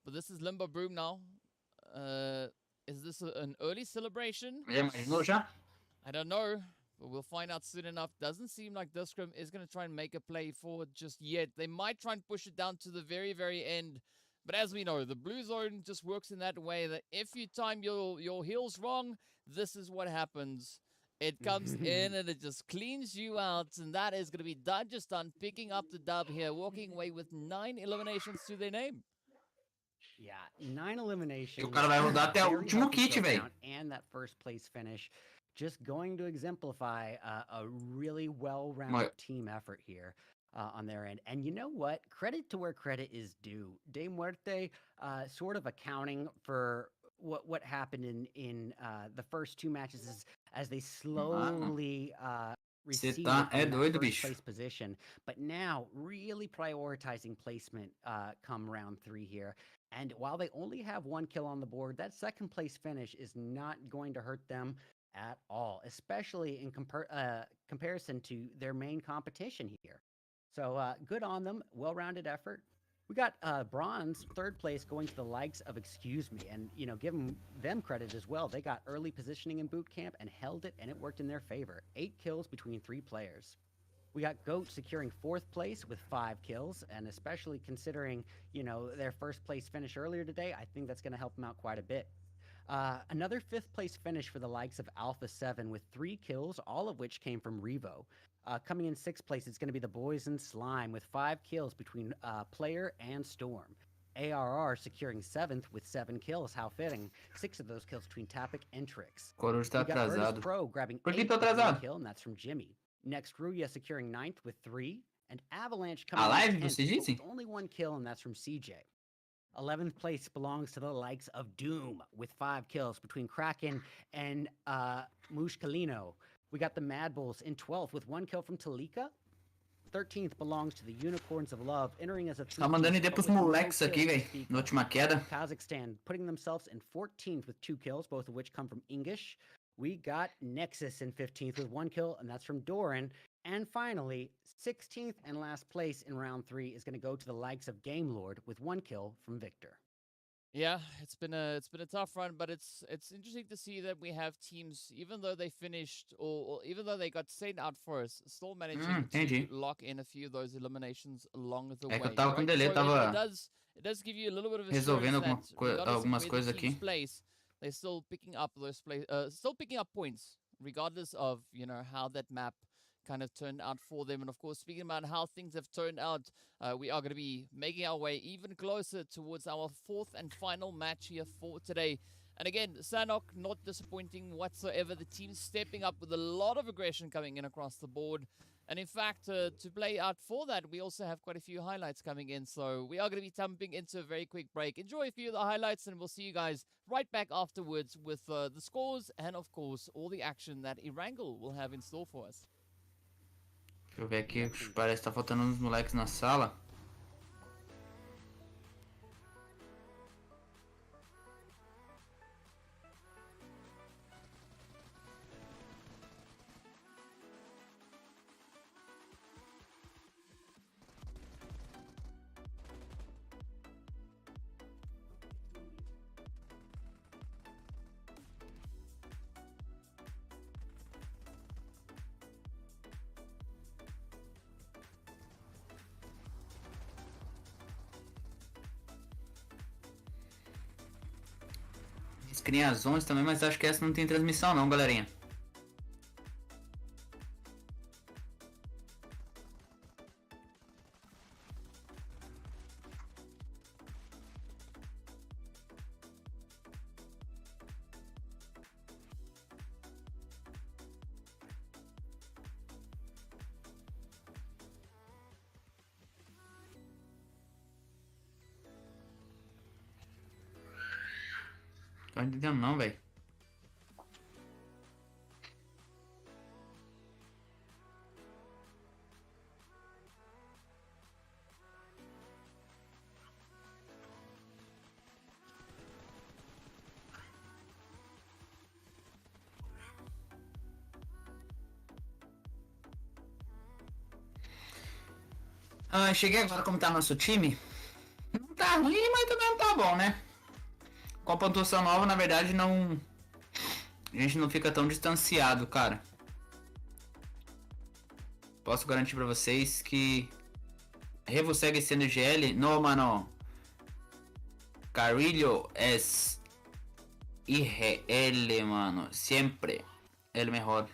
A: But this is Limbo Broom now. Is this an early celebration?
C: Já imaginou já?
A: I don't know, but we'll find out soon enough. Doesn't seem like Discrim is going to try and make a play forward just yet. They might try and push it down to the very, very end. But as we know, the blue zone just works in that way that if you time your heals wrong, this is what happens. It comes in and it just cleans you out. And that is going to be Dagestan picking up the dub here, walking away with 9 eliminations to their name.
B: Yeah, 9 eliminations.
C: O cara vai rodar até o último kit, velho.
B: And that first place finish. Just going to exemplify a really well-rounded team effort here on their end. And you know what? Credit to where credit is due. DeMuerte sort of accounting for what happened in the first 2 matches as they slowly received first place position. But now really prioritizing placement come round 3 here. And while they only have 1 kill on the board, that second place finish is not going to hurt them at all, especially in comparison to their main competition here. So good on them, well-rounded effort. We got bronze, third place, going to the likes of Excuse Me, and give them credit as well. They got early positioning in boot camp and held it, and it worked in their favor. 8 kills between 3 players. We got GOAT securing 4th place with 5 kills, and especially considering their first place finish earlier today, I think that's going to help them out quite a bit. Another 5th place finish for the likes of Alpha 7 with 3 kills, all of which came from Revo. Coming in 6th place, it's going to be the Boys in Slime with 5 kills between Player and Storm. ARR securing 7th with 7 kills. How fitting. 6 of those kills between Tapic and Trix.
C: Coruja tá atrasado.
B: Pro grabbing
C: Por que
B: 8
C: tô
B: with 1
C: atrasado?
B: kill, and that's from Jimmy. Next, Rüya securing 9th with 3. And Avalanche
C: A
B: coming
C: live,
B: in 10th
C: você disse?
B: with only 1 kill, and that's from CJ. 11th place belongs to the likes of Doom with 5 kills between Kraken and Mushkalino. We got the MadBulls in 12th with 1 kill from Talika. 13th belongs to the Unicorns of Love, entering as a
C: Tá mandando ideia pros moleques aqui, velho. Na última queda.
B: Kazakhstan putting themselves in 14th with 2 kills, both of which come from English. We got Nexus in 15th with 1 kill, and that's from Doran. And finally, 16th and last place in round 3 is going to go to the likes of Game Lord with 1 kill from Victor.
A: Yeah, it's been a tough run, but it's interesting to see that we have teams, even though they finished or even though they got sent out first, still managing to lock in a few of those eliminations along the way.
C: Que eu tava com delay,
A: So
C: tava
A: it does give you a little bit of
C: resolvendo
A: algumas
C: coisas aqui.
A: They're still picking up points, regardless of how that map kind of turned out for them. And of course, speaking about how things have turned out, we are going to be making our way even closer towards our 4th and final match here for today. And again, Sanok not disappointing whatsoever. The team stepping up with a lot of aggression coming in across the board. And in fact, to play out for that, we also have quite a few highlights coming in. So we are going to be jumping into a very quick break. Enjoy a few of the highlights, and we'll see you guys right back afterwards with the scores and, of course, all the action that Erangel will have in store for us.
C: Deixa eu ver aqui, parece que tá faltando uns moleques na sala. Criam às 11 também, mas acho que essa não tem transmissão não, galerinha. Tô entendendo não, velho. Cheguei agora como tá nosso time. Não tá ruim, mas também não tá bom, né? Com a pontuação nova, na verdade, não... A gente não fica tão distanciado, cara. Posso garantir pra vocês que... Revo segue sendo GL. No, mano. Carrillo es... IGL, mano. Siempre. El mejor.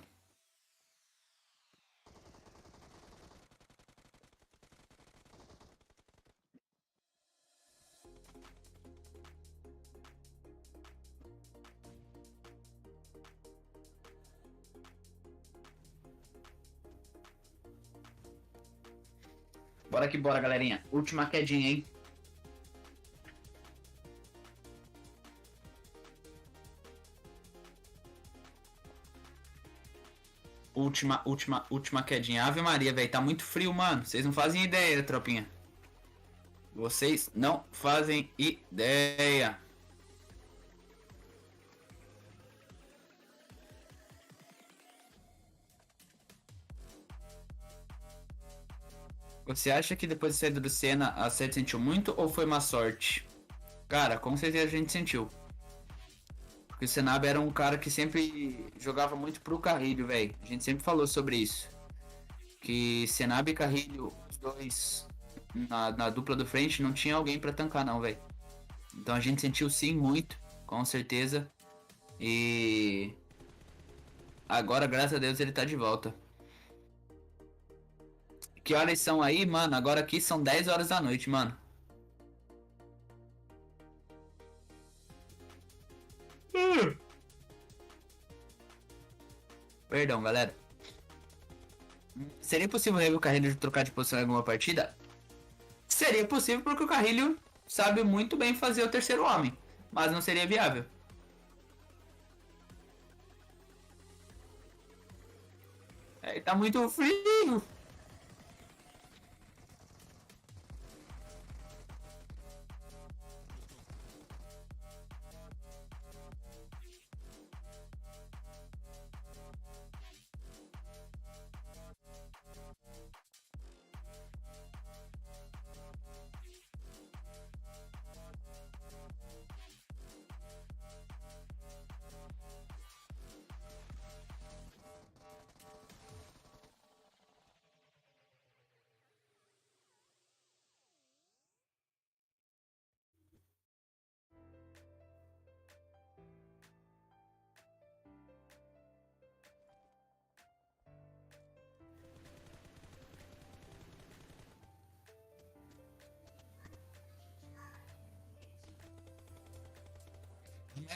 C: Bora que bora, galerinha. Última quedinha, hein? Última quedinha. Ave Maria, velho. Tá muito frio, mano. Vocês não fazem ideia, tropinha. Vocês não fazem ideia. Você acha que depois da saída do Senna, a Sete sentiu muito ou foi uma sorte? Cara, com certeza a gente sentiu. Porque o Senabe era um cara que sempre jogava muito pro Carrilho, velho. A gente sempre falou sobre isso. Que Senabe e Carrilho, os dois na dupla do frente, não tinha alguém pra tancar não, velho. Então a gente sentiu sim muito, com certeza. E agora, graças a Deus, ele tá de volta. Que horas são aí, mano? Agora aqui são 10 horas da noite, mano. Perdão, galera. Seria possível ver o Carrilho trocar de posição em alguma partida? Seria possível porque o Carrilho sabe muito bem fazer o terceiro homem. Mas não seria viável. É, tá muito frio.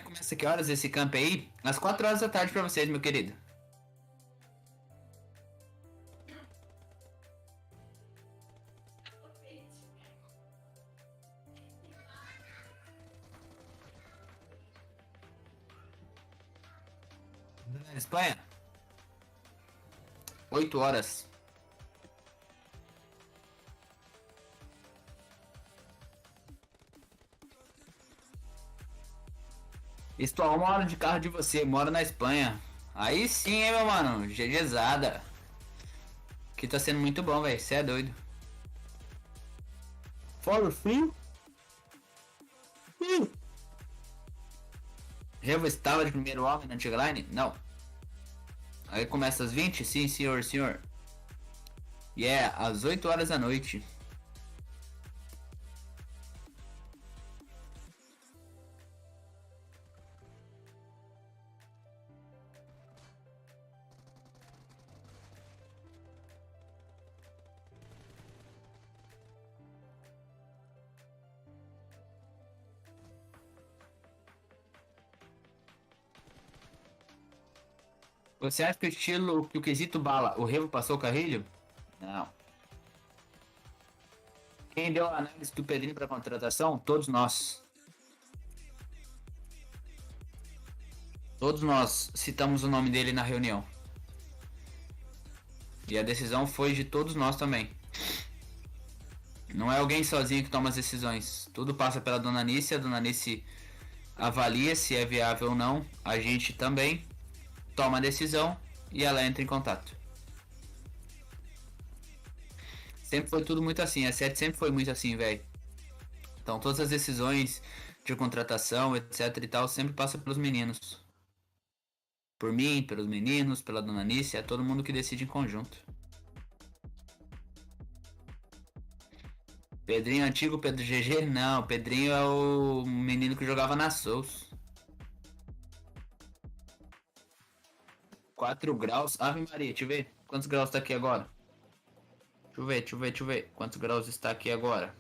C: Começa que horas esse camp aí? Às 4 horas da tarde pra vocês, meu querido. Na Espanha? 8 horas. Estou a 1 hora de carro de você, moro na Espanha. Aí sim, hein, meu mano, GGzada. Que tá sendo muito bom, velho, cê é doido. Fora o frio? Já estava de primeiro homem na antiga line? Não. Aí começa às 20? Sim, senhor, senhor. E é às 8 horas da noite. Você acha que o estilo, que o quesito bala, o Revo passou o Carrilho? Não. Quem deu a análise do Pedrinho para contratação? Todos nós. Todos nós citamos o nome dele na reunião. E a decisão foi de todos nós também. Não é alguém sozinho que toma as decisões. Tudo passa pela Dona Anice. A Dona Anice avalia se é viável ou não. A gente também toma a decisão e ela entra em contato. Sempre foi tudo muito assim. A 7 sempre foi muito assim, velho. Então todas as decisões de contratação, etc e tal, sempre passa pelos meninos. Por mim, pelos meninos, pela Dona Anice, é todo mundo que decide em conjunto. Pedrinho antigo, Pedro GG? Não, Pedrinho é o menino que jogava na Souls. 4 graus. Ave Maria, deixa eu ver. Quantos graus tá aqui agora? Deixa eu ver. Quantos graus está aqui agora?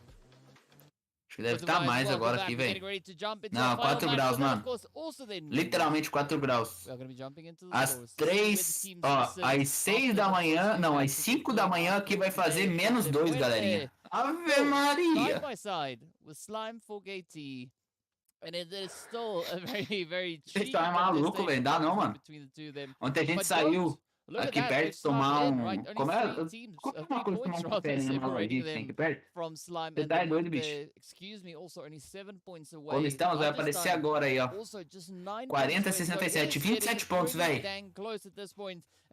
C: Acho que deve estar mais agora aqui, velho. Não, 4 graus, mano. Literalmente 4 graus. Às 3, ó, às 6 da manhã, não, às 5 da manhã aqui vai fazer menos 2, galerinha. Ave Maria.
A: And it is still a very, very
C: Vocês estão maluco, velho. Dá não, mano. Ontem a gente saiu Aqui perto tomar Como é uma coisa tomar um café em uma lojinha aqui perto? Você tá doido, bicho? Quando estamos, vai aparecer agora aí, ó. 40, 67, 27 pontos, velho.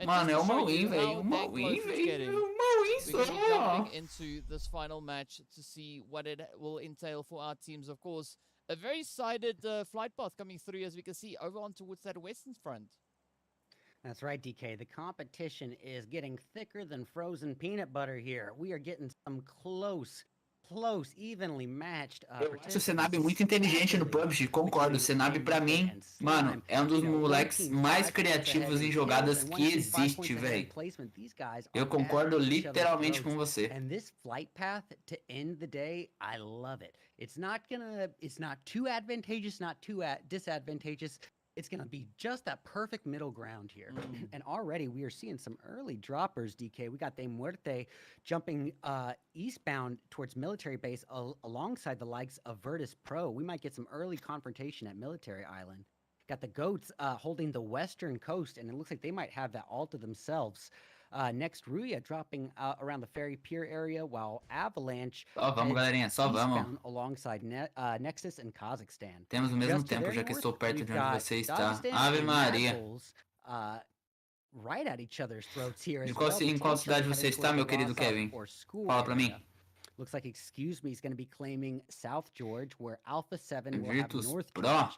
C: Mano, é uma win, velho. Uma win, velho. Uma win só.
A: Into this final match to see what it will entail for our teams, of course. A very sided flight path coming through, as we can see, over on towards that western front.
B: That's right, DK. The competition is getting thicker than frozen peanut butter here. We are getting some close, evenly matched.
C: Eu acho o Senab muito inteligente no PUBG, concordo. O Senab, pra mim, mano, é um dos moleques mais criativos em jogadas que existe, velho. Eu concordo literalmente com você.
B: And this flight path to end the day, I love it. It's not too advantageous, not too disadvantageous. It's going to be just that perfect middle ground here. And already we are seeing some early droppers, DK. We got DeMuerte jumping eastbound towards military base alongside the likes of Virtus Pro. We might get some early confrontation at Military Island. Got the Goats holding the western coast, and it looks like they might have that all to themselves. Next, Rüya dropping around the Ferry Pier area, while Avalanche
C: vamos, galerinha, só vamos.
B: Alongside Nexus and Kazakhstan.
C: Temos o mesmo tempo, já que estou perto de onde você está. Ave Maria.
B: Right at each other's throats here.
C: Em qual cidade você está, meu querido Kevin? Fala pra mim.
B: Looks like Excuse Me is going to be claiming South George, where Alpha 7 will have North
C: Pro.
B: George.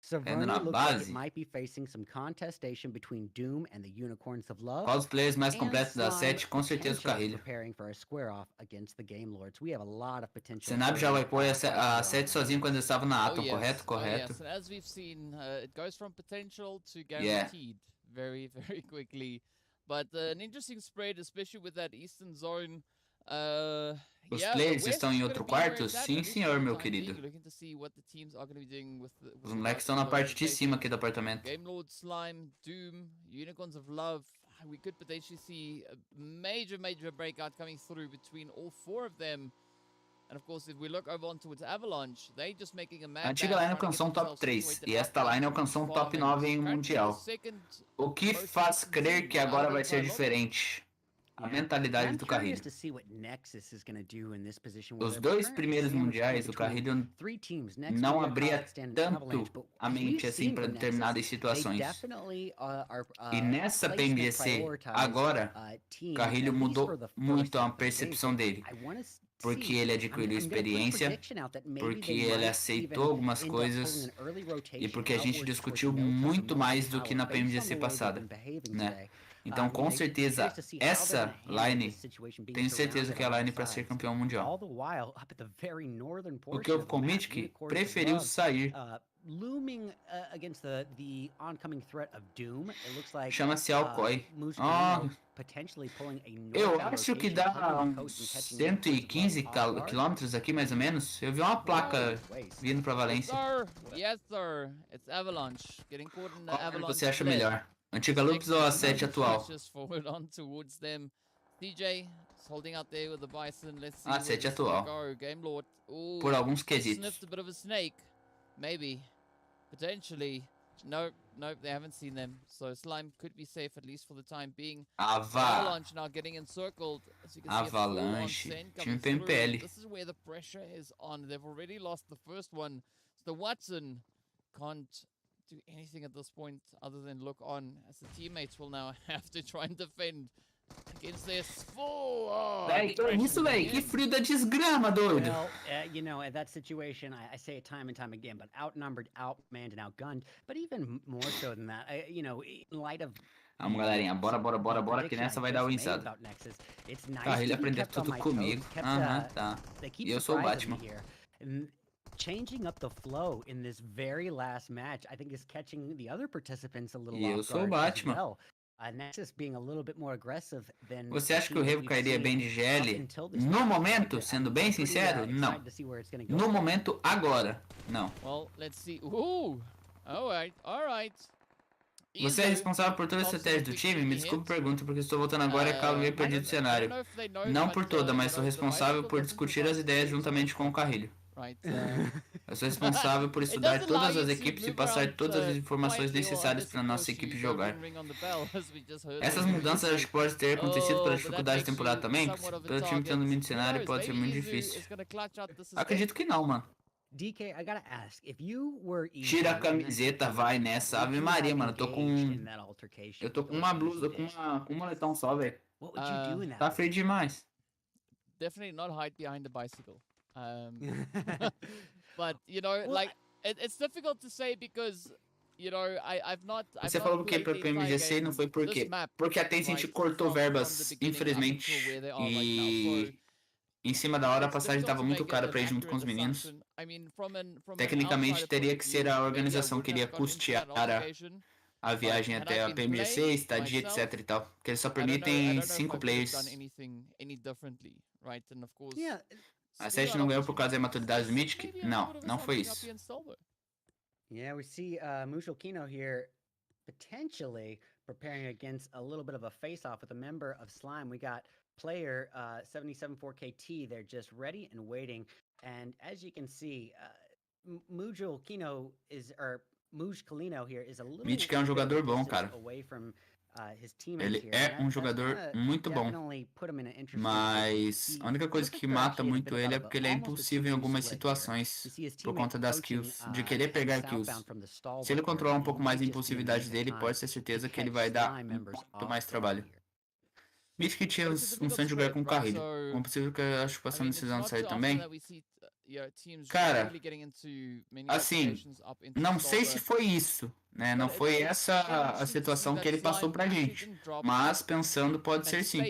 B: Severny looks like it might be facing some contestation between Doom and the Unicorns of Love.
C: Qual os players mais completos da 7? Com certeza o Carrilho.
B: Preparing for a square off against the Game Lords. We have a lot of potential.
C: Senab já wipou a 7 sozinho quando estava na Atom, correto? Correto.
A: Yes. And as we've seen, it goes from potential to guaranteed very, very quickly. But an interesting spread, especially with that Eastern Zone.
C: Os players estão em outro quarto? Sim, senhor, meu querido. Os moleques estão na parte de cima aqui do apartamento.
A: Game Lord, Slime, Doom, Unicorns of Love. We could potentially see a major breakout coming through between all four of them. And of course, if we look over on towards Avalanche, they just making a mad
C: a antiga line alcançou um top 3 e esta line alcançou um top 9 em um mundial. O que faz crer que agora vai ser diferente? A mentalidade do Carrilho. Os 2 primeiros mundiais, o Carrilho não abria tanto a mente assim para determinadas situações. E nessa PMGC, agora, o Carrilho mudou muito a percepção dele. Porque ele adquiriu experiência, porque ele aceitou algumas coisas e porque a gente discutiu muito mais do que na PMGC passada, né? Então, com certeza, essa line, tenho certeza que é a line para ser campeão mundial. O que o Comitic preferiu sair. Chama-se Alcoy. Eu acho que dá uns 115 quilômetros aqui, mais ou menos. Eu vi uma placa vindo para Valência. Qual você acha melhor? Antiga Loops ou a 7 atual? A 7 atual. Por alguns quesitos.
A: Maybe. Potentially. Nope, they haven't seen them. So Slime could be safe at least for the time being. Avalanche now getting encircled. As you can
C: Avalanche.
A: See
C: Time PMPL.
A: This is where the pressure is on. They've already lost the first one. So the Watson can't do anything at this point other than look on, as the teammates will now have to try and defend against their full.
C: Véi, que isso, véi? Que frio da desgrama, doido.
B: Well, you know, at that situation, I say it time and time again, but outnumbered, outmanned, and outgunned. But even more so than that, you know, in light of.
C: Vamos, galerinha, bora, que nessa vai dar o insado. Carrilho aprendeu tudo comigo. Tá. E eu sou o Batman.
B: Changing up the flow in this very last match, I think, is catching the other participants a little
C: off guard. Eu sou o Batman.
B: Nexus being a little bit more aggressive than.
C: Você acha que o Revo cairia bem de GL? No momento, sendo bem sincero, não. No momento, agora, não.
A: Well, let's see. Alright.
C: Você é responsável por toda a estratégia do time? Me desculpe a pergunta, porque estou voltando agora e acabo meio perdido do cenário. Não por toda, mas sou responsável por discutir as ideias juntamente com o Carrilho.
A: right?
C: Eu sou responsável por estudar todas as equipes e passar todas as informações necessárias para nossa equipe jogar. Essas mudanças acho que podem ter acontecido pela dificuldade de temporada também, pelo time tendo muito cenário pode ser muito difícil. Acredito que não, mano.
B: DK, I gotta ask, if you were
C: Tira a camiseta, vai nessa. Ave Maria, mano. Eu tô com uma blusa, com um moletom só, velho. Tá frio demais.
A: Definitely not hide behind the bicycle. But you know, like it's difficult to say because you know I've not.
C: Você falou que pro PMGC e não foi por quê? Porque a Tencent cortou verbas, infelizmente, e em cima da hora a passagem estava muito cara para ir junto com os meninos. Tecnicamente teria que ser a organização que iria custear a viagem até a PMGC, estadia, etc e tal. Porque eles só permitem 5 players. A Sete não ganhou por causa da imaturidade do Mythic? Não, não foi isso.
B: Yeah, we see Musholkino here potentially preparing against a little bit of a face-off with a member of Slime. We got player 774KT, they're just ready and waiting. And as you can see, Musholkino here is a little
C: Mythic é jogador bom, cara.
B: away from
C: Ele é jogador muito bom, mas a única coisa que mata muito ele é porque ele é impulsivo em algumas situações, por conta das kills, de querer pegar kills. Se ele controlar um pouco mais a impulsividade dele, pode ter certeza que ele vai dar muito mais trabalho. Mythic tinha um sonho de jogar com o Carrilho, como possível que eu acho que passando decisão de sair também. Cara, assim, não sei se foi isso, né? Não foi essa a situação que ele passou pra gente, mas pensando pode ser sim.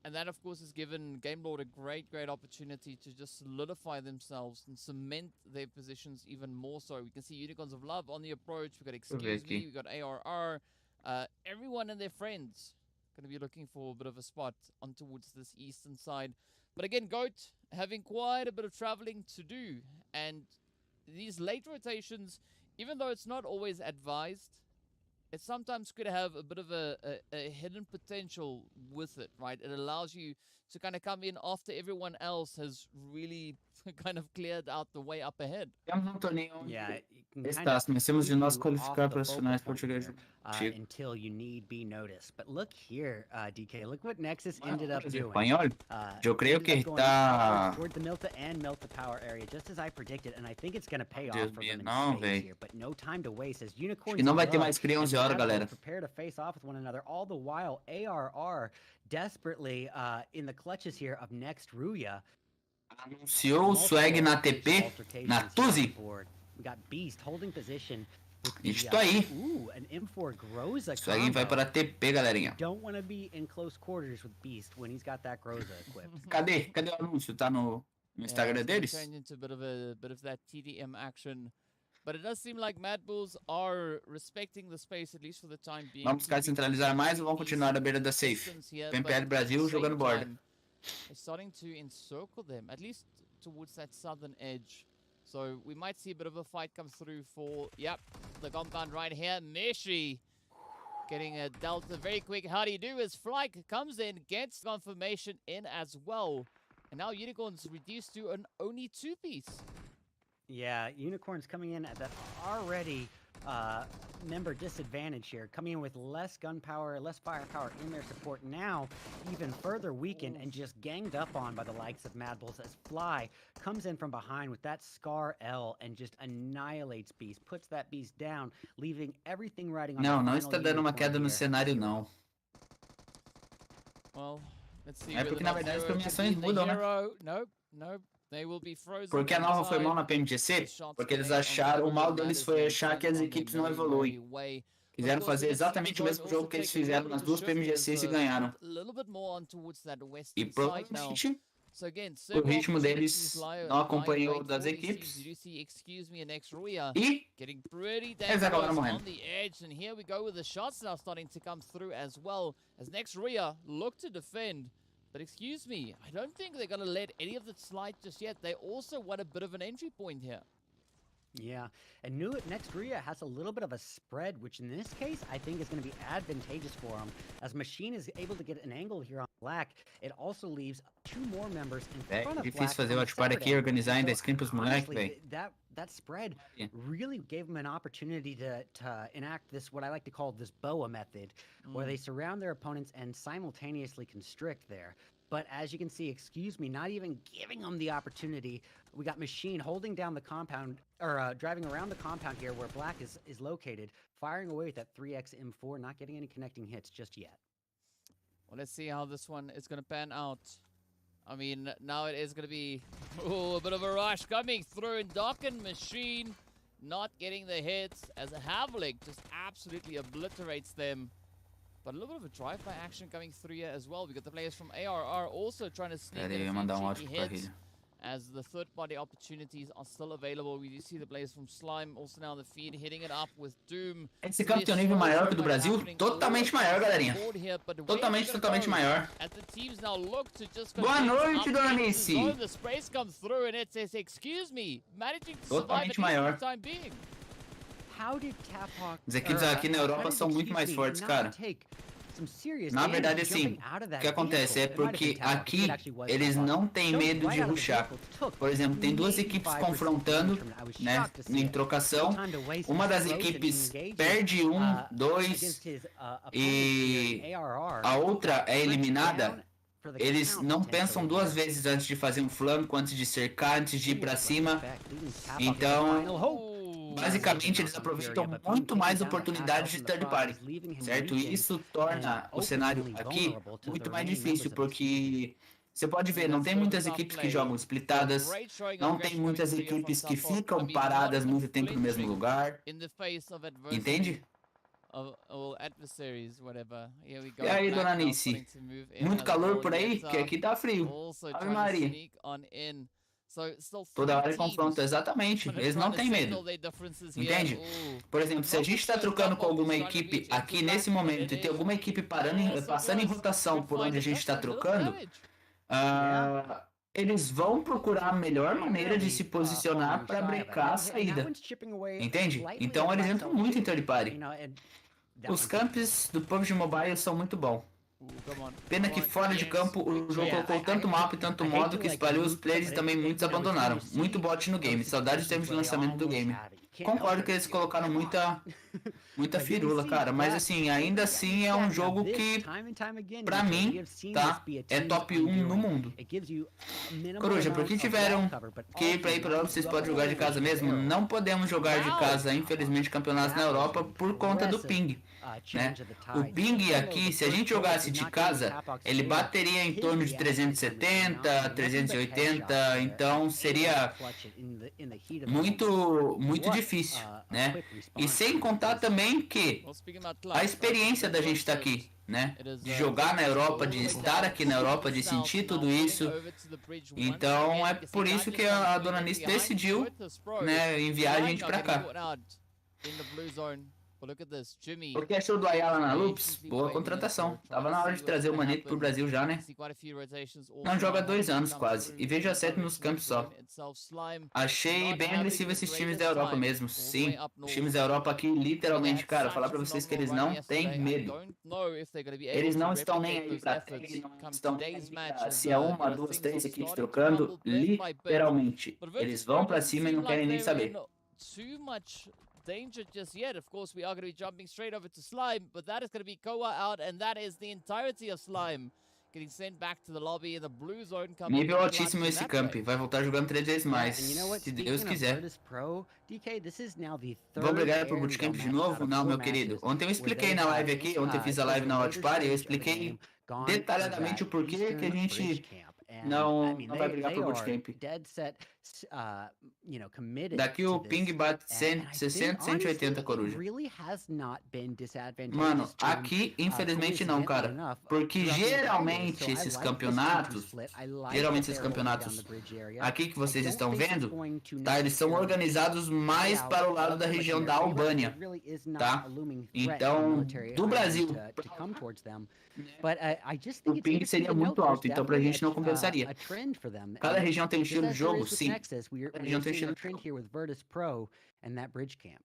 A: And that, of course, has given GameLord a great opportunity to just solidify themselves and cement their positions even more so. We can see Unicorns of Love on the approach. We've got Excuse Me, we've got ARR. Everyone and their friends going to be looking for a bit of a spot on towards this eastern side. But again, GOAT having quite a bit of traveling to do. And these late rotations, even though it's not always advised, it sometimes could have a bit of a hidden potential with it, right? It allows you to kind of come in after everyone else has really kind of cleared out the way up ahead.
C: Começamos de nós qualificar para as finais portuguesas.
B: Until you need be noticed. But look here, DK, look what Nexus ended up doing.
C: Espanhol? Eu creio que está
B: toward the Milta and Milta power area, just as I predicted, and I think it's going to pay off for them in space here. But no time to waste as Unicorns.
C: E não vai ter mais cria 11 horas, galera.
B: Prepare to face off with one another. All the while, ARR desperately in the clutches here of next Rüya.
C: Anunciou o swag na TP, na Tuzi.
B: We got Beast holding position.
C: Isso aí.
B: An M4 Groza
C: Swag vai para TP, galerinha.
B: Don't want to be in close quarters with Beast when he's got that Groza equipped.
C: Cadê o anúncio? Tá no Instagram deles?
A: Into a bit of that TDM action. But it does seem like MadBulls are respecting the space, at least for the time being.
C: Vamos buscar centralizar mais ou vamos continuar na beira da safe? PMPL Brasil jogando borda.
A: They're starting to encircle them, at least towards that southern edge. So we might see a bit of a fight come through for, the compound right here. Meshi getting a delta very quick. How do you do as Flyke comes in, gets confirmation in as well. And now Unicorns reduced to an only 2-piece.
B: Yeah, Unicorns coming in at that already member disadvantage here, coming in with less gunpowder, less firepower in their support, now even further weakened and just ganged up on by the likes of MadBulls as Fly comes in from behind with that Scar L and just annihilates Beast, puts that Beast down, leaving everything riding on
C: Não está dando uma queda no cenário, não.
A: Well, let's see.
C: É porque na verdade as premiações mudam, né?
A: Nope. They will be frozen.
C: Porque a nova foi mal na PMGC? Porque eles acharam, o mal deles foi achar que as equipes não evoluem. Quiseram fazer exatamente o mesmo jogo que eles fizeram nas duas PMGCs e ganharam. E provavelmente o ritmo deles não acompanhou das equipes. E eles acabaram morrendo.
A: But excuse me, I don't think they're going to let any of the slide just yet. They also want a bit of an entry point here.
B: Yeah, and next Rüya has a little bit of a spread, which in this case, I think is going to be advantageous for him. As Machine is able to get an angle here on Black, it also leaves 2 more members in front of Black.
C: Difícil fazer o Watchparty aqui, organizar ainda a skin pros moleques, velho.
B: That spread really gave him an opportunity to enact this, what I like to call this BOA method, where they surround their opponents and simultaneously constrict there. But as you can see, not even giving them the opportunity. We got Machine holding down the compound, or driving around the compound here where Black is located, firing away with that 3x M4, not getting any connecting hits just yet.
A: Well, let's see how this one is going to pan out. I mean, now it is going to be a bit of a rush coming through, and Dokken Machine not getting the hits as Havlik just absolutely obliterates them. But a little bit of a drive-by action coming through here as well. We got the players from ARR also trying to sneak in a few cheeky hits as the third-party opportunities are still available. We do see the players from Slime also now on the feed, hitting it up with Doom.
C: Esse campo tem um nível maior que o do Brasil? Totalmente maior, galerinha. Totalmente maior.
A: As the teams now look to just
C: Boa noite, Dona Nice.
A: The sprays come through and it says, excuse me, managing to
C: totalmente
A: survive
C: maior.
A: at the time being.
C: As equipes aqui na Europa são muito mais fortes, cara. Na verdade, assim, o que acontece é porque aqui eles não têm medo de rushar. Por exemplo, tem 2 equipes confrontando, né, em trocação. Uma das equipes perde 1, 2 e a outra é eliminada. Eles não pensam 2 vezes antes de fazer um flanco, antes de cercar, antes de ir pra cima. Então, basicamente, eles aproveitam muito mais oportunidades de third party, certo? E isso torna o cenário aqui muito mais difícil, porque você pode ver, não tem muitas equipes que jogam splitadas, não tem muitas equipes que ficam paradas muito tempo no mesmo lugar, entende? E aí, Dona Nice? Muito calor por aí? Que aqui tá frio. Ave Maria. Toda hora confronta, exatamente. Eles não têm medo. Entende? Por exemplo, se a gente está trocando com alguma equipe aqui nesse momento e tem alguma equipe passando em rotação por onde a gente está trocando, eles vão procurar a melhor maneira de se posicionar para brecar a saída. Entende? Então eles entram muito em third party. Os camps do PUBG Mobile são muito bons. Pena que fora de campo o jogo colocou tanto mapa e tanto modo que espalhou os players e também muitos abandonaram. Muito bot no game, saudade de termos de lançamento do game. Concordo que eles colocaram muita firula, cara, mas assim, ainda assim é um jogo que, pra mim, tá, é top 1 no mundo. Coruja, por que tiveram que ir pra Europa, vocês podem jogar de casa mesmo? Não podemos jogar de casa, infelizmente, campeonatos na Europa por conta do ping. Né? O ping aqui, se a gente jogasse de casa, ele bateria em torno de 370, 380, então seria muito difícil, né? E sem contar também que a experiência da gente estar aqui, né? De jogar na Europa, de estar aqui na Europa, de sentir tudo isso. Então é por isso que a Dona Nice decidiu, né, enviar a gente pra cá. O que achou do Ayala na Loops? Boa contratação. Tava na hora de trazer o Manito pro Brasil já, né? Não joga há 2 anos quase. E vejo a 7 nos campos só. Achei bem agressivo esses times da Europa mesmo. Sim, os times da Europa aqui, literalmente, cara, falar pra vocês que eles não têm medo. Eles não estão nem aí pra três, não estão nem aí se é 1, 2, 3 equipes trocando. Literalmente. Eles vão pra cima e não querem nem saber.
A: Danger just yet. Of course, we are going to be jumping straight over to Slime, but that is going to be Koa out, and that is the entirety of Slime getting sent back to the lobby in the blue zone.
C: Nível altíssimo esse camp, vai voltar jogando 3 vezes mais, se Deus quiser. Vou brigar pro bootcamp de novo? Não, meu querido. Ontem eu expliquei na live aqui, ontem eu fiz a live na Watchparty, eu expliquei detalhadamente o porquê que a gente não vai brigar pro bootcamp. Daqui o ping bate 60, 180, Coruja. Mano, aqui infelizmente não, cara. Porque geralmente esses campeonatos aqui que vocês estão vendo, tá? Eles são organizados mais para o lado da região da Albânia, tá? Então, do Brasil, o ping seria muito alto, então pra gente não compensaria. Cada região tem um estilo de jogo, sim.
B: Nexus, we're seeing a trend here with Virtus Pro and that bridge camp.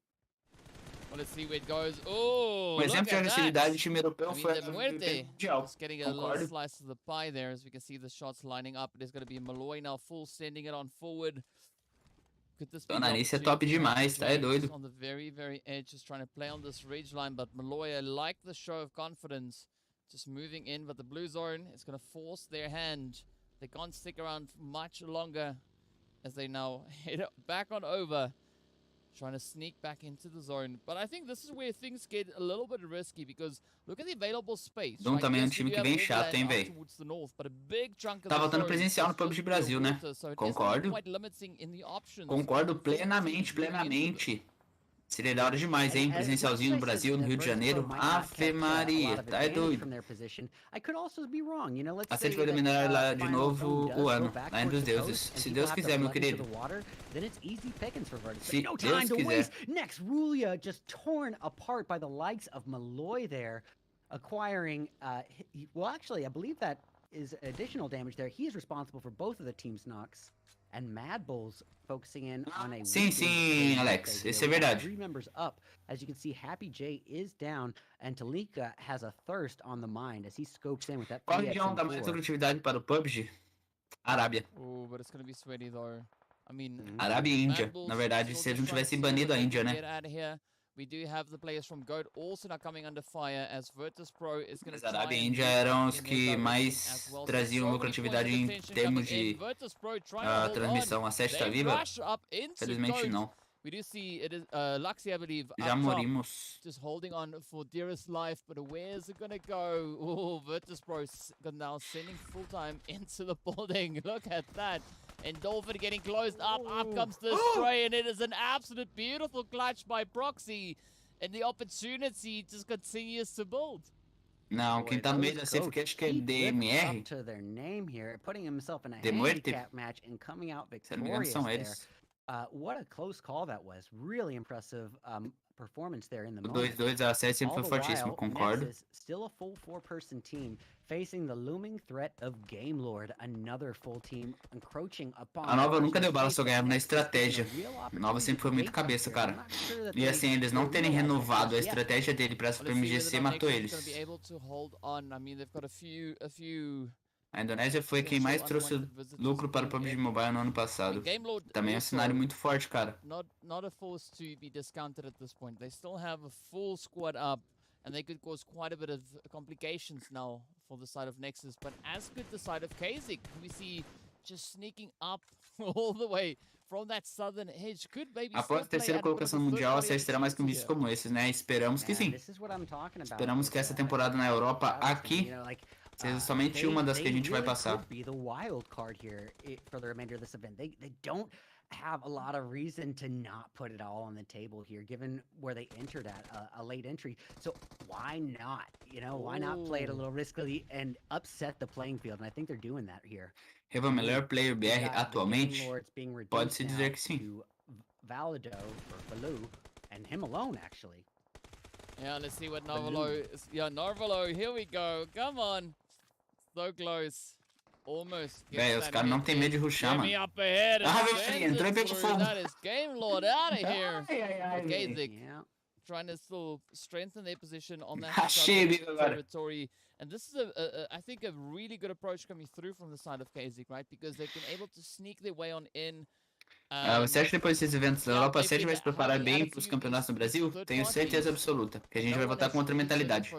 A: Well, let's see where it goes. Oh,
C: exemplo de agressividade do time europeu foi
A: DeMuerte just getting a little slice of the pie there, as we can see the shots lining up. It is going to be Malloy now full sending it on forward.
C: Tonanice é top demais, tá? É doido.
A: On the very, very edge, just trying to play on this ridge line, but Malloy, I like the show of confidence, just moving in, but the blue zone is going to force their hand. They can't stick around much longer as they now head back on over, trying to sneak back into the zone. But I think this is where things get a little bit risky, because look at the available space.
C: Dom também é um time que vem chato, hein, velho? Tá voltando presencial no PUBG Brasil, né? Concordo. Concordo plenamente, plenamente. Seria da hora demais, hein? Presencialzinho no Brasil, no Rio de Janeiro. Ave Maria, tá doido. A gente vai dominar lá de novo o ano, lá dos deuses. Se Deus quiser, meu querido. Se Deus quiser.
B: Next, Rüya just torn apart by the likes of Malloy there, acquiring, well, actually, I believe that is additional damage there. He is responsible for both of the team's knocks. And MadBulls focusing in on a
C: sim, Alex, isso é verdade.
B: 3 members up. As you can see, Happy J is down, and Talika has a thirst on the mind as he scopes in with that.
C: Qual região dá mais lucratividade para o PUBG? Arábia.
A: Oh, but it's gonna be sweaty though. I mean,
C: Arábia e Índia. Na verdade, se eles não tivessem banido a Índia, né?
A: We do have the players from GOAT also now coming under fire as Virtus Pro is going to
C: Arábia e Índia eram os que mais traziam lucratividade em termos de transmissão. A 7 tá viva? Felizmente não.
A: We do see it is Luxy, I believe.
C: Já morimos.
A: Just holding on for dearest life, but where's it gonna go? Oh, Virtus Pro now sending full time into the building. Look at that. And Dolphin getting closed up. Up comes the spray, and it is an absolute beautiful clutch by Proxy. And the opportunity just continues to build.
C: Não, quem tá no meio da safe acho que é DMR. DeMuerte. Se não me engano, são eles.
B: What a close call that was. Really impressive performance there in the moment.
C: 2-2, a série sempre foi fortíssimo, concordo.
B: Still a full 4-person team facing the looming threat of Game Lord, another full team encroaching upon.
C: A Nova nunca deu bala, só ganhava na estratégia. A Nova sempre foi muito cabeça, cara. E assim, eles não terem renovado a estratégia dele para essa PMGC matou eles. A Indonésia foi quem mais trouxe lucro para o PUBG Mobile no ano passado. Também é um cenário muito forte, cara.
A: Not a force to be discounted at this point. They still have a full squad up, and they could cause quite a bit of complications now for the side of Nexus. But as could the side of Kazik, we see just sneaking up all the way from that southern edge. Could maybe
C: após a terceira colocação mundial, a série terá mais que um visto como esses, né? Esperamos que sim. Esperamos que essa temporada na Europa aqui seja somente uma das que a gente vai passar.
B: Have a lot of reason to not put it all on the table here, given where they entered at a late entry. So why not? You know, why not play it a little riskily and upset the playing field? And I think they're doing that here.
C: Reva, melhor player BR atualmente? Pode-se dizer que sim.
B: Valido or Baloo, and him alone actually.
A: Yeah, let's see what Narvalo is. Yeah, Narvalo, here we go. Come on. So close. Almost.
C: Véi, os caras não tem medo de rushar, mano. Ah, meu filho, entrou e pegou fogo.
A: That is Game Lord out of here. Kazik trying to still strengthen their position on that territory. And this is, I think, a really good approach coming through from the side of Kazik, right? Because they've been able to sneak their way on in.
C: Você acha que depois desses eventos da Europa, a SED vai se preparar bem para os campeonatos no Brasil? Tenho certeza absoluta que a gente vai voltar com outra mentalidade.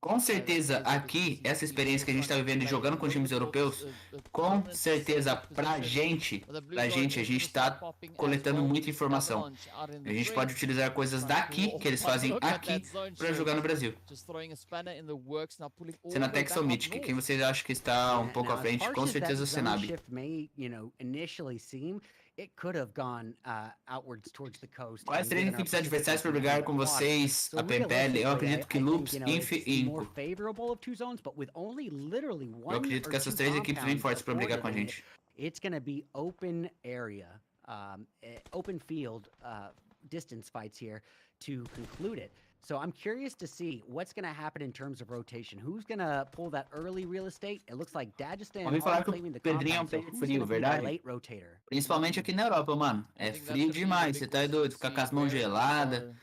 C: Com certeza aqui, essa experiência que a gente está vivendo e jogando com times europeus, com certeza pra gente, a gente está coletando muita informação. A gente pode utilizar coisas daqui, que eles fazem aqui, para jogar no Brasil. Sendo até que sou Mythic, quem vocês acham que está um pouco à frente? Com certeza o Senab.
B: It could have gone outwards towards the coast.
C: Quais seriam equipes adversárias para brigar com vocês? A PMPL, eu acredito que Loops, Inf e Inco. Eu acredito que essas três equipes vêm fortes para brigar com a gente.
B: It's going to be open area, open field distance fights here to conclude it. So I'm curious to see what's going to happen in terms of rotation. Who's going to pull that early real estate? It looks like Dagestan
C: falar que o Pedrinho é um player frio, verdade? Principalmente aqui na Europa, mano. É frio demais, você tá doido? Ficar com as mãos geladas.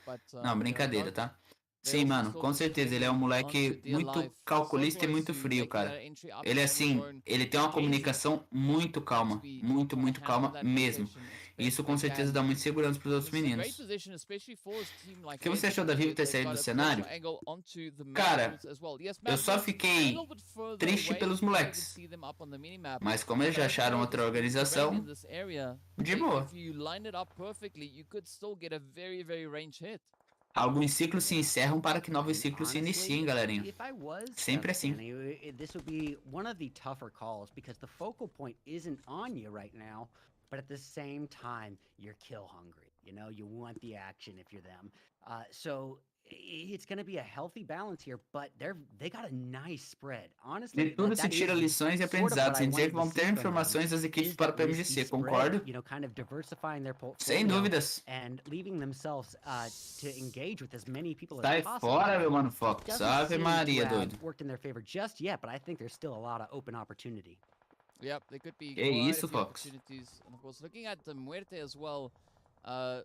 C: Não, brincadeira, tá? Sim, mano, com certeza. Ele é um moleque muito calculista e muito frio, cara. Ele, assim, ele tem uma comunicação muito calma. Muito, muito calma mesmo. Isso com certeza dá muita segurança pros outros meninos. O que você achou da Vivo ter saído do cenário? Cara, eu só fiquei triste pelos moleques. Mas como eles já acharam outra organização, de boa. Alguns ciclos se encerram para que novos ciclos se iniciem, galerinha. Sempre assim.
B: This would be one of the tougher calls because the focal point isn't on you right now. But at the same time, you're kill hungry. You know, you want the action if you're them. So it's going to be a healthy balance here, but they got a nice spread. Honestly,
C: de tudo se tira lições e aprendizados. Sem dizer que vão ter informações das equipes para o PMGC, concordo?
B: You know, kind of diversifying their portfolio.
C: Sem dúvidas.
B: And leaving themselves to engage with as many people
C: Sai
B: as possible.
C: Fora, meu mano, Fox. Ave Maria, doido.
B: Worked in their favor just yet, but I think there's still a lot of open opportunity.
A: Yep, there could be
C: Fox?
A: opportunities. And of course, looking at DeMuerte as well, the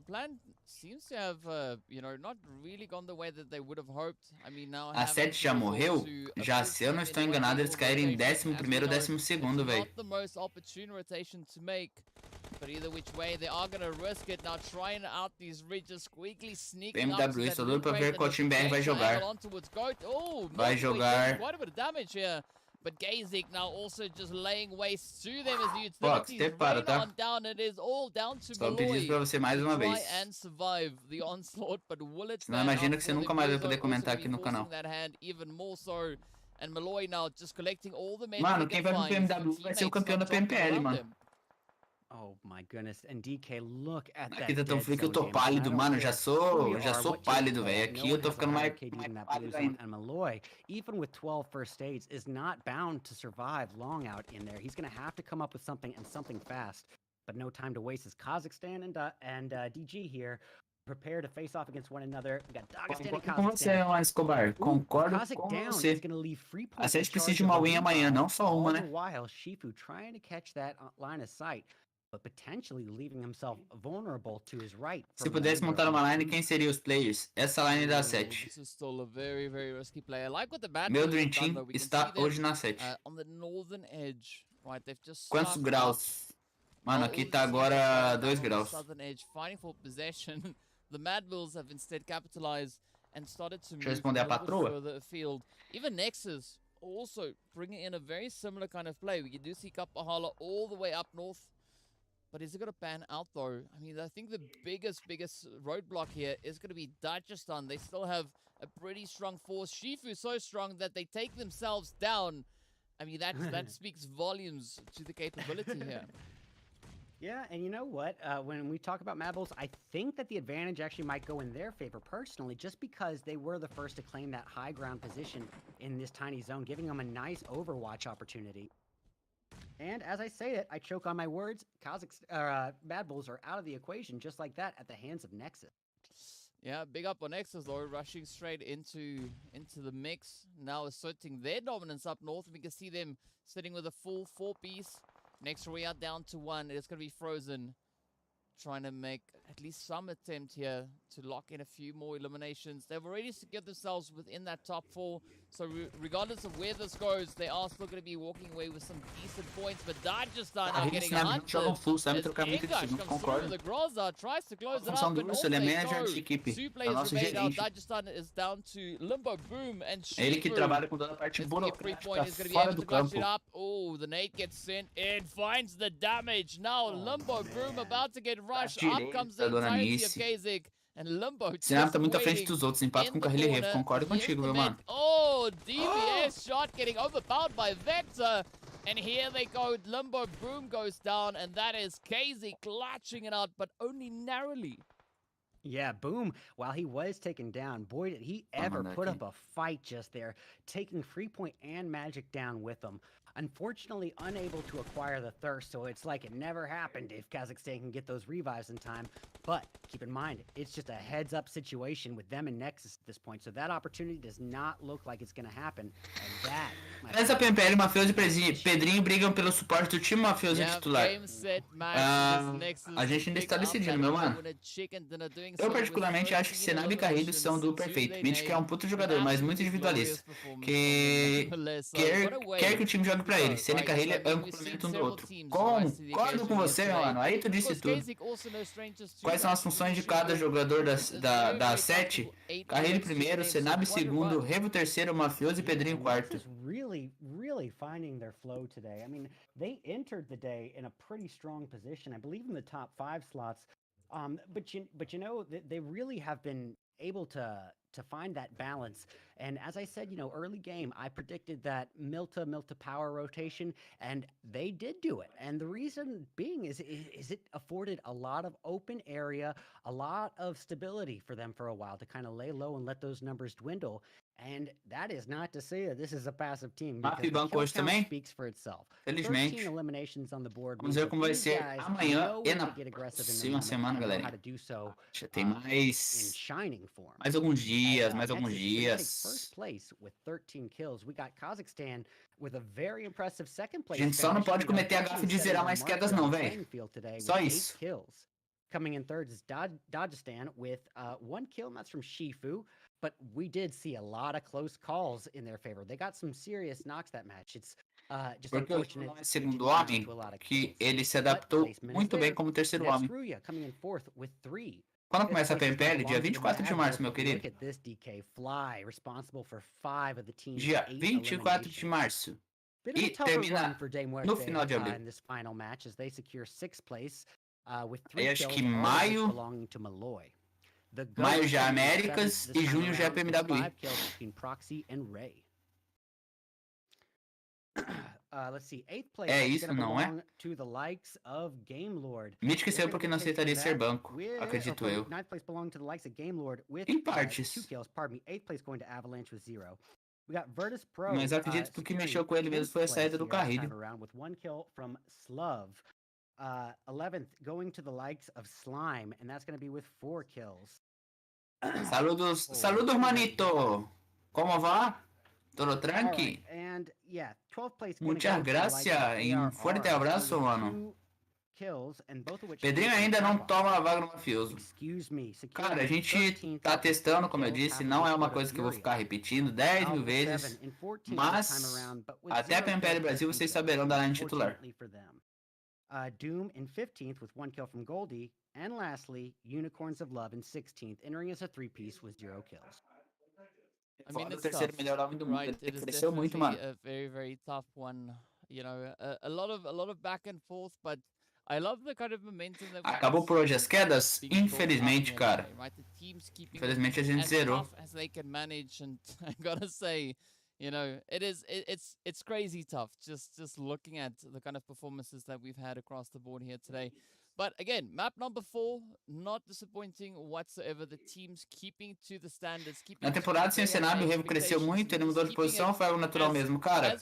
A: plan seems to have, you know, not really gone the way that they would have hoped. I mean, now
C: a 7 já morreu? Já, se eu não estou enganado, eles caíram em 11º ou 12º, velho.
A: Not the most opportune rotation to make. But either which way, they are gonna risk it now, trying out these ridges, quickly sneaking up.
C: BMW, estou doido pra ver qual time BR vai jogar. Vai jogar.
A: Quite a bit of damage here. But Gazik now also just laying waste to them as the utilities rain on down. It is all down to
C: Só pedir pra você mais uma vez.
A: And survive the onslaught, but will it
C: não imagina que você nunca mais vai poder comentar aqui no canal.
A: And Malloy now just collecting all the men.
C: Mano, quem vai pro PMW vai ser o campeão da PMPL, mano.
B: Oh my goodness, and DK, look at that.
C: Aqui tá tão frio que eu tô pálido, mano. Já sou pálido, velho. Aqui eu tô ficando mais pálido ainda.
B: And Malloy, even with 12 first aids, is not bound to survive long out in there. He's gonna have to come up with something and something fast. But no time to waste as Kazakhstan and DG here prepare to face off against one another. We got Dagestan and Kazakhstan.
C: Com você, Escobar. Concordo com você. A gente precisa de uma win amanhã, não só uma, né?
B: While Shifu trying to catch that line of sight. But potentially leaving himself vulnerable to his right.
C: Se pudesse montar uma line, quem seriam os players? Essa line da 7.
A: This is still a very, very risky play. I like what the bad
C: Meu Dream Team está hoje na 7.
A: On the northern edge, right? They've just
C: quantos graus? Mano, aqui tá agora 2 graus.
A: Southern edge, fighting for possession. The MadBulls have instead capitalized and started to move further afield. Even Nexus also bringing in a very similar kind of play. We do see Kapahala all the way up north. But is it going to pan out though? I mean, I think the biggest roadblock here is going to be Dagestan. They still have a pretty strong force. Shifu so strong that they take themselves down. I mean, that speaks volumes to the capability here.
B: Yeah, and you know what? When we talk about MadBulls, I think that the advantage actually might go in their favor personally, just because they were the first to claim that high ground position in this tiny zone, giving them a nice overwatch opportunity. And as I say it, I choke on my words. MadBulls are out of the equation just like that at the hands of Nexus.
A: Yeah, big up on Nexus though, rushing straight into the mix. Now asserting their dominance up north. We can see them sitting with a full 4-piece. Next Rüya down to 1. It's going to be Frozen. Trying to make at least some attempt here to lock in a few more eliminations. They've already secured themselves within that top 4. So regardless of where this goes, they are still going to be walking away with some decent points. But Dagestan are getting hunted. The Groza tries to close it up, but also two players remain out. Dagestan is down to Limbo, Boom, and Shifu.
C: Ele que trabalha com toda a parte burocrática fora do campo.
A: Oh, the nade gets sent in, finds the damage. Now Limbo, Boom about to get rushed. Up comes the entirety of Kazik. And Limbo
C: Sinap tá muito à frente dos outros, empate com Carrilho Revo. Concordo contigo, meu mano.
A: Oh, DBS shot getting overpowered by Vector. And here they go. Limbo Boom goes down, and that is Kazik clutching it out, but only narrowly.
B: Yeah, Boom, while he was taken down, boy, did he ever put up a fight just there, taking Freepoint and Magic down with him. Unfortunately, unable to acquire the Thirst, so it's like it never happened if Kazakhstan can get those revives in time. But keep in mind, it's just a heads-up situation with them and Nexus at this point, so that opportunity does not look like it's going to happen. And that...
C: Essa PMPL, Mafioso e Pedrinho brigam pelo suporte do time Mafioso titular. A gente ainda está decidindo, meu mano. Eu particularmente acho que Senab e Carrilho são do perfeito. Mitch é um puto jogador, mas muito individualista. Que quer que o time jogue pra ele. Senna e Carrilho é um complemento um do outro. Concordo com você, meu mano. Aí tu disse tudo. Quais são as funções de cada jogador da 7? Carrilho primeiro, Senab segundo, Revo terceiro, Mafioso e Pedrinho quarto.
B: Really finding their flow today. I mean, they entered the day in a pretty strong position, I believe in the top 5 slots. But you know, they really have been able to find that balance. And as I said, you know, early game, I predicted that Milta power rotation, and they did do it. And the reason being is it afforded a lot of open area, a lot of stability for them for a while to kind of lay low and let those numbers dwindle. And that is not to say that this is a passive team, because the kill count speaks for itself. 13 eliminations on the board.
C: Vamos ver como vai ser amanhã e na próxima semana, galera. Já tem mais alguns dias,
B: First place with 13 kills. We got Kazakhstan with a very impressive second place.
C: A gente só não pode cometer a gafe de zerar mais quedas não, velho. Só isso.
B: Coming in third is Dagestan with 1 kill, and that's from Shifu. But we did see a lot of close calls in their favor. They got some serious knocks that match. It's just unfortunate.
C: Segundo homem, que ele se adaptou muito bem como terceiro homem.
B: Rüya coming in fourth with 3.
C: Quando começa a PMPL? Dia 24 de março, meu querido. Dia 24 de março. E termina no final de abril. Aí acho que maio já é Américas e junho já é PMWI. É isso, não é? Mythic saiu porque não aceitaria ser banco, acredito eu. Em partes. Mas acredito que o que mexeu com ele mesmo foi a saída do Carrilho.
B: 11th going to the likes of Slime, and that's going to be with 4 kills.
C: Saludos, manito. ¿Cómo va? ¿Todo tranqui?
B: And yeah, 12th place.
C: Muchas gracias e um forte abraço, mano. Pedrinho ainda não toma a vaga no Mafioso. Cara, a gente tá testando, como eu disse, não é uma coisa que eu vou ficar repetindo 10 mil vezes, mas até a PMPL Brasil vocês saberão da line titular.
B: Doom in 15th with 1 kill from Goldie, and lastly, Unicorns of Love in 16th, entering as a 3-piece with 0 kills.
A: I mean, it's
C: o terceiro melhor homem do mundo,
A: right?
C: Ele cresceu muito, mano.
A: A very, very tough one. You know, a lot of back and forth, but I love the kind of momentum that
C: Acabou por hoje as quedas? Infelizmente, cara. Infelizmente a gente zerou.
A: As they can manage, and I gotta say, you know, it's crazy tough just looking at the kind of performances that we've had across the board here today. But again, map number 4, not disappointing whatsoever. The teams keeping to the standards.
C: Na temporada sem o Senab, o Revo cresceu muito, ele mudou de posição, foi algo natural mesmo. Cara,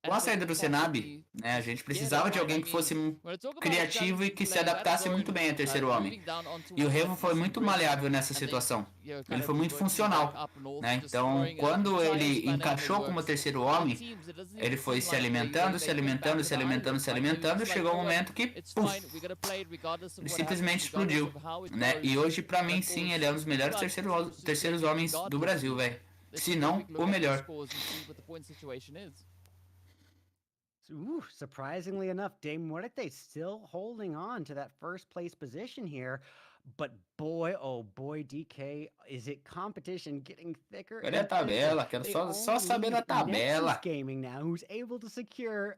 C: com a saída do Senab, né, a gente precisava de alguém que fosse criativo e que se adaptasse muito bem a terceiro homem. E o Revo foi muito maleável nessa situação. Ele foi muito funcional, né? Então, quando ele encaixou como terceiro homem, ele foi se alimentando, e chegou um momento que, puf, ele simplesmente explodiu, né? E hoje, pra mim, sim, ele é um dos melhores terceiros homens do Brasil, velho. Se não, o melhor.
B: Surprisingly enough, DeMuerte still holding on to that first place position here. But boy, oh boy, DK, is it competition getting thicker?
C: Olha a tabela, quero só saber da tabela.
B: Gaming now, who's able to secure,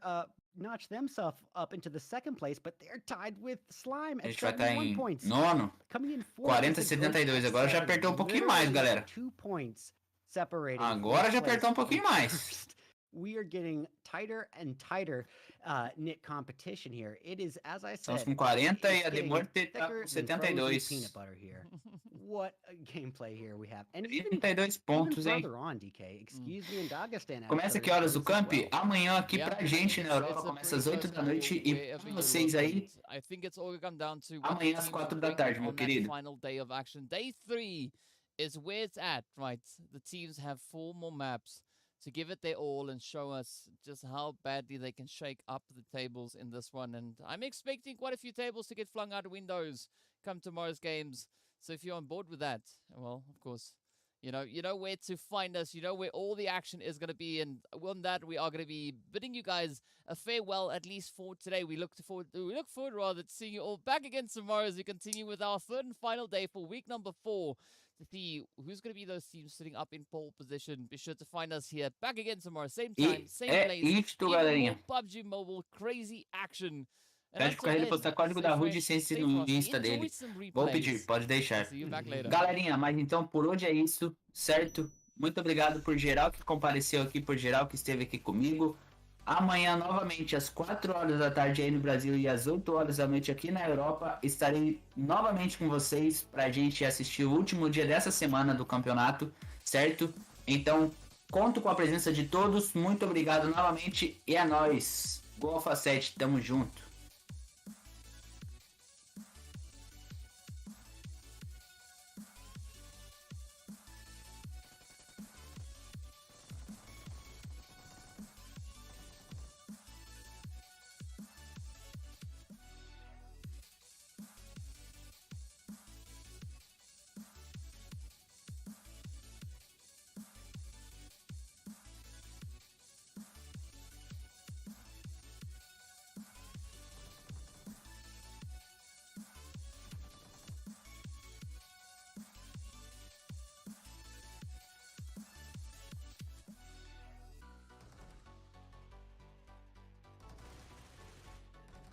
B: notch themselves up into the second place, but they're tied with Slime at 71 points.
C: Nono, 40-72, agora já apertou um pouquinho mais, galera.
B: 2 points separating.
C: Agora já apertou um pouquinho mais.
B: We are getting tighter and tighter knit competition here. It is, as I said,
C: estamos com 40 e a DeMuerte tá com 72.
B: what a gameplay here we have. And
C: 32 pontos, hein?
B: On, DK. Excuse me, in Dagestan.
C: Começa que horas o camp? Amanhã aqui pra gente na Europa começa às 8 da noite e pra vocês aí amanhã às 4 da tarde, meu querido.
A: Final day of action. Day 3 is where it's at, right? The teams have 4 more maps to give it their all and show us just how badly they can shake up the tables in this one. And I'm expecting quite a few tables to get flung out of windows come tomorrow's games. So if you're on board with that, well, of course, you know where to find us. You know where all the action is going to be. And on that, we are going to be bidding you guys a farewell, at least for today. We look forward rather to seeing you all back again tomorrow as we continue with our third and final day for week number 4 to see who's going to be those teams sitting up in pole position. Be sure to find us here back again tomorrow, same time, same place.
C: Isto, galerinha.
A: PUBG Mobile, crazy action.
C: Pede pro Carreiro postar código da Rude Sense no Insta dele. Vou pedir, pode deixar. Galerinha, mas então por hoje é isso, certo? Muito obrigado por geral que compareceu aqui, por geral que esteve aqui comigo. Amanhã, novamente, às 4 horas da tarde aí no Brasil e às 8 horas da noite aqui na Europa, estarei novamente com vocês pra gente assistir o último dia dessa semana do campeonato, certo? Então, conto com a presença de todos, muito obrigado novamente e é nóis. Go Alpha 7, tamo junto.